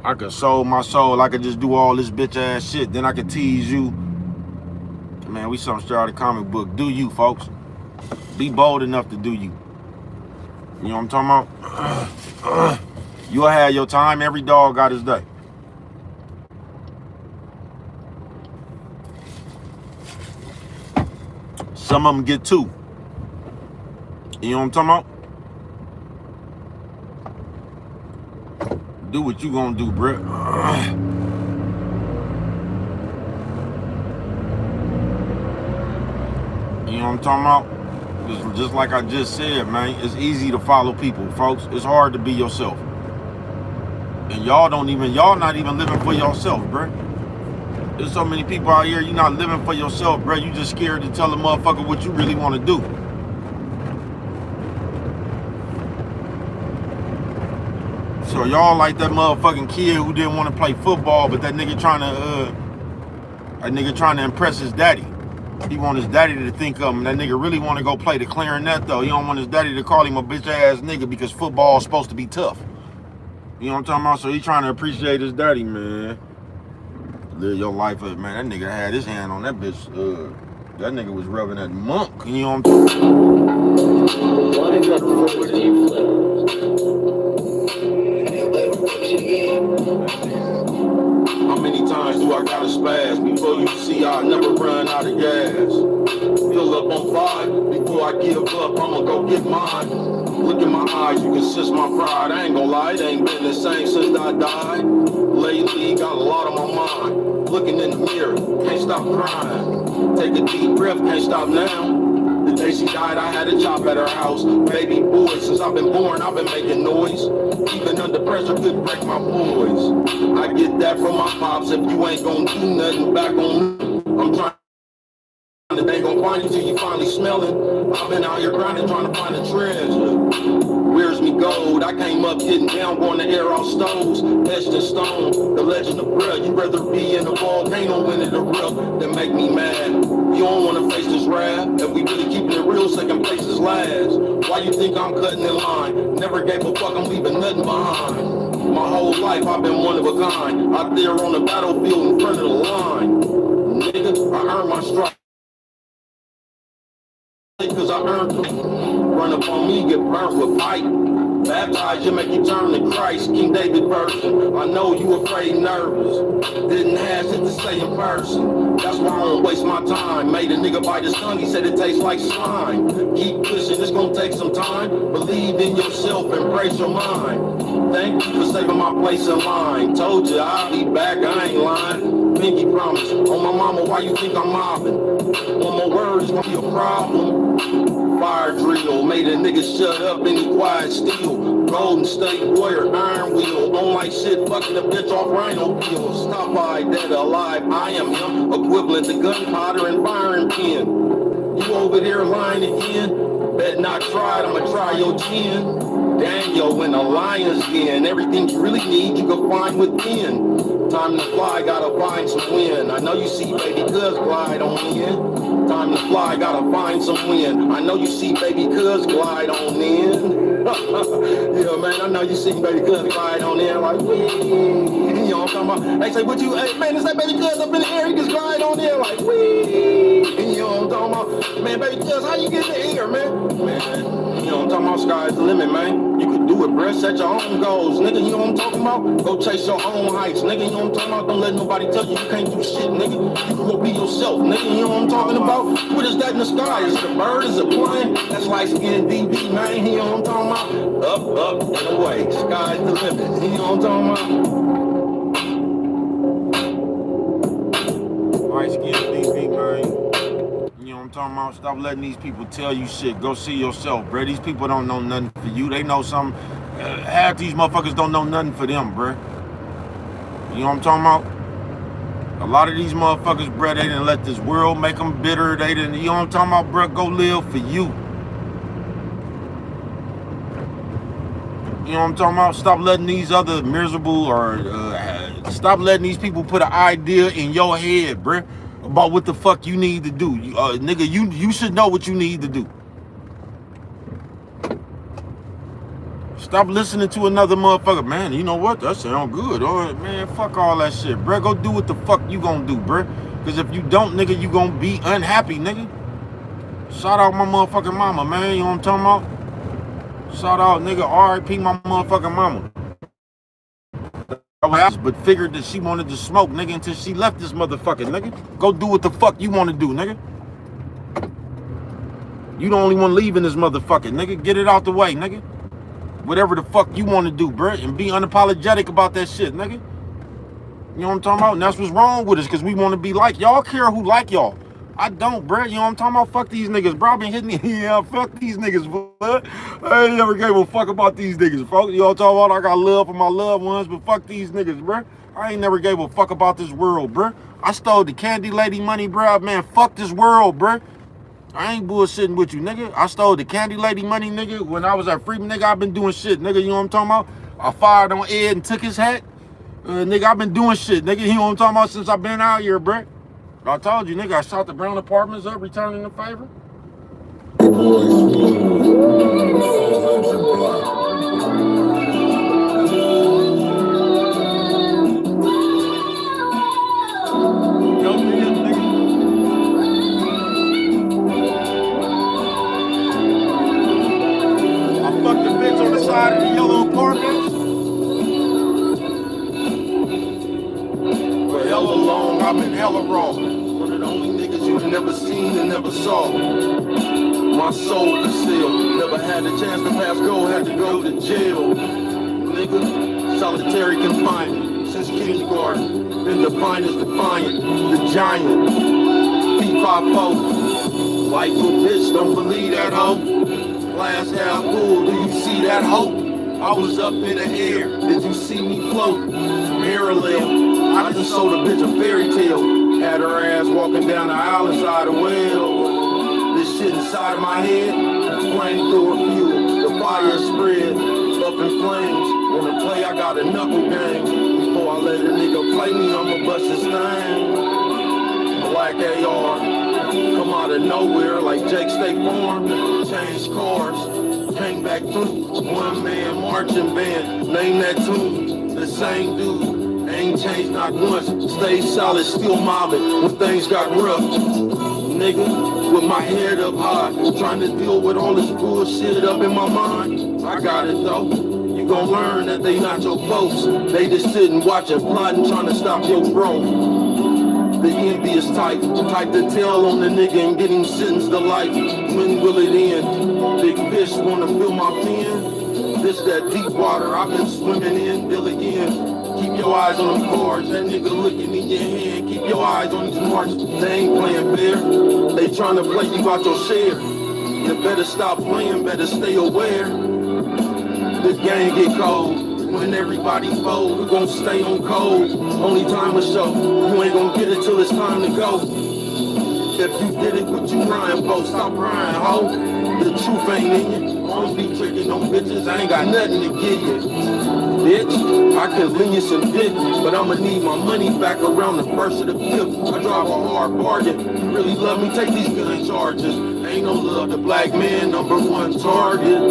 I could sold my soul. I could just do all this bitch ass shit. Then I could tease you. Man, we something straight out of the comic book. Do you, folks. Be bold enough to do you. You know what I'm talking about? You'll have your time. Every dog got his day. Some of them get two. You know what I'm talking about? Do what you gonna do, bruh. You know what I'm talking about? Just like I just said, man, it's easy to follow people, folks. It's hard to be yourself. And y'all not even living for yourself, bruh. There's so many people out here, you're not living for yourself, bruh. You just scared to tell a motherfucker what you really want to do. So y'all like that motherfucking kid who didn't want to play football, but that nigga trying to impress his daddy. He want his daddy to think of him. That nigga really want to go play the clarinet though. He don't want his daddy to call him a bitch ass nigga because football is supposed to be tough. You know what I'm talking about? So he trying to appreciate his daddy, man. Live your life up, man. That nigga had his hand on that bitch. That nigga was rubbing that monk. You know what I'm talking? How many times do I gotta spaz before you see I never run out of gas? Fill up on 5 before I give up, I'ma go get mine. Look in my eyes, you can sense my pride. I ain't gonna lie, it ain't been the same since I died. Lately, got a lot on my mind. Looking in the mirror, can't stop crying. Take a deep breath, can't stop now. The day she died, I had a chop at her house. Baby boy, since I've been born, I've been making noise. Even under pressure, could break my boys. I get that from my pops. If you ain't gonna do nothing back on me, I'm trying find it. They ain't gonna find you till you finally smell it. I've been out here grinding, trying to find a treasure. Where's me gold? I came up getting down, going to air off stoves, etched in stone. The legend of bruh. You'd rather be in a volcano in it erupt than make me mad. You don't wanna face this rap. If we really keeping it real, second place is last. Why you think I'm cutting in line? Never gave a fuck, I'm leaving nothing behind. My whole life I've been one of a kind. Out there on the battlefield in front of the line. Nigga, I earned my stripes. Cause I earned them. Run up on me, get burnt with pipe. Baptize you, make you turn to Christ. King David version. I know you afraid, nervous. Didn't have shit to say in person. That's why I don't waste my time. Made a nigga bite his tongue, he said it tastes like slime. Keep pushing, it's gonna take some time. Believe in yourself, embrace your mind. Thank you for saving my place in line. Told you I'll be back, I ain't lying. Pinky promise. On my mama, why you think I'm mobbing? One more word is gonna be a problem. Fire drill, made a nigga shut up and he quiet still. Golden State Warrior, Iron Wheel, on like shit, fucking a bitch off Rhino Pills. Stop by, dead or alive, I am him, equivalent to gunpowder and firing pin. You over there lying again? Bet not try it, I'ma try your chin. Daniel in the lion's den, everything you really need you can find within. Time to fly, gotta find some wind. I know you see baby cuz glide on in. Time to fly, gotta find some wind. I know you see baby cuz glide on in. Yeah, man, I know you see baby cuz glide on in like, wee. You know what I'm talking about? They say, what you, hey, man, is that baby cuz up in the air? He just glide on in like, wee. You know what I'm talking about? Man, baby cuz, how you get in the air, man? Man, you know what I'm talking about? Sky's the limit, man. You can do it, bruh. Set your own goals, nigga. You know what I'm talking about? Go chase your own heights, nigga. You know what I'm talking about? Don't let nobody tell you you can't do shit, nigga. You can go be yourself, nigga. You know what I'm talking about? What is that in the sky? Is it a bird? Is it a plane? That's light-skinned DB, man. You know what I'm talking about? Up, and away. Sky's the limit. You know what I'm talking about? Light-skinned DB, man. You know what I'm talking about? Stop letting these people tell you shit. Go see yourself, bruh. These people don't know nothing for you. They know something. Half these motherfuckers don't know nothing for them, bruh. You know what I'm talking about? A lot of these motherfuckers, bruh, they didn't let this world make them bitter. They didn't, you know what I'm talking about, bruh? Go live for you. You know what I'm talking about? Stop letting these other miserable or stop letting these people put an idea in your head, bruh, about what the fuck you need to do. Nigga, you should know what you need to do. Stop listening to another motherfucker. Man, you know what? That sound good. Oh, man, fuck all that shit, bruh. Go do what the fuck you gonna do, bruh. Because if you don't, nigga, you gonna be unhappy, nigga. Shout out my motherfucking mama, man. You know what I'm talking about? Shout out, nigga, R.I.P. my motherfucking mama. But figured that she wanted to smoke, nigga, until she left this motherfucker, nigga. Go do what the fuck you want to do, nigga. You the only one leaving this motherfucker, nigga. Get it out the way, nigga. Whatever the fuck you want to do, bruh, and be unapologetic about that shit, nigga. You know what I'm talking about? And that's what's wrong with us, because we want to be like y'all. Care who like y'all. I don't, bruh. You know what I'm talking about? Fuck these niggas, bro. I been hitting yeah, fuck these niggas, bruh. I ain't never gave a fuck about these niggas, folks. You know what I'm talking about? I got love for my loved ones, but fuck these niggas, bruh. I ain't never gave a fuck about this world, bruh. I stole the candy lady money, bruh. Man, fuck this world, bruh. I ain't bullshitting with you, nigga. I stole the candy lady money, nigga. When I was at Freeman, nigga, I've been doing shit, nigga. You know what I'm talking about? I fired on Ed and took his hat. Nigga, I've been doing shit, nigga. You know what I'm talking about since I've been out here, bruh. I told you, nigga, I shot the Brown Apartments up, returning the favor. Side of the yellow apartments. For hella long, I've been hella wrong. One of the only niggas you've never seen and never saw. My soul for sale. Never had the chance to pass go, had to go to jail. Nigga, solitary confinement. Since kindergarten, been defined as defiant. The giant. P5-4. Like little bitch, don't believe that hoe. Glass half full, do you see that hope? I was up in the air, did you see me float? Parallel, I just sold a bitch a fairy tale. Had her ass walking down the aisle inside a well. This shit inside of my head, flamethrower fuel. The fire spread up in flames. Wanna play, I got a knuckle game. Before I let a nigga play me, I'ma bust his thing. Black AR, come out of nowhere like Jake State Farm. Changed cars, came back through. One man marching band, name that tune. The same dude, ain't changed not once. Stay solid, still mobbing when things got rough. Nigga, with my head up high, trying to deal with all this bullshit up in my mind. I got it though. You gon' learn that they not your folks. They just sitting watching, plotting, trying to stop your growth. The envious type to tell on the nigga and get him sentenced to life. When will it end? Big fish wanna fill my pen. This that deep water I've been swimming in, till again. Keep your eyes on them cards, that nigga looking in your hand. Keep your eyes on these marks, they ain't playing fair. They tryna play you out your share. You better stop playing, better stay aware. This game get cold. When everybody fold, we gon' stay on cold. Only time will show. You ain't gon' get it till it's time to go. If you did it, what you crying for? Stop crying, ho. The truth ain't in you. I don't be tricking on bitches. I ain't got nothing to give you. Bitch, I can lend you some dick, but I'ma need my money back around the first of the fifth. I drive a hard bargain. You really love me? Take these gun charges. Ain't no love to black man, #1 target.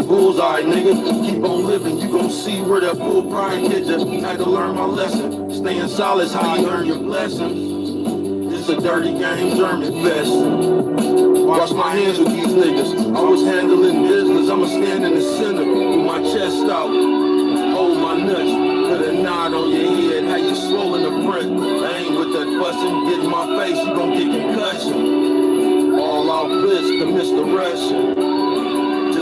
Bullseye, nigga, keep on living, you gon' see where that full pride hit you. Had to learn my lesson, staying solid's how you earn your blessings. It's a dirty game, German fest. Wash my hands with these niggas, I was handling business, I'ma stand in the center, with my chest out, hold my nuts, put a knot on your head, how you swollen the front. I ain't with that fussing, get in my face, you gon' get concussion. All out bliss, commits the Russian.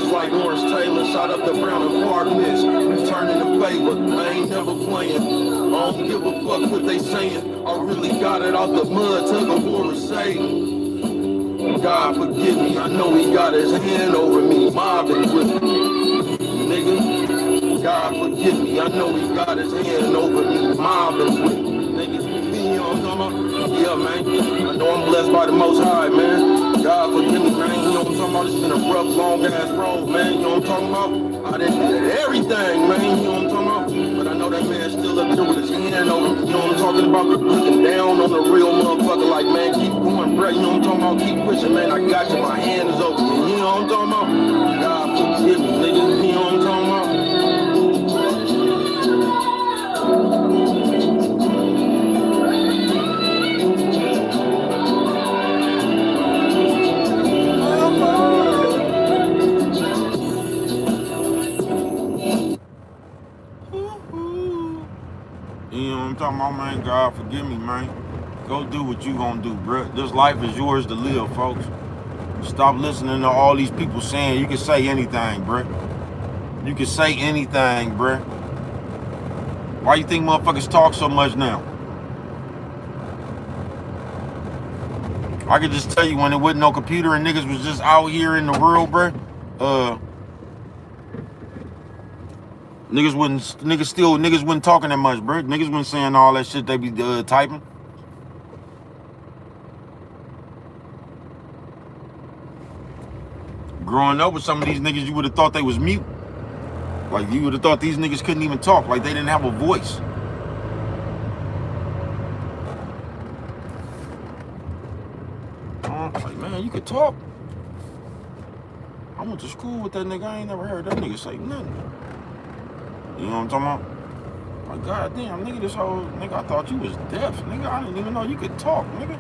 Like Lawrence Taylor, shot up the Brown and Park mix, returning the favor, I ain't never playing. I don't give a fuck what they saying, I really got it out the mud, tug of war to save. God forgive me, I know he got his hand over me, mobbing with me. Nigga, God forgive me, I know he got his hand over me, mobbing with me. Nigga, you know what I'm talking about? Yeah, man, I know I'm blessed by the Most High, man. God forgive me, man, you know what I'm talking about? It's been a rough, long-ass road, man, you know what I'm talking about? I done did everything, man, you know what I'm talking about? But I know that man's still up there with his hand over, you know what I'm talking about? Looking down on the real motherfucker, like, man, keep going, bro, you know what I'm talking about? Keep pushing, man, I got you, my hand is over you, you know what I'm talking about? God forgive me, nigga, you know what I'm talking about? You know what I'm talking about, man? God forgive me, man. Go do what you gonna do, bruh. This life is yours to live, folks. Stop listening to all these people saying you can say anything, bruh. You can say anything, bruh. Why you think motherfuckers talk so much now? I could just tell you when there wasn't no computer and niggas was just out here in the world, bruh. Niggas wasn't talking that much, bruh. Niggas wasn't saying all that shit they be typing. Growing up with some of these niggas, you would have thought they was mute. Like, you would have thought these niggas couldn't even talk, like they didn't have a voice. Like, man, you could talk. I went to school with that nigga. I ain't never heard that nigga say nothing. You know what I'm talking about? Like, goddamn, nigga, this whole nigga, I thought you was deaf. Nigga, I didn't even know you could talk, nigga.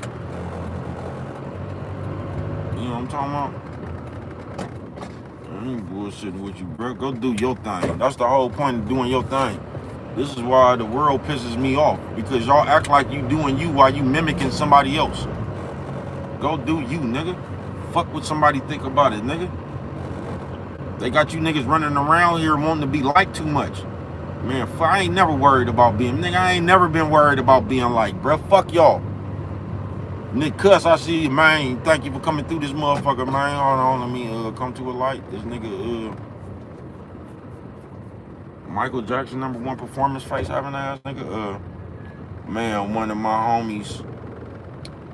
You know what I'm talking about? I ain't bullshitting with you, bro. Go do your thing. That's the whole point of doing your thing. This is why the world pisses me off. Because y'all act like you doing you while you mimicking somebody else. Go do you, nigga. Fuck what somebody think about it, nigga. They got you niggas running around here wanting to be liked too much. Man, I ain't never worried about being, nigga, I ain't never been worried about being liked, bruh. Fuck y'all. Nick Cuss, I see you, man. Thank you for coming through this motherfucker, man. Hold on, let me come to a light. This nigga, Michael Jackson, #1 performance face having ass, nigga. Man, one of my homies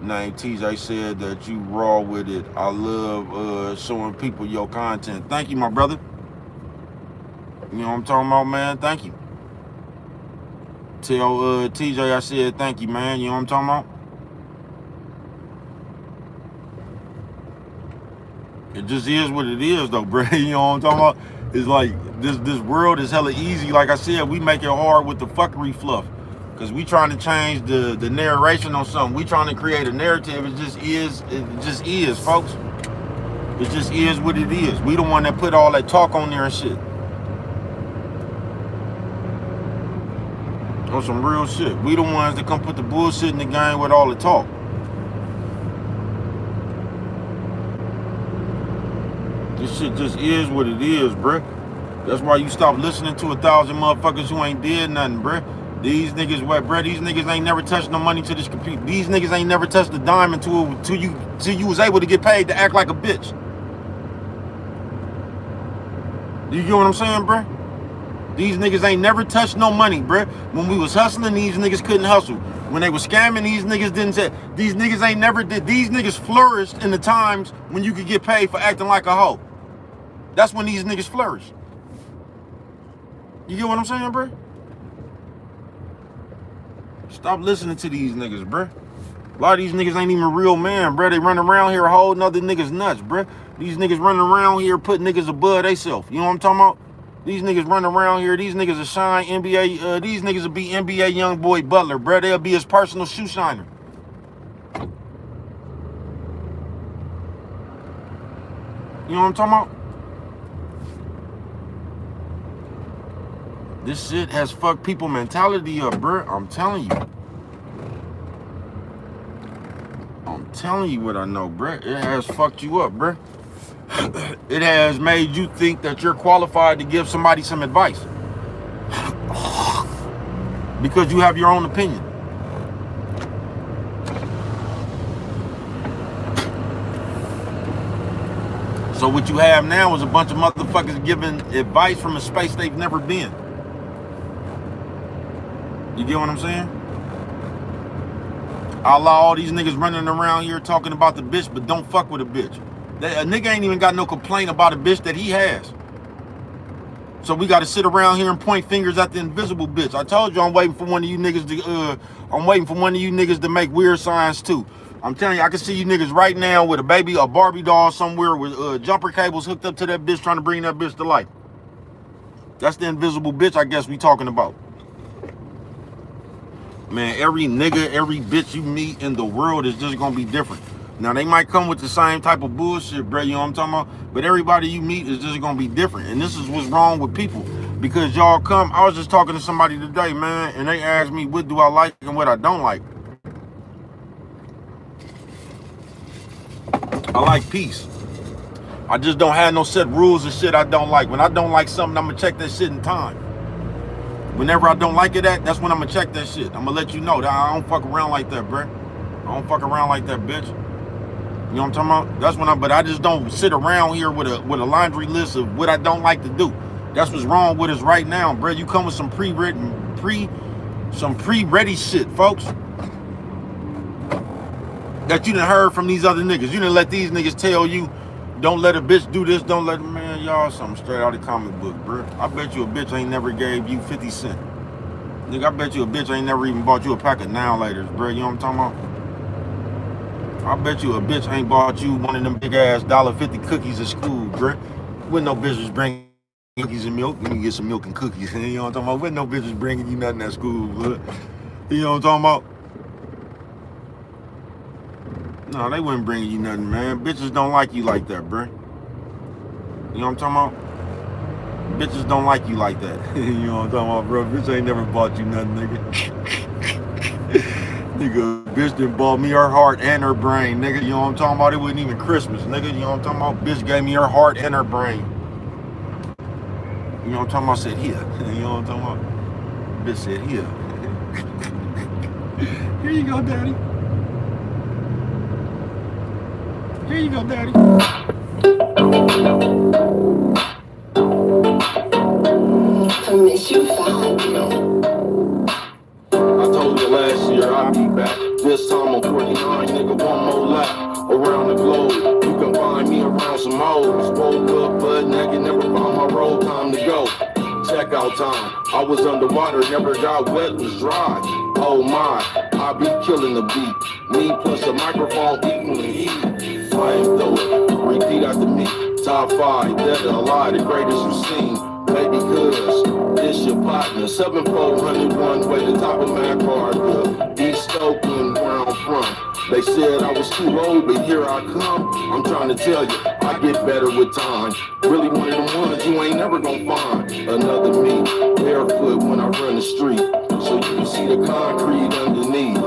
named TJ said that you raw with it. I love showing people your content. Thank you, my brother. You know what I'm talking about, man? Thank you. Tell TJ I said thank you, man. You know what I'm talking about? It just is what it is, though, bro. You know what I'm talking about? It's like this world is hella easy. Like I said, we make it hard with the fuckery fluff. Because we trying to change the narration on something. We trying to create a narrative. It just is, folks. It just is what it is. We the one that put all that talk on there and shit. On some real shit. We the ones that come put the bullshit in the game with all the talk. This shit just is what it is, bruh. That's why you stop listening to 1,000 motherfuckers who ain't did nothing, bruh. These niggas, what, bruh? These niggas ain't never touched no money to this computer. These niggas ain't never touched a dime until you was able to get paid to act like a bitch. You get what I'm saying, bruh? These niggas ain't never touched no money, bruh. When we was hustling, these niggas couldn't hustle. When they was scamming, these niggas didn't say. These niggas ain't never did. These niggas flourished in the times when you could get paid for acting like a hoe. That's when these niggas flourished. You get what I'm saying, bruh? Stop listening to these niggas, bruh. A lot of these niggas ain't even real man, bruh. They run around here holding other niggas nuts, bruh. These niggas running around here putting niggas above theyself. You know what I'm talking about? These niggas running around here. These niggas will shine NBA. These niggas will be NBA young boy Butler, bruh. They'll be his personal shoe shiner. You know what I'm talking about? This shit has fucked people mentality up, bruh. I'm telling you. I'm telling you what I know, bruh. It has fucked you up, bruh. It has made you think that you're qualified to give somebody some advice. Because you have your own opinion. So what you have now is a bunch of motherfuckers giving advice from a space they've never been. You get what I'm saying? I allow all these niggas running around here talking about the bitch, but don't fuck with a bitch. A nigga ain't even got no complaint about a bitch that he has. So we got to sit around here and point fingers at the invisible bitch. I told you I'm waiting for one of you niggas to make weird signs too. I'm telling you, I can see you niggas right now with a Barbie doll somewhere with jumper cables hooked up to that bitch trying to bring that bitch to life. That's the invisible bitch I guess we talking about. Man, every nigga, every bitch you meet in the world is just gonna be different. Now, they might come with the same type of bullshit, bro, you know what I'm talking about? But everybody you meet is just gonna be different. And this is what's wrong with people. Because y'all come, I was just talking to somebody today, man, and they asked me what do I like and what I don't like. I like peace. I just don't have no set rules and shit I don't like. When I don't like something, I'm gonna check that shit in time. Whenever I don't like it that's when I'm gonna check that shit. I'm gonna let you know that I don't fuck around like that, bruh. I don't fuck around like that, bitch. You know what I'm talking about? That's when but I just don't sit around here with a laundry list of what I don't like to do. That's what's wrong with us right now, bruh. You come with some pre-ready shit, folks. That you done heard from these other niggas. You done let these niggas tell you, don't let a bitch do this, don't let man, y'all something straight out of the comic book, bro. I bet you a bitch ain't never gave you 50 cents. Nigga, I bet you a bitch ain't never even bought you a pack of now-laters, bro. You know what I'm talking about? I bet you a bitch ain't bought you one of them big-ass $1.50 cookies at school, bro. With no bitches bringing cookies and milk. Let me get some milk and cookies. You know what I'm talking about? With no bitches bringing you nothing at school, bro. You know what I'm talking about? No, they wouldn't bring you nothing, man. Bitches don't like you like that, bruh. You know what I'm talking about? Bitches don't like you like that. You know what I'm talking about, bro? Bitch ain't never bought you nothing, nigga. Nigga, bitch done bought me her heart and her brain, nigga. You know what I'm talking about? It wasn't even Christmas, nigga. You know what I'm talking about? Bitch gave me her heart and her brain. You know what I'm talking about? I said, here. You know what I'm talking about? Bitch said, here. Here you go, daddy. Here you go, daddy. I miss your vibe. I told you last some hoes. Woke up butt naked, never found my roll. Time to go. Checkout time. I was underwater, never got wet, was dry. Oh my, I be killing the beat. Me plus a microphone equaling heat. Flame through it, repeat after me. Top 5, dead or alive, the greatest you've seen. Baby, cuz, this your partner. 7401 way, the top of my car, the East Oakland, where I'm from. They said I was too old, but here I come. I'm trying to tell you, I get better with time. Really one of them ones you ain't never gonna find. Another me, barefoot when I run the street. So you can see the concrete underneath.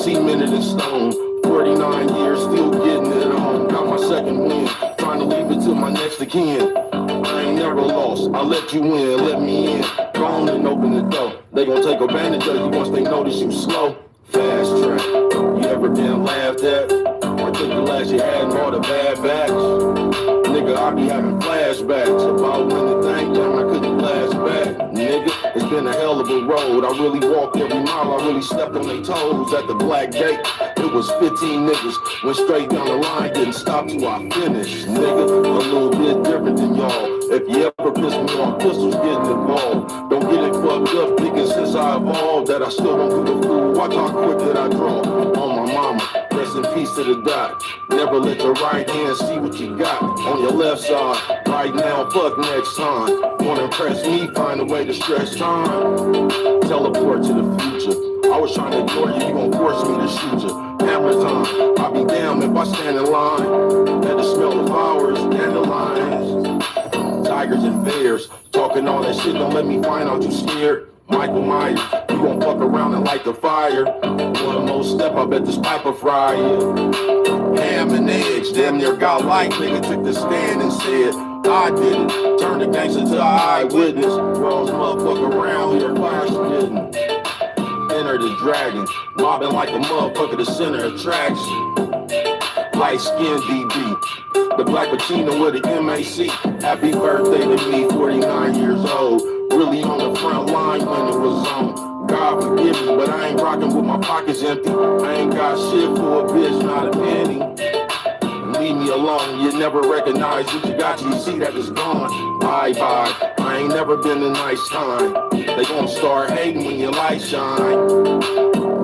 Cemented in stone, 49 years, still getting it on. Got my second win, trying to leave it to my next of kin. I ain't never lost, I let you in, let me in. Go on and open the door. They gon' take advantage of you once they notice you slow. Fast track, you ever been laughed at? Or took the last you had and all the bad backs? Nigga, I be having flashbacks about when the thing done, I couldn't blast back. Nigga, it's been a hell of a road. I really walked every mile, I really stepped on their toes at the black gate. It was 15 niggas, went straight down the line, didn't stop till I finished. Nigga, a little bit different than y'all. If you ever piss me off, pistols getting involved. Don't get it fucked up, thinking since I evolved that I still don't do the fool. Watch how quick that I draw on my mama. Rest in peace to the dot. Never let your right hand see what you got on your left side. Right now, fuck next time. Wanna impress me, find a way to stretch time. Teleport to the future. I was trying to ignore you, you gon' force me to shoot you. Hammer time, I'll be damned if I stand in line. Had to smell the flowers, dandelions, tigers and bears. Talking all that shit, don't let me find out you scared. Michael Myers, you gon' fuck around and light the fire. One more step, I bet this pipe will fry you. Ham and eggs, damn near got light. Nigga took the stand and said, I did it. Turned the gangster to an eyewitness. Rolls motherfucker around here, fire spitting. Enter the dragon, mobbing like a motherfucker, the center attraction. Light skin DB, the black Pacino with the MAC. Happy birthday to me, 49 years old. Really on the front line when it was on. God forgive me, but I ain't rocking with my pockets empty. I ain't got shit for a bitch, not a penny. Leave me alone, you never recognize what you got, you see that it's gone. Bye-bye, I ain't never been a nice time. They gon' start hating when your light shine.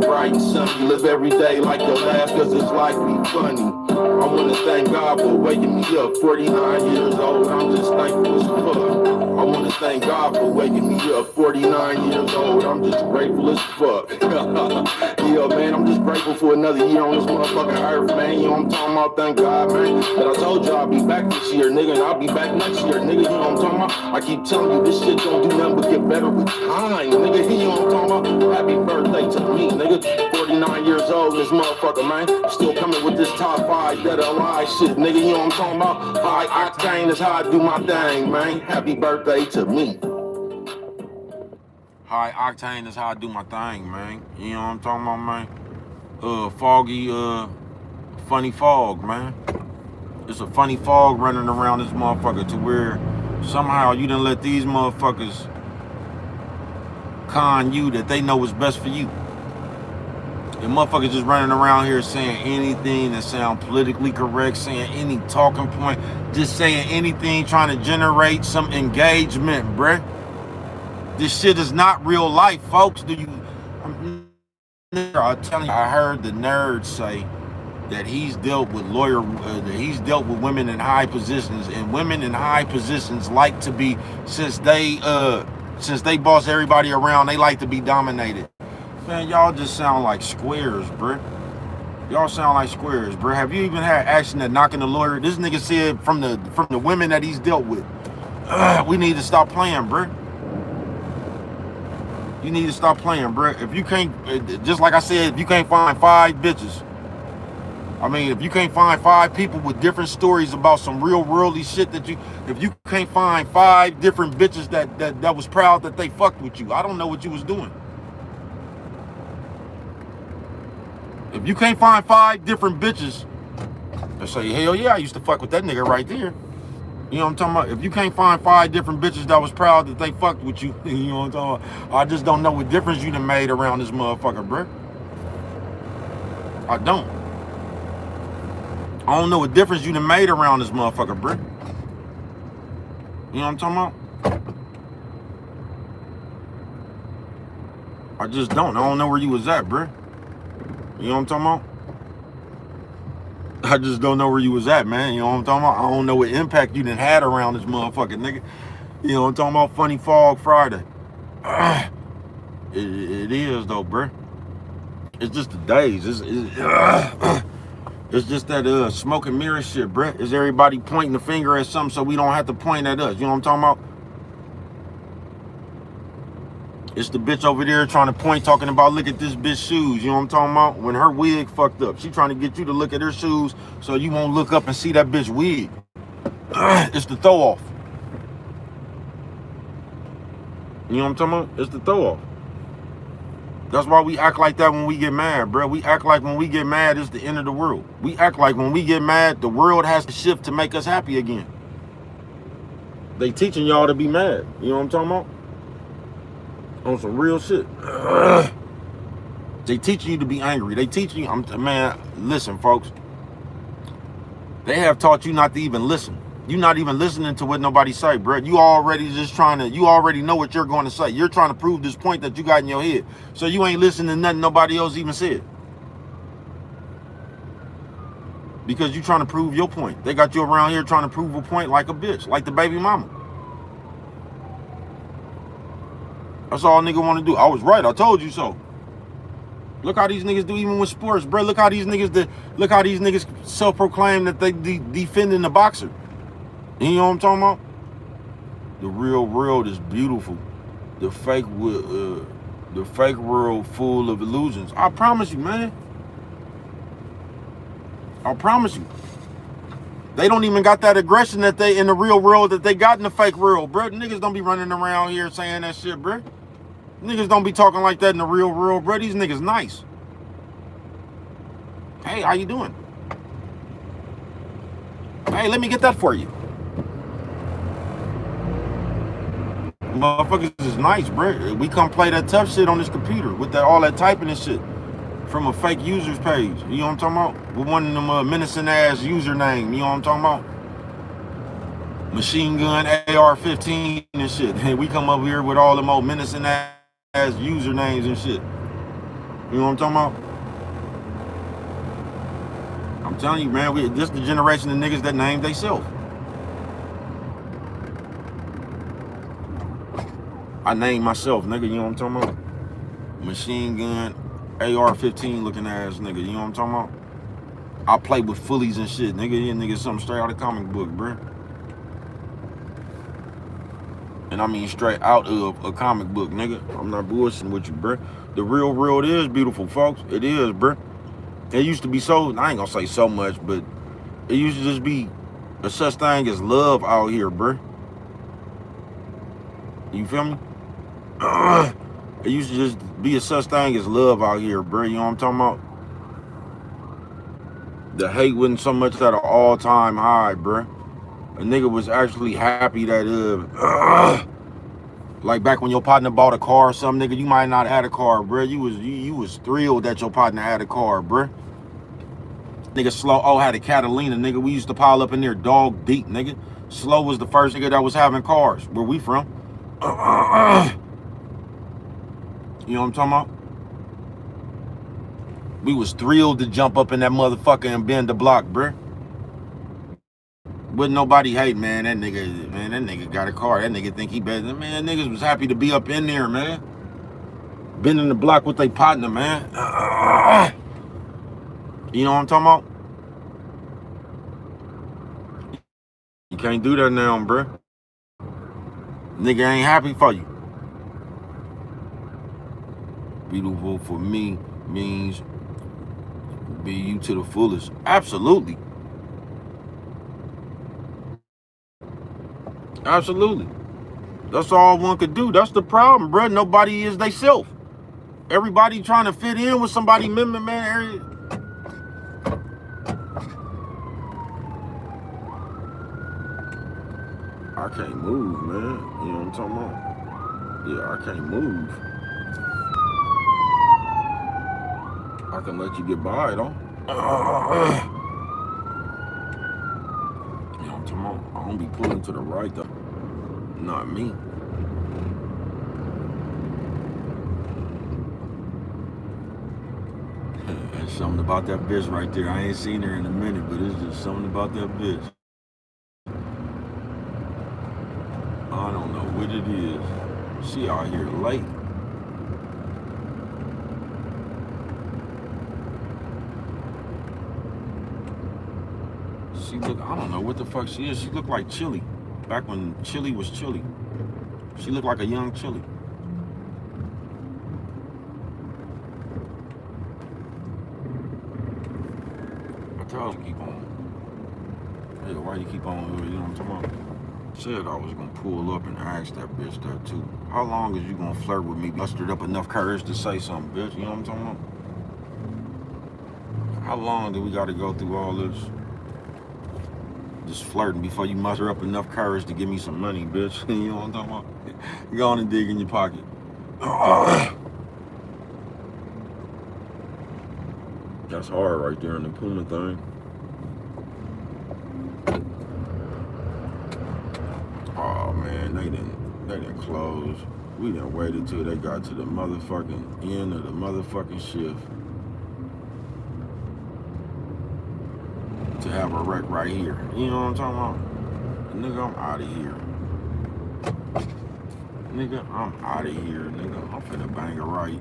Bright and sunny, live every day like your last, cause it's likely funny. I wanna thank God for waking me up, 49 years old, I'm just thankful as fuck. I wanna thank God for waking me up, 49 years old, I'm just grateful as fuck. Yeah, man, I'm just grateful for another year on this motherfucking earth, man. You know what I'm talking about? Thank God, man. But I told you I'll be back this year, nigga, and I'll be back next year, nigga. You know what I'm talking about? I keep telling you, this shit don't do nothing but get better with time, nigga. You know what I'm talking about? Happy birthday to me, nigga. 49 years old, this motherfucker, man. Still coming with this top 5 dead or alive shit, nigga. You know what I'm talking about? High octane is how I do my thing, man. Happy birthday to me. High octane is how I do my thing, man. You know what I'm talking about, man? Foggy, funny fog, man. It's a funny fog running around this motherfucker to where somehow you done let these motherfuckers con you that they know what's best for you. And motherfuckers just running around here saying anything that sound politically correct, saying any talking point, just saying anything, trying to generate some engagement, bruh. This shit is not real life, folks. I'm telling you, I heard the nerd say that he's dealt with women in high positions, and women in high positions like to be, since they boss everybody around, they like to be dominated. Man, y'all just sound like squares, bruh. Y'all sound like squares, bruh. Have you even had action at knocking the lawyer? This nigga said from the women that he's dealt with, we need to stop playing, bruh. You need to stop playing, bruh. If you can't, just like I said, if you can't find 5 bitches, I mean, if you can't find 5 people with different stories about some real worldly shit if you can't find 5 different bitches that was proud that they fucked with you, I don't know what you was doing. If you can't find 5 different bitches that say, hell yeah, I used to fuck with that nigga right there. You know what I'm talking about? If you can't find 5 different bitches that was proud that they fucked with you, you know what I'm talking about? I just don't know what difference you done made around this motherfucker, bruh. I don't. I don't know what difference you done made around this motherfucker, bro. You know what I'm talking about? I just don't. I don't know where you was at, bro. You know what I'm talking about? I just don't know where you was at, man. You know what I'm talking about? I don't know what impact you done had around this motherfucking nigga. You know what I'm talking about? Funny Fog Friday. It is though, bro. It's just the days. It's just that smoke and mirror shit, bro. Is everybody pointing the finger at something so we don't have to point at us? You know what I'm talking about? It's the bitch over there trying to point, talking about, look at this bitch shoes. You know what I'm talking about? When her wig fucked up, she trying to get you to look at her shoes so you won't look up and see that bitch wig. It's the throw off. You know what I'm talking about? It's the throw off. That's why we act like that when we get mad, bro. We act like when we get mad, it's the end of the world. We act like when we get mad, the world has to shift to make us happy again. They teaching y'all to be mad. You know what I'm talking about? On some real shit. They teaching you to be angry. They teaching you, man, listen, folks. They have taught you not to even listen. You're not even listening to what nobody say, bro. You already just trying to, you already know what you're going to say. You're trying to prove this point that you got in your head. So you ain't listening to nothing nobody else even said. Because you trying to prove your point. They got you around here trying to prove a point like a bitch, like the baby mama. That's all a nigga want to do. I was right. I told you so. Look how these niggas do even with sports, bro. Look how these niggas self-proclaim that they defending the boxer. You know what I'm talking about? The real world is beautiful. The fake world full of illusions. I promise you, man. I promise you. They don't even got that aggression that they in the real world that they got in the fake world, bro. Niggas don't be running around here saying that shit, bro. Niggas don't be talking like that in the real world, bro. These niggas nice. Hey, how you doing? Hey, let me get that for you. Motherfuckers is nice, bro. We come play that tough shit on this computer with that all that typing and shit from a fake user's page. You know what I'm talking about? With one of them menacing ass username. You know what I'm talking about? Machine gun AR-15 and shit. And we come up here with all them old menacing ass usernames and shit. You know what I'm talking about? I'm telling you, man, this the generation of niggas that name theyself. I named myself, nigga, you know what I'm talking about? Machine gun, AR-15 looking ass nigga, you know what I'm talking about? I play with fullies and shit, nigga. You nigga something straight out of comic book, bro. And I mean straight out of a comic book, nigga. I'm not bullshitting with you, bro. The real world is beautiful, folks. It is, bro. It used to be so, I ain't gonna say so much, but it used to just be a such thing as love out here, bro. You feel me? It used to just be a such thing as love out here, bro. You know what I'm talking about? The hate wasn't so much at an all-time high, bro. A nigga was actually happy that like back when your partner bought a car or something, nigga, you might not have had a car, bro. You was thrilled that your partner had a car, bro. Nigga Slow had a Catalina, nigga. We used to pile up in there dog deep, nigga. Slow was the first nigga that was having cars. Where we from? You know what I'm talking about? We was thrilled to jump up in that motherfucker and bend the block, bruh. Wouldn't nobody hate, man. That nigga got a car. That nigga think he better. Man, niggas was happy to be up in there, man. Bending the block with their partner, man. You know what I'm talking about? You can't do that now, bruh. Nigga ain't happy for you. Beautiful for me means be you to the fullest. Absolutely. Absolutely. That's all one could do. That's the problem, bro. Nobody is they self. Everybody trying to fit in with somebody, man. I can't move, man. You know what I'm talking about? Yeah, I can't move. I can let you get by, though. I'm talking about, I don't be pulling to the right though. Not me. There's something about that bitch right there. I ain't seen her in a minute, but it's just something about that bitch. I don't know what it is. She out here late. She look, I don't know what the fuck she is. She looked like Chili. Back when Chili was Chili. She looked like a young Chili. I told her keep on. Hey, why you keep on, you know what I'm talking about? Said I was gonna pull up and ask that bitch that too. How long is you gonna flirt with me? Mustered up enough courage to say something, bitch. You know what I'm talking about? How long do we gotta go through all this? Just flirting before you muster up enough courage to give me some money, bitch. You know what I'm talking about? Go on and dig in your pocket. That's hard right there in the Puma thing. Oh man, they didn't close. We done waited till they got to the motherfucking end of the motherfucking shift to have a wreck right here. You know what I'm talking about? Nigga, I'm out of here. Nigga, I'm out of here, nigga. I'm finna bang it right.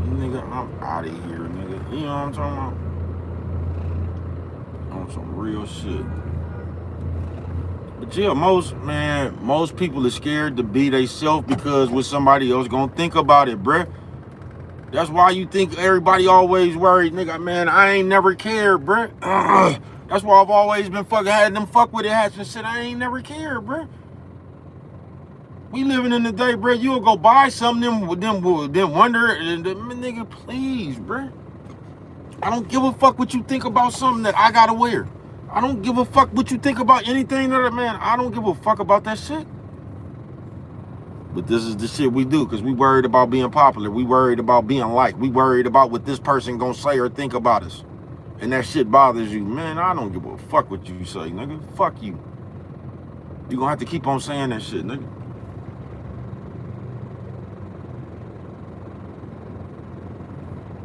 Nigga, I'm out of here, nigga. You know what I'm talking about? On some real shit. But yeah, most people are scared to be themselves because what somebody else gonna think about it, bruh. That's why you think everybody always worried, nigga. Man, I ain't never cared, bruh. That's why I've always been fucking had them fuck with it hats and shit. I ain't never cared, bruh. We living in the day, bruh. You'll go buy something, then wonder, and nigga, please, bruh. I don't give a fuck what you think about something that I gotta wear. I don't give a fuck what you think about anything that, man, I don't give a fuck about that shit. But this is the shit we do because we worried about being popular. We worried about being liked. We worried about what this person gonna say or think about us. And that shit bothers you. Man, I don't give a fuck what you say, nigga. Fuck you. You gonna have to keep on saying that shit, nigga.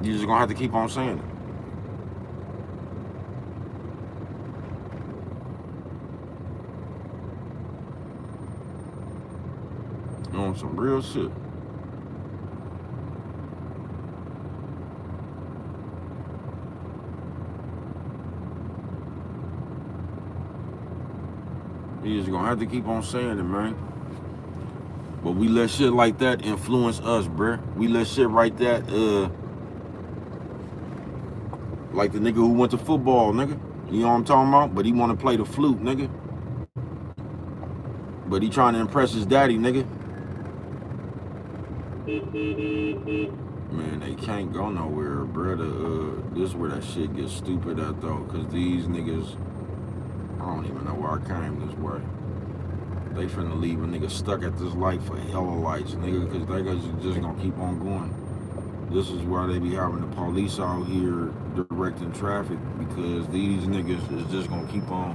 You just gonna have to keep on saying it. On some real shit. You just gonna have to keep on saying it, man. But we let shit like that influence us, bruh. We let shit like that, like the nigga who went to football, nigga. You know what I'm talking about? But he wanna play the flute, nigga. But he trying to impress his daddy, nigga. Man, they can't go nowhere, bruh. This is where that shit gets stupid at, though. Because these niggas, I don't even know where I came this way. They finna leave a nigga stuck at this light for hella lights, nigga. Because they just gonna keep on going. This is why they be having the police out here directing traffic. Because these niggas is just gonna keep on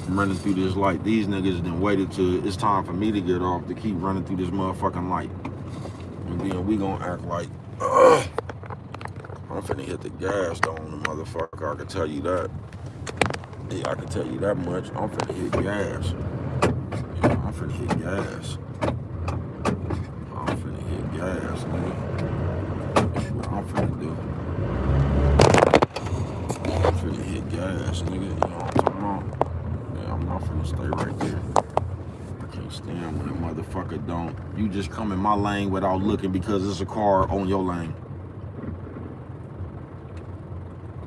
running through this light. These niggas done waited till it's time for me to get off to keep running through this motherfucking light. And then we gonna act like, I'm finna hit the gas though on the motherfucker. I can tell you that. Yeah, I can tell you that much. I'm finna hit gas. Yeah, I'm finna hit gas. I'm finna hit gas, nigga. That's what I'm finna do. I'm finna hit gas, nigga. You know what I'm talking about? Yeah, I'm not finna stay right there. I can't stand when a motherfucker don't. You just come in my lane without looking because there's a car on your lane.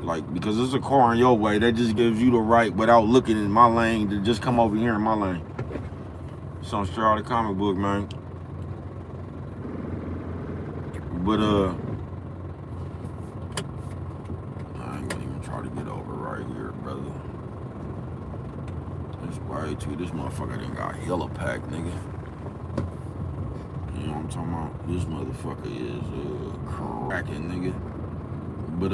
Like, because there's a car in your way, that just gives you the right without looking in my lane to just come over here in my lane. Some straight out of the comic book, man. But, I ain't gonna even try to get over right here, brother. It's way too, this motherfucker done got hella packed, nigga. You know what I'm talking about? This motherfucker is, cracking, nigga. But,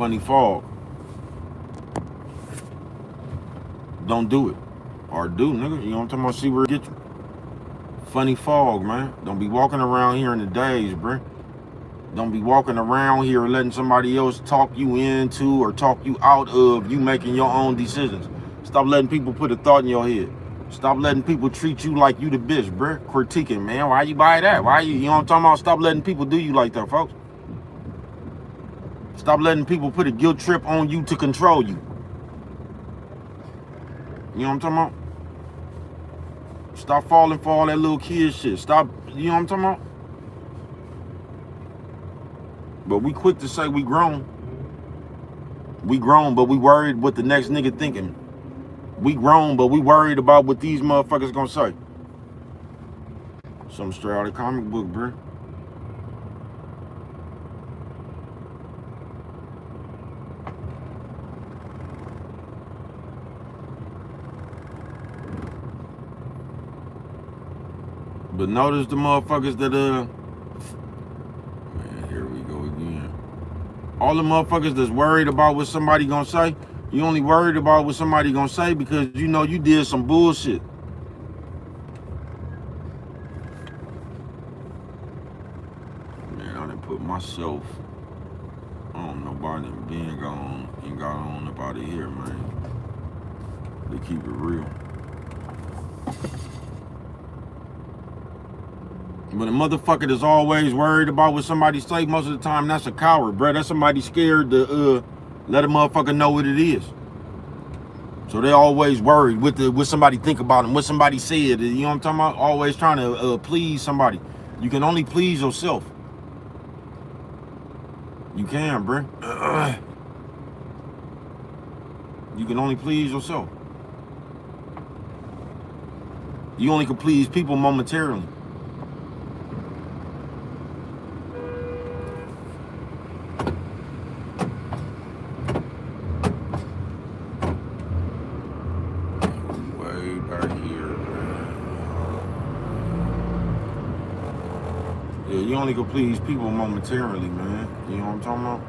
Funny fog. Don't do it. Or do, nigga. You know what I'm talking about? See where it gets you. Funny fog, man. Don't be walking around here in the days, bruh. Don't be walking around here letting somebody else talk you into or talk you out of you making your own decisions. Stop letting people put a thought in your head. Stop letting people treat you like you the bitch, bruh. Critiquing, man. Why you buy that? Why you know what I'm talking about? Stop letting people do you like that, folks. Stop letting people put a guilt trip on you to control you. You know what I'm talking about? Stop falling for all that little kid shit. Stop, you know what I'm talking about? But we quick to say we grown. We grown, but we worried what the next nigga thinking. We grown, but we worried about what these motherfuckers gonna say. Something straight out of the comic book, bruh. But notice the motherfuckers that man, here we go again. All the motherfuckers that's worried about what somebody gonna say, you only worried about what somebody gonna say because you know you did some bullshit. Man, I done put myself, I don't know about them being gone and got on up out of here, man. They keep it real. But a motherfucker that's always worried about what somebody say, most of the time, that's a coward, bro. That's somebody scared to let a motherfucker know what it is. So they always worried what somebody think about them, what somebody said. You know what I'm talking about? Always trying to please somebody. You can only please yourself. You can, bro. You can only please yourself. You only can please people momentarily. You only can please people momentarily, man. You know what I'm talking about?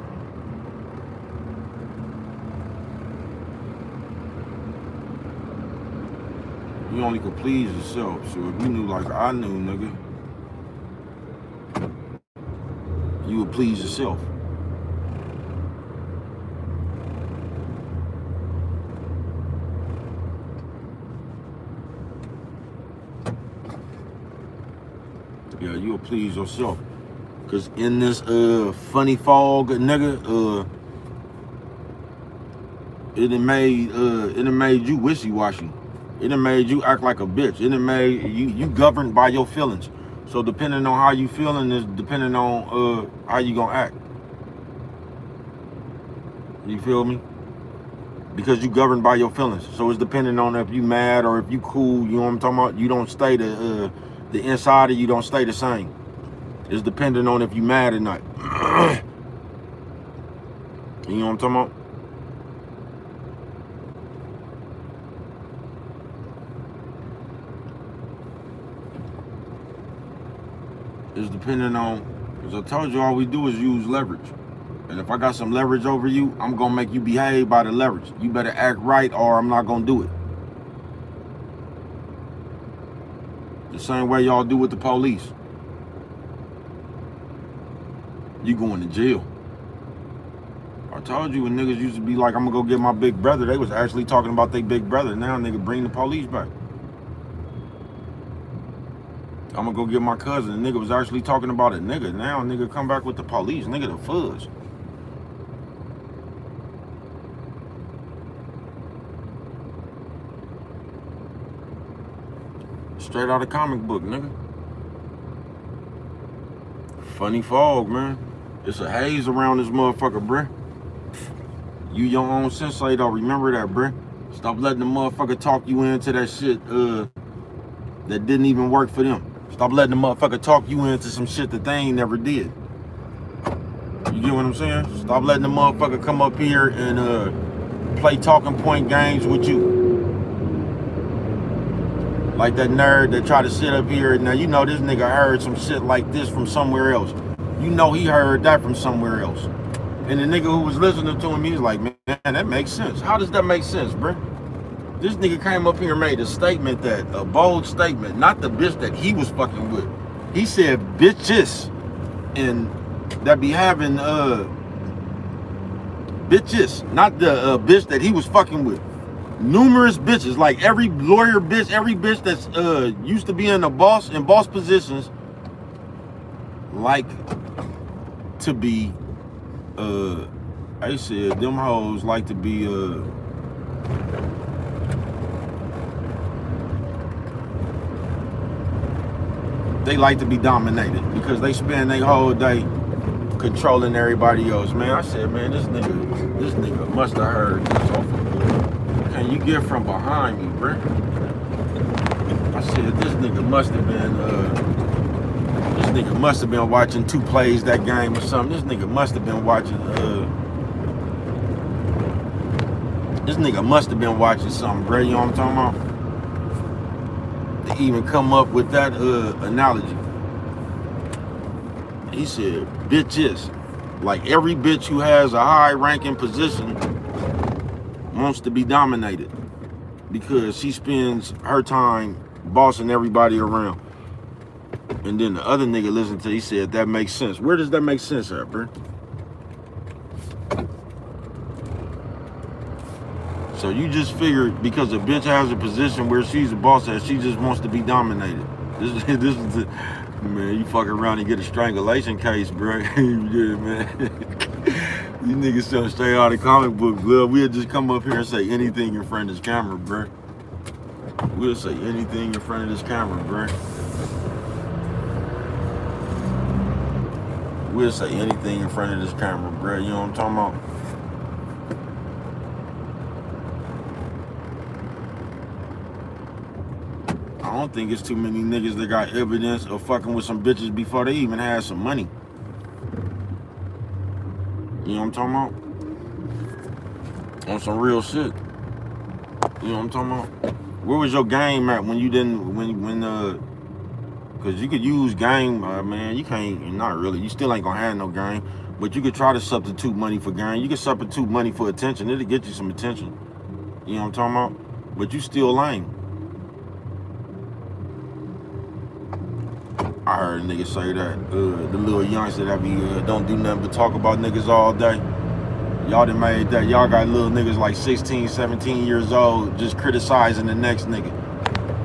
You only can please yourself. So if you knew like I knew, nigga, you would please yourself. Yeah, you'll please yourself. Cause in this funny fog, nigga, it done made you wishy-washy. It done made you act like a bitch. It done made you governed by your feelings. So depending on how you feeling is depending on how you gonna act. You feel me? Because you governed by your feelings. So it's depending on if you mad or if you cool, you know what I'm talking about? You don't stay the inside of you don't stay the same. It's dependent on if you mad or not. You know what I'm talking about? It's dependent on, as I told you, all we do is use leverage. And if I got some leverage over you, I'm gonna make you behave by the leverage. You better act right or I'm not gonna do it. The same way y'all do with the police. You going to jail. I told you when niggas used to be like, I'm gonna go get my big brother, they was actually talking about their big brother. Now nigga bring the police back. I'm gonna go get my cousin. The nigga was actually talking about a nigga. Now nigga come back with the police. Nigga the fudge. Straight out of comic book, nigga. Funny fog, man. It's a haze around this motherfucker, bruh. You your own sensei, though. Remember that, bruh. Stop letting the motherfucker talk you into that shit that didn't even work for them. Stop letting the motherfucker talk you into some shit that they ain't never did. You get what I'm saying? Stop letting the motherfucker come up here and play talking point games with you. Like that nerd that tried to sit up here. Now, you know this nigga heard some shit like this from somewhere else. You know he heard that from somewhere else. And the nigga who was listening to him, he was like, man, that makes sense. How does that make sense, bro? This nigga came up here and made a statement a bold statement, not the bitch that he was fucking with. He said bitches, and that be having bitches, not the bitch that he was fucking with. Numerous bitches, like every lawyer bitch, every bitch that's used to be in boss positions, like to be I said them hoes like to be they like to be dominated because they spend their whole day controlling everybody else. Man, I said, man, this nigga must have heard this off of Can you get from behind me, bruh? I said, this nigga must have been watching 2 plays that game or something. This nigga must have been watching something, bruh. You know what I'm talking about? To even come up with that analogy. He said, bitches. Like every bitch who has a high ranking position wants to be dominated because she spends her time bossing everybody around. And then the other nigga listened to it, he said, that makes sense. Where does that make sense at, bro? So you just figured because a bitch has a position where she's a boss that she just wants to be dominated. This is the, man, you fuck around and get a strangulation case, bro. Yeah, man. These niggas still stay out of comic book, blood. We'll just come up here and say anything in front of this camera, bro. We'll say anything in front of this camera, bro. We'll say anything in front of this camera, bro. You know what I'm talking about? I don't think it's too many niggas that got evidence of fucking with some bitches before they even had some money. You know what I'm talking about? On some real shit. You know what I'm talking about? Where was your game at when you didn't, cause you could use game, man, you can't, not really, you still ain't gonna have no game, but you could try to substitute money for game. You can substitute money for attention. It'll get you some attention. You know what I'm talking about? But you still lame. I heard a nigga say that, the little youngster that be, don't do nothing but talk about niggas all day. Y'all done made that. Y'all got little niggas like 16, 17 years old just criticizing the next nigga.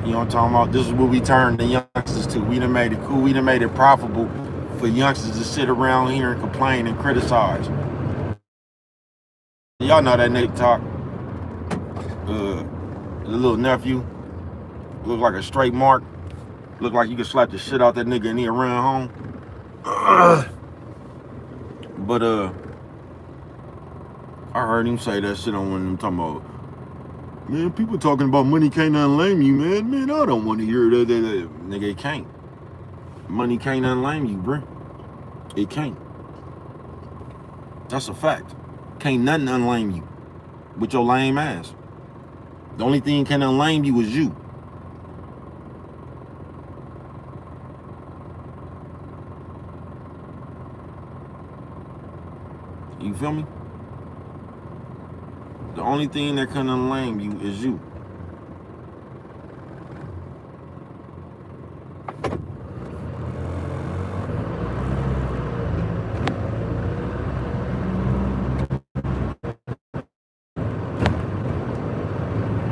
You know what I'm talking about? This is what we turned the youngsters to. We done made it cool. We done made it profitable for youngsters to sit around here and complain and criticize. Y'all know that nigga talk. The little nephew look like a straight mark. Look like you could slap the shit out that nigga and he around home. But I heard him say that shit on one of them talking about, man, people talking about money can't unlame you, man. Man, I don't want to hear that. Nigga, it can't. Money can't unlame you, bruh. It can't. That's a fact. Can't nothing unlame you with your lame ass. The only thing can unlame you is you. You feel me? The only thing that can unlame you is you.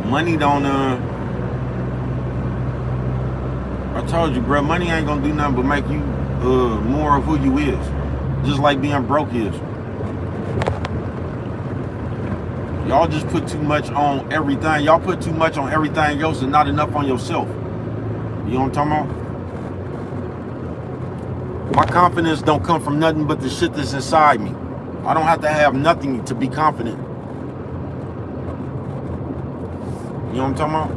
Money don't, I told you, bro, money ain't gonna do nothing but make you more of who you is. Just like being broke is. Y'all just put too much on everything. Y'all put too much on everything else and not enough on yourself. You know what I'm talking about? My confidence don't come from nothing but the shit that's inside me. I don't have to have nothing to be confident. You know what I'm talking about?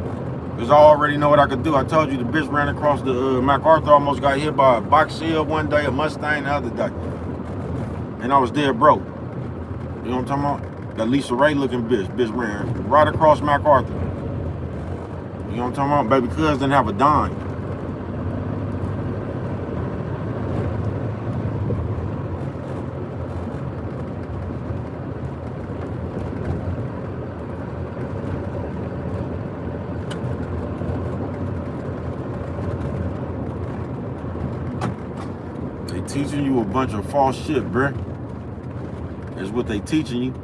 Because I already know what I could do. I told you the bitch ran across the MacArthur, almost got hit by a box shield one day, a Mustang the other day. And I was dead broke. You know what I'm talking about? That Lisa Ray looking bitch ran right across MacArthur. You know what I'm talking about? Baby cuz didn't have a dime. teaching you a bunch of false shit, bruh. That's what they teaching you.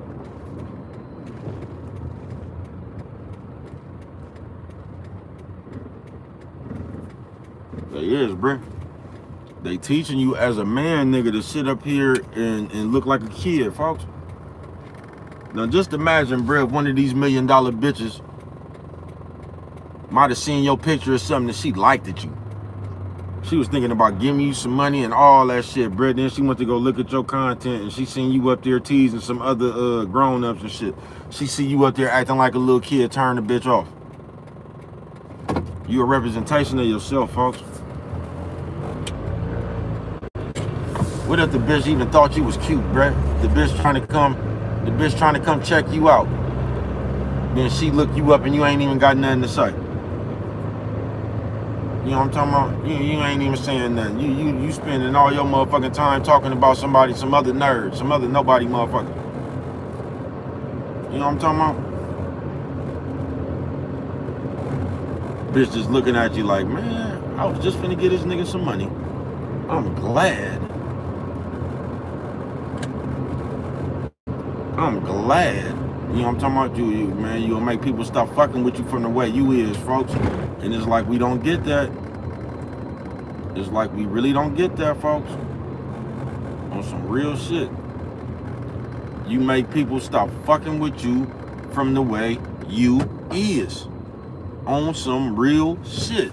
They is, bruh. They teaching you as a man, nigga, to sit up here and look like a kid, folks. Now just imagine, bruh, if one of these $1 million bitches might have seen your picture or something that she liked at you. She was thinking about giving you some money and all that shit, bruh. Then she went to go look at your content and she seen you up there teasing some other grown-ups and shit. She see you up there acting like a little kid, turn the bitch off. You a representation of yourself, folks. What if the bitch even thought you was cute, bruh? The bitch trying to come check you out. Then she look you up and you ain't even got nothing to say. You know what I'm talking about? You ain't even saying nothing. You spending all your motherfucking time talking about somebody, some other nerd, some other nobody motherfucker. You know what I'm talking about? Bitch just looking at you like, man, I was just finna get this nigga some money. I'm glad. I'm glad. You know what I'm talking about? You man, you'll make people stop fucking with you from the way you is, folks. And it's like we don't get that. It's like we really don't get that, folks. On some real shit. You make people stop fucking with you from the way you is. On some real shit.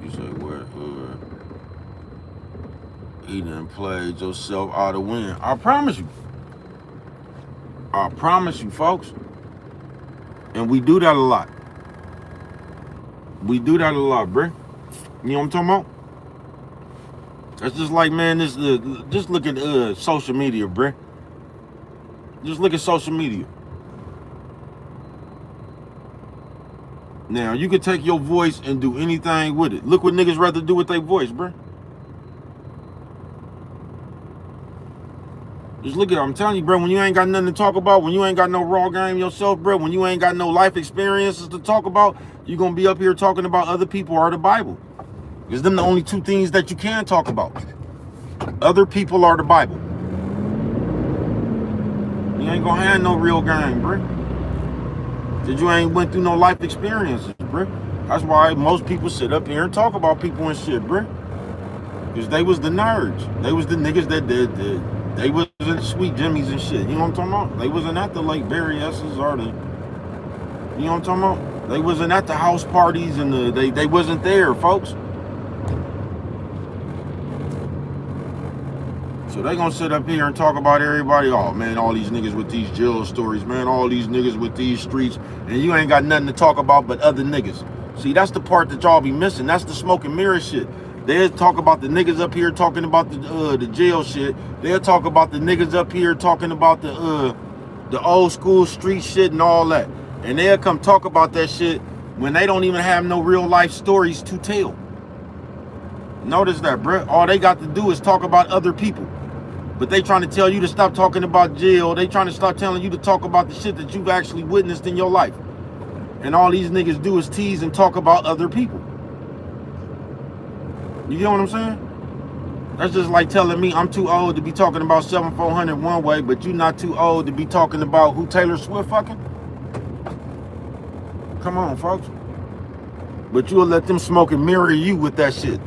You say, what? He done played yourself out of win. I promise you. I promise you, folks. And we do that a lot. We do that a lot, bruh. You know what I'm talking about? That's just like, man, this just look at social media, bruh. Just look at social media. Now, you can take your voice and do anything with it. Look what niggas rather do with their voice, bruh. Just look at it. I'm telling you, bro, when you ain't got nothing to talk about, when you ain't got no raw game yourself, bro, when you ain't got no life experiences to talk about, you're going to be up here talking about other people or the Bible. Because them the only two things that you can talk about. Other people or the Bible. You ain't going to have no real game, bro. Because you ain't went through no life experiences, bro. That's why most people sit up here and talk about people and shit, bro. Because they was the nerds. They was the niggas that did. They wasn't Sweet Jimmys and shit. You know what I'm talking about? They wasn't at the Lake Berry S's or the... You know what I'm talking about? They wasn't at the house parties and they wasn't there, folks. So they gonna sit up here and talk about everybody. Oh, man, all these niggas with these jail stories, man. All these niggas with these streets. And you ain't got nothing to talk about but other niggas. See, that's the part that y'all be missing. That's the smoke and mirror shit. They'll talk about the niggas up here talking about the jail shit. They'll talk about the niggas up here talking about the old school street shit and all that. And they'll come talk about that shit when they don't even have no real life stories to tell. Notice that, bruh. All they got to do is talk about other people. But they trying to tell you to stop talking about jail. They trying to start telling you to talk about the shit that you've actually witnessed in your life. And all these niggas do is tease and talk about other people. You get what I'm saying? That's just like telling me I'm too old to be talking about 7400 one way, but you not too old to be talking about who Taylor Swift fucking? Come on, folks. But you'll let them smoke and mirror you with that shit.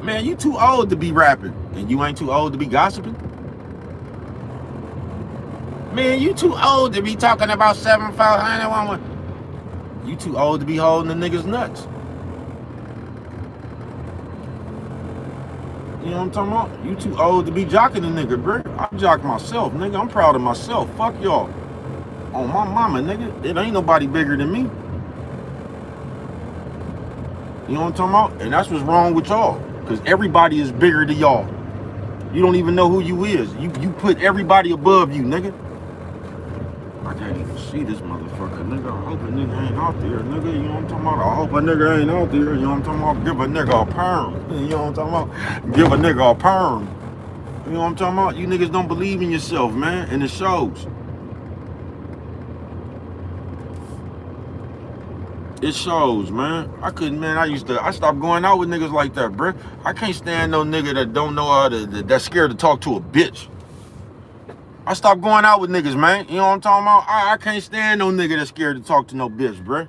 Man, you too old to be rapping, and you ain't too old to be gossiping. Man, you too old to be talking about 7400 one way. You too old to be holding the niggas nuts. You know what I'm talking about? You too old to be jocking a nigga, bro. I jock myself, nigga. I'm proud of myself. Fuck y'all. On my mama, nigga. It ain't nobody bigger than me. You know what I'm talking about? And that's what's wrong with y'all. Because everybody is bigger than y'all. You don't even know who you is. You put everybody above you, nigga. I can't even see this motherfucker, nigga. I hope a nigga ain't out there, nigga. You know what I'm talking about? I hope a nigga ain't out there. You know what I'm talking about? Give a nigga a perm. You know what I'm talking about? Give a nigga a perm. You know what I'm talking about? You niggas don't believe in yourself, man. And it shows. It shows, man. I stopped going out with niggas like that, bruh. I can't stand no nigga that don't know how to, that's scared to talk to a bitch. I stopped going out with niggas, man. You know what I'm talking about? I can't stand no nigga that's scared to talk to no bitch, bruh.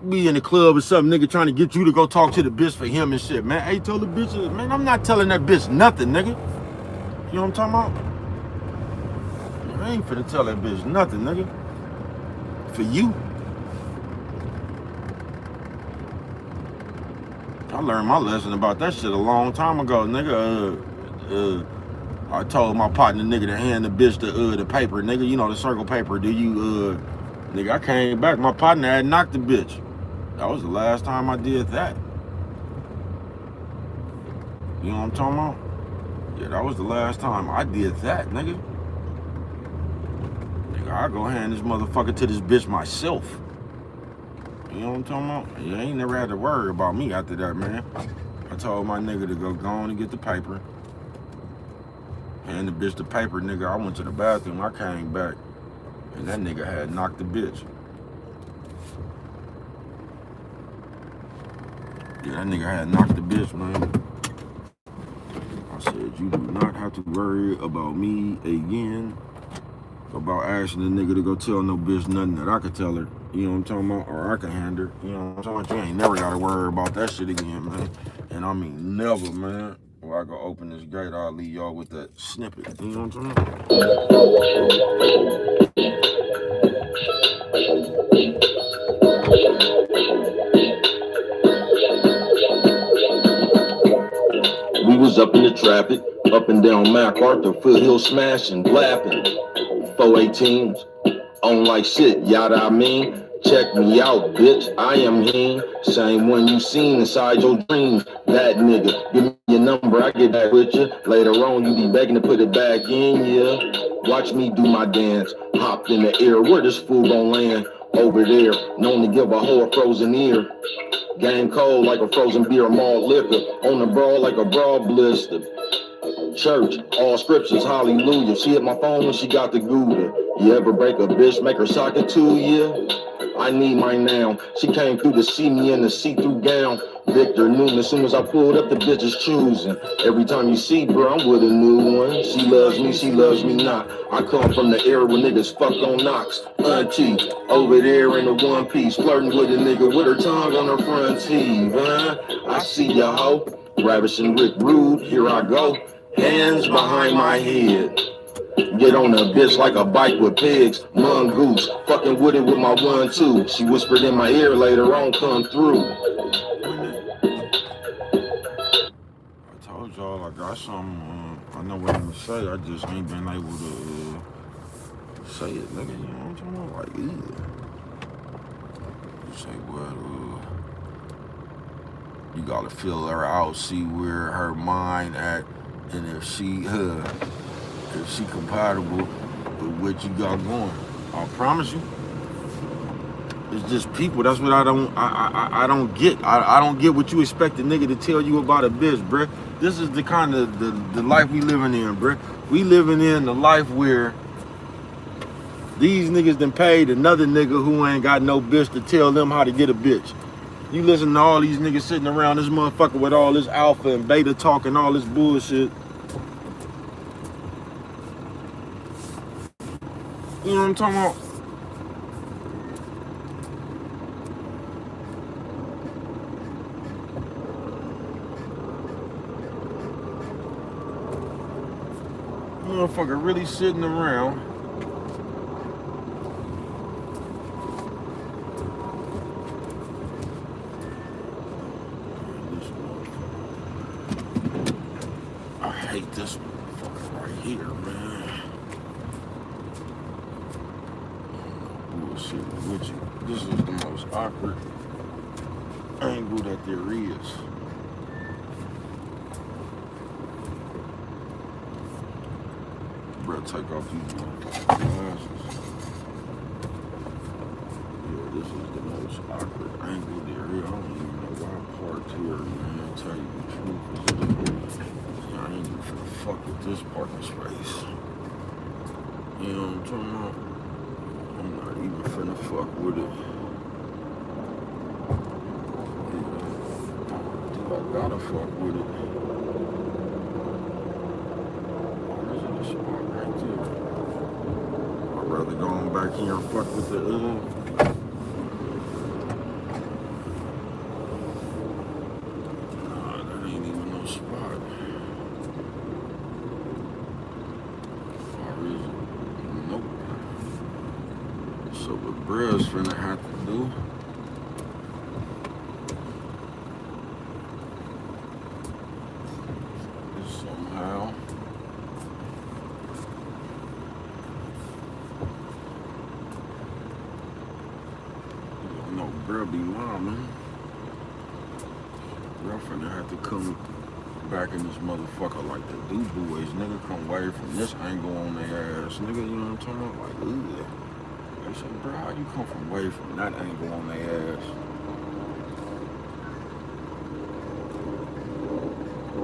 Be in the club or something, nigga trying to get you to go talk to the bitch for him and shit, man. Hey, tell the bitch, man, I'm not telling that bitch nothing, nigga. You know what I'm talking about? I ain't finna tell that bitch nothing, nigga. For you. I learned my lesson about that shit a long time ago, nigga. I told my partner, nigga, to hand the bitch the paper, nigga. You know, the circle paper. Nigga, I came back. My partner had knocked the bitch. That was the last time I did that. You know what I'm talking about? Yeah, that was the last time I did that, nigga. Nigga, I go hand this motherfucker to this bitch myself. You know what I'm talking about? You ain't never had to worry about me after that, man. I told my nigga to go on and get the paper. Hand the bitch the paper, nigga. I went to the bathroom. I came back. And that nigga had knocked the bitch. Yeah, that nigga had knocked the bitch, man. I said, you do not have to worry about me again. About asking the nigga to go tell no bitch nothing that I could tell her. You know what I'm talking about? Or I can hand her. You know what I'm talking about? You ain't never gotta worry about that shit again, man. And I mean never, man. When I go open this gate, I'll leave y'all with that snippet. You know what I'm talking about? We was up in the traffic, up and down MacArthur, Foothill smashing, blapping. 418s, on like shit, yada I mean. Check me out, bitch, I am him. Same one you seen inside your dreams. That nigga, give me your number, I get back with you. Later on, you be begging to put it back in, yeah. Watch me do my dance, hopped in the air. Where this fool gon' land? Over there, known to give a hoe a frozen ear. Game cold like a frozen beer, malt liquor. On the broad like a broad blister. Church, all scriptures, hallelujah. She hit my phone when she got the Gouda. You ever break a bitch, make her sock it to you? I need mine now. She came through to see me in the see-through gown. Victor Newman, as soon as I pulled up, the bitch is choosing. Every time you see, bro, I'm with a new one. She loves me not. I come from the era where niggas fucked on knocks. Auntie, over there in the one piece, flirting with a nigga with her tongue on her front teeth, huh? I see ya, hoe. Ravishing Rick Rude, here I go. Hands behind my head. Get on a bitch like a bike with pigs. Mongoose, fucking with it with my 1-2. She whispered in my ear, later on come through. I told y'all I got something. I know what I'm gonna say. I just ain't been able to say it, nigga. You know what I'm talking about? Like, either. You say what? You gotta feel her out, see where her mind at, and if she compatible with what you got going. I promise you. It's just people. That's what I don't get. I don't get what you expect a nigga to tell you about a bitch, bruh. This is the kind of the life we living in, bruh. We living in the life where these niggas done paid another nigga who ain't got no bitch to tell them how to get a bitch. You listen to all these niggas sitting around this motherfucker with all this alpha and beta talk and all this bullshit. You know what I'm talking about? Motherfucker really sitting around. I hate this motherfucker right here, man. Bullshit with you. This is the most awkward angle that there is. Bro, take off these glasses. Yeah, this is the most awkward angle there is. I don't even know why I parked here, man. I'll tell you the truth. I ain't even finna fuck with this parking space. You know what I'm talking about? I'm not even finna fuck with it. I gotta fuck with it. There's a spot right there. I'd rather go on back here and fuck with the Nah, that ain't even no spot. Far is it? Nope. So what bruh's finna have to do is somehow no bruh be momming. Bruh finna have to come back in this motherfucker like the Du Bois. Nigga come way from this angle on their ass. Nigga, you know what I'm talking about? Like, ugh. They say, bro, how you come from way from that angle on their ass? I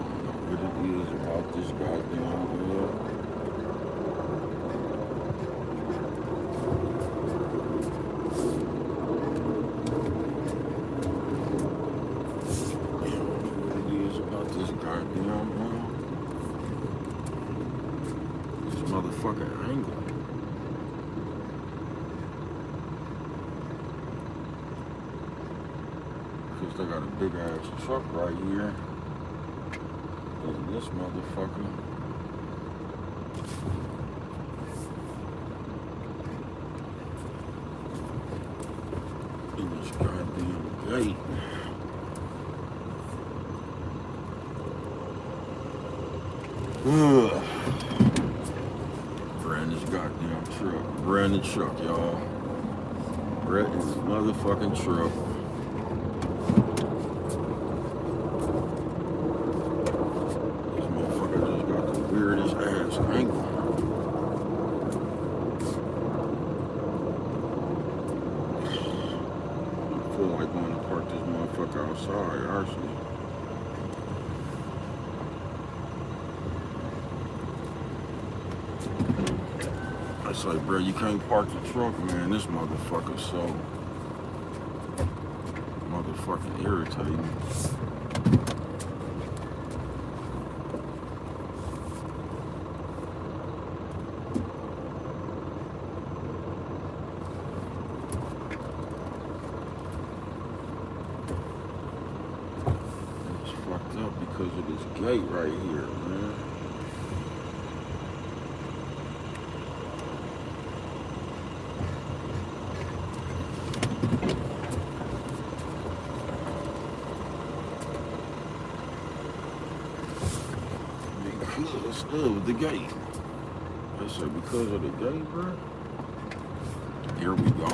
don't know what it is about this goddamn motherfucking angle. Because they got a big ass truck right here. And this motherfucker. In this goddamn gate. Ugh. Brand new truck, y'all. Brand new motherfucking truck. This motherfucker just got the weirdest ass angle. I feel like going to park this motherfucker outside, actually. It's like, bro, you can't park the truck, man. This motherfucker's so motherfucking irritating. It's fucked up because of this gate right here, man. With the gate. I said because of the gate, bro. Here we go.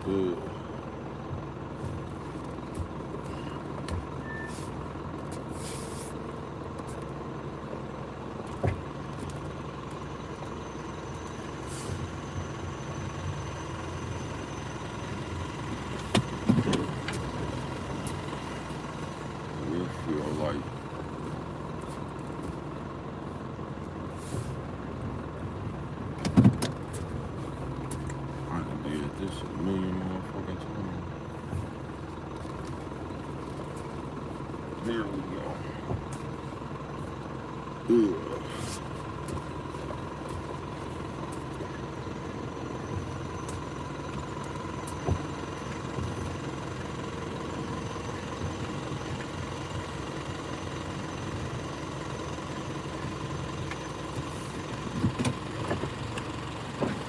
Good. Here we go. Ugh.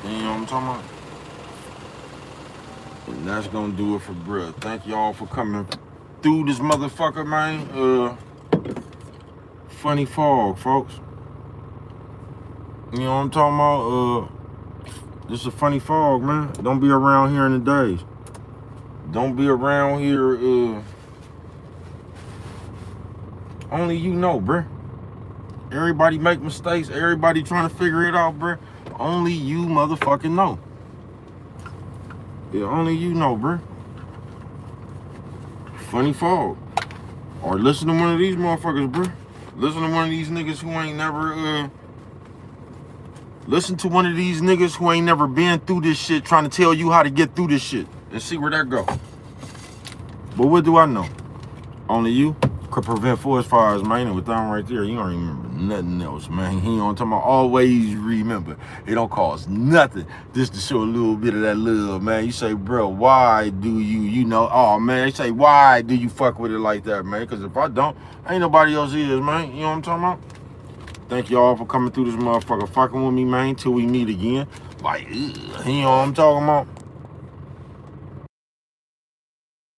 You know what I'm talking about? And that's gonna do it for bruh. Thank y'all for coming through this motherfucker, man. Funny fog, folks. You know what I'm talking about? This is a funny fog, man. Don't be around here in the days. Don't be around here, only you know, bruh. Everybody make mistakes. Everybody trying to figure it out, bruh. Only you motherfucking know. Yeah, only you know, bruh. Funny fog. Or listen to one of these motherfuckers, bruh. Listen to one of these niggas who ain't never, listen to one of these niggas who ain't never been through this shit trying to tell you how to get through this shit and see where that go. But what do I know? Only you could prevent forest fires, man. And with that right there, you don't remember nothing else, man. He don't talk about always remember. It don't cost nothing just to show a little bit of that love, man. You say, bro, why do you know? Oh, man, they say, why do you fuck with it like that, man? Because if I don't, ain't nobody else is, man. You know what I'm talking about? Thank y'all for coming through this motherfucker fucking with me, man, till we meet again. Like, you know what I'm talking about?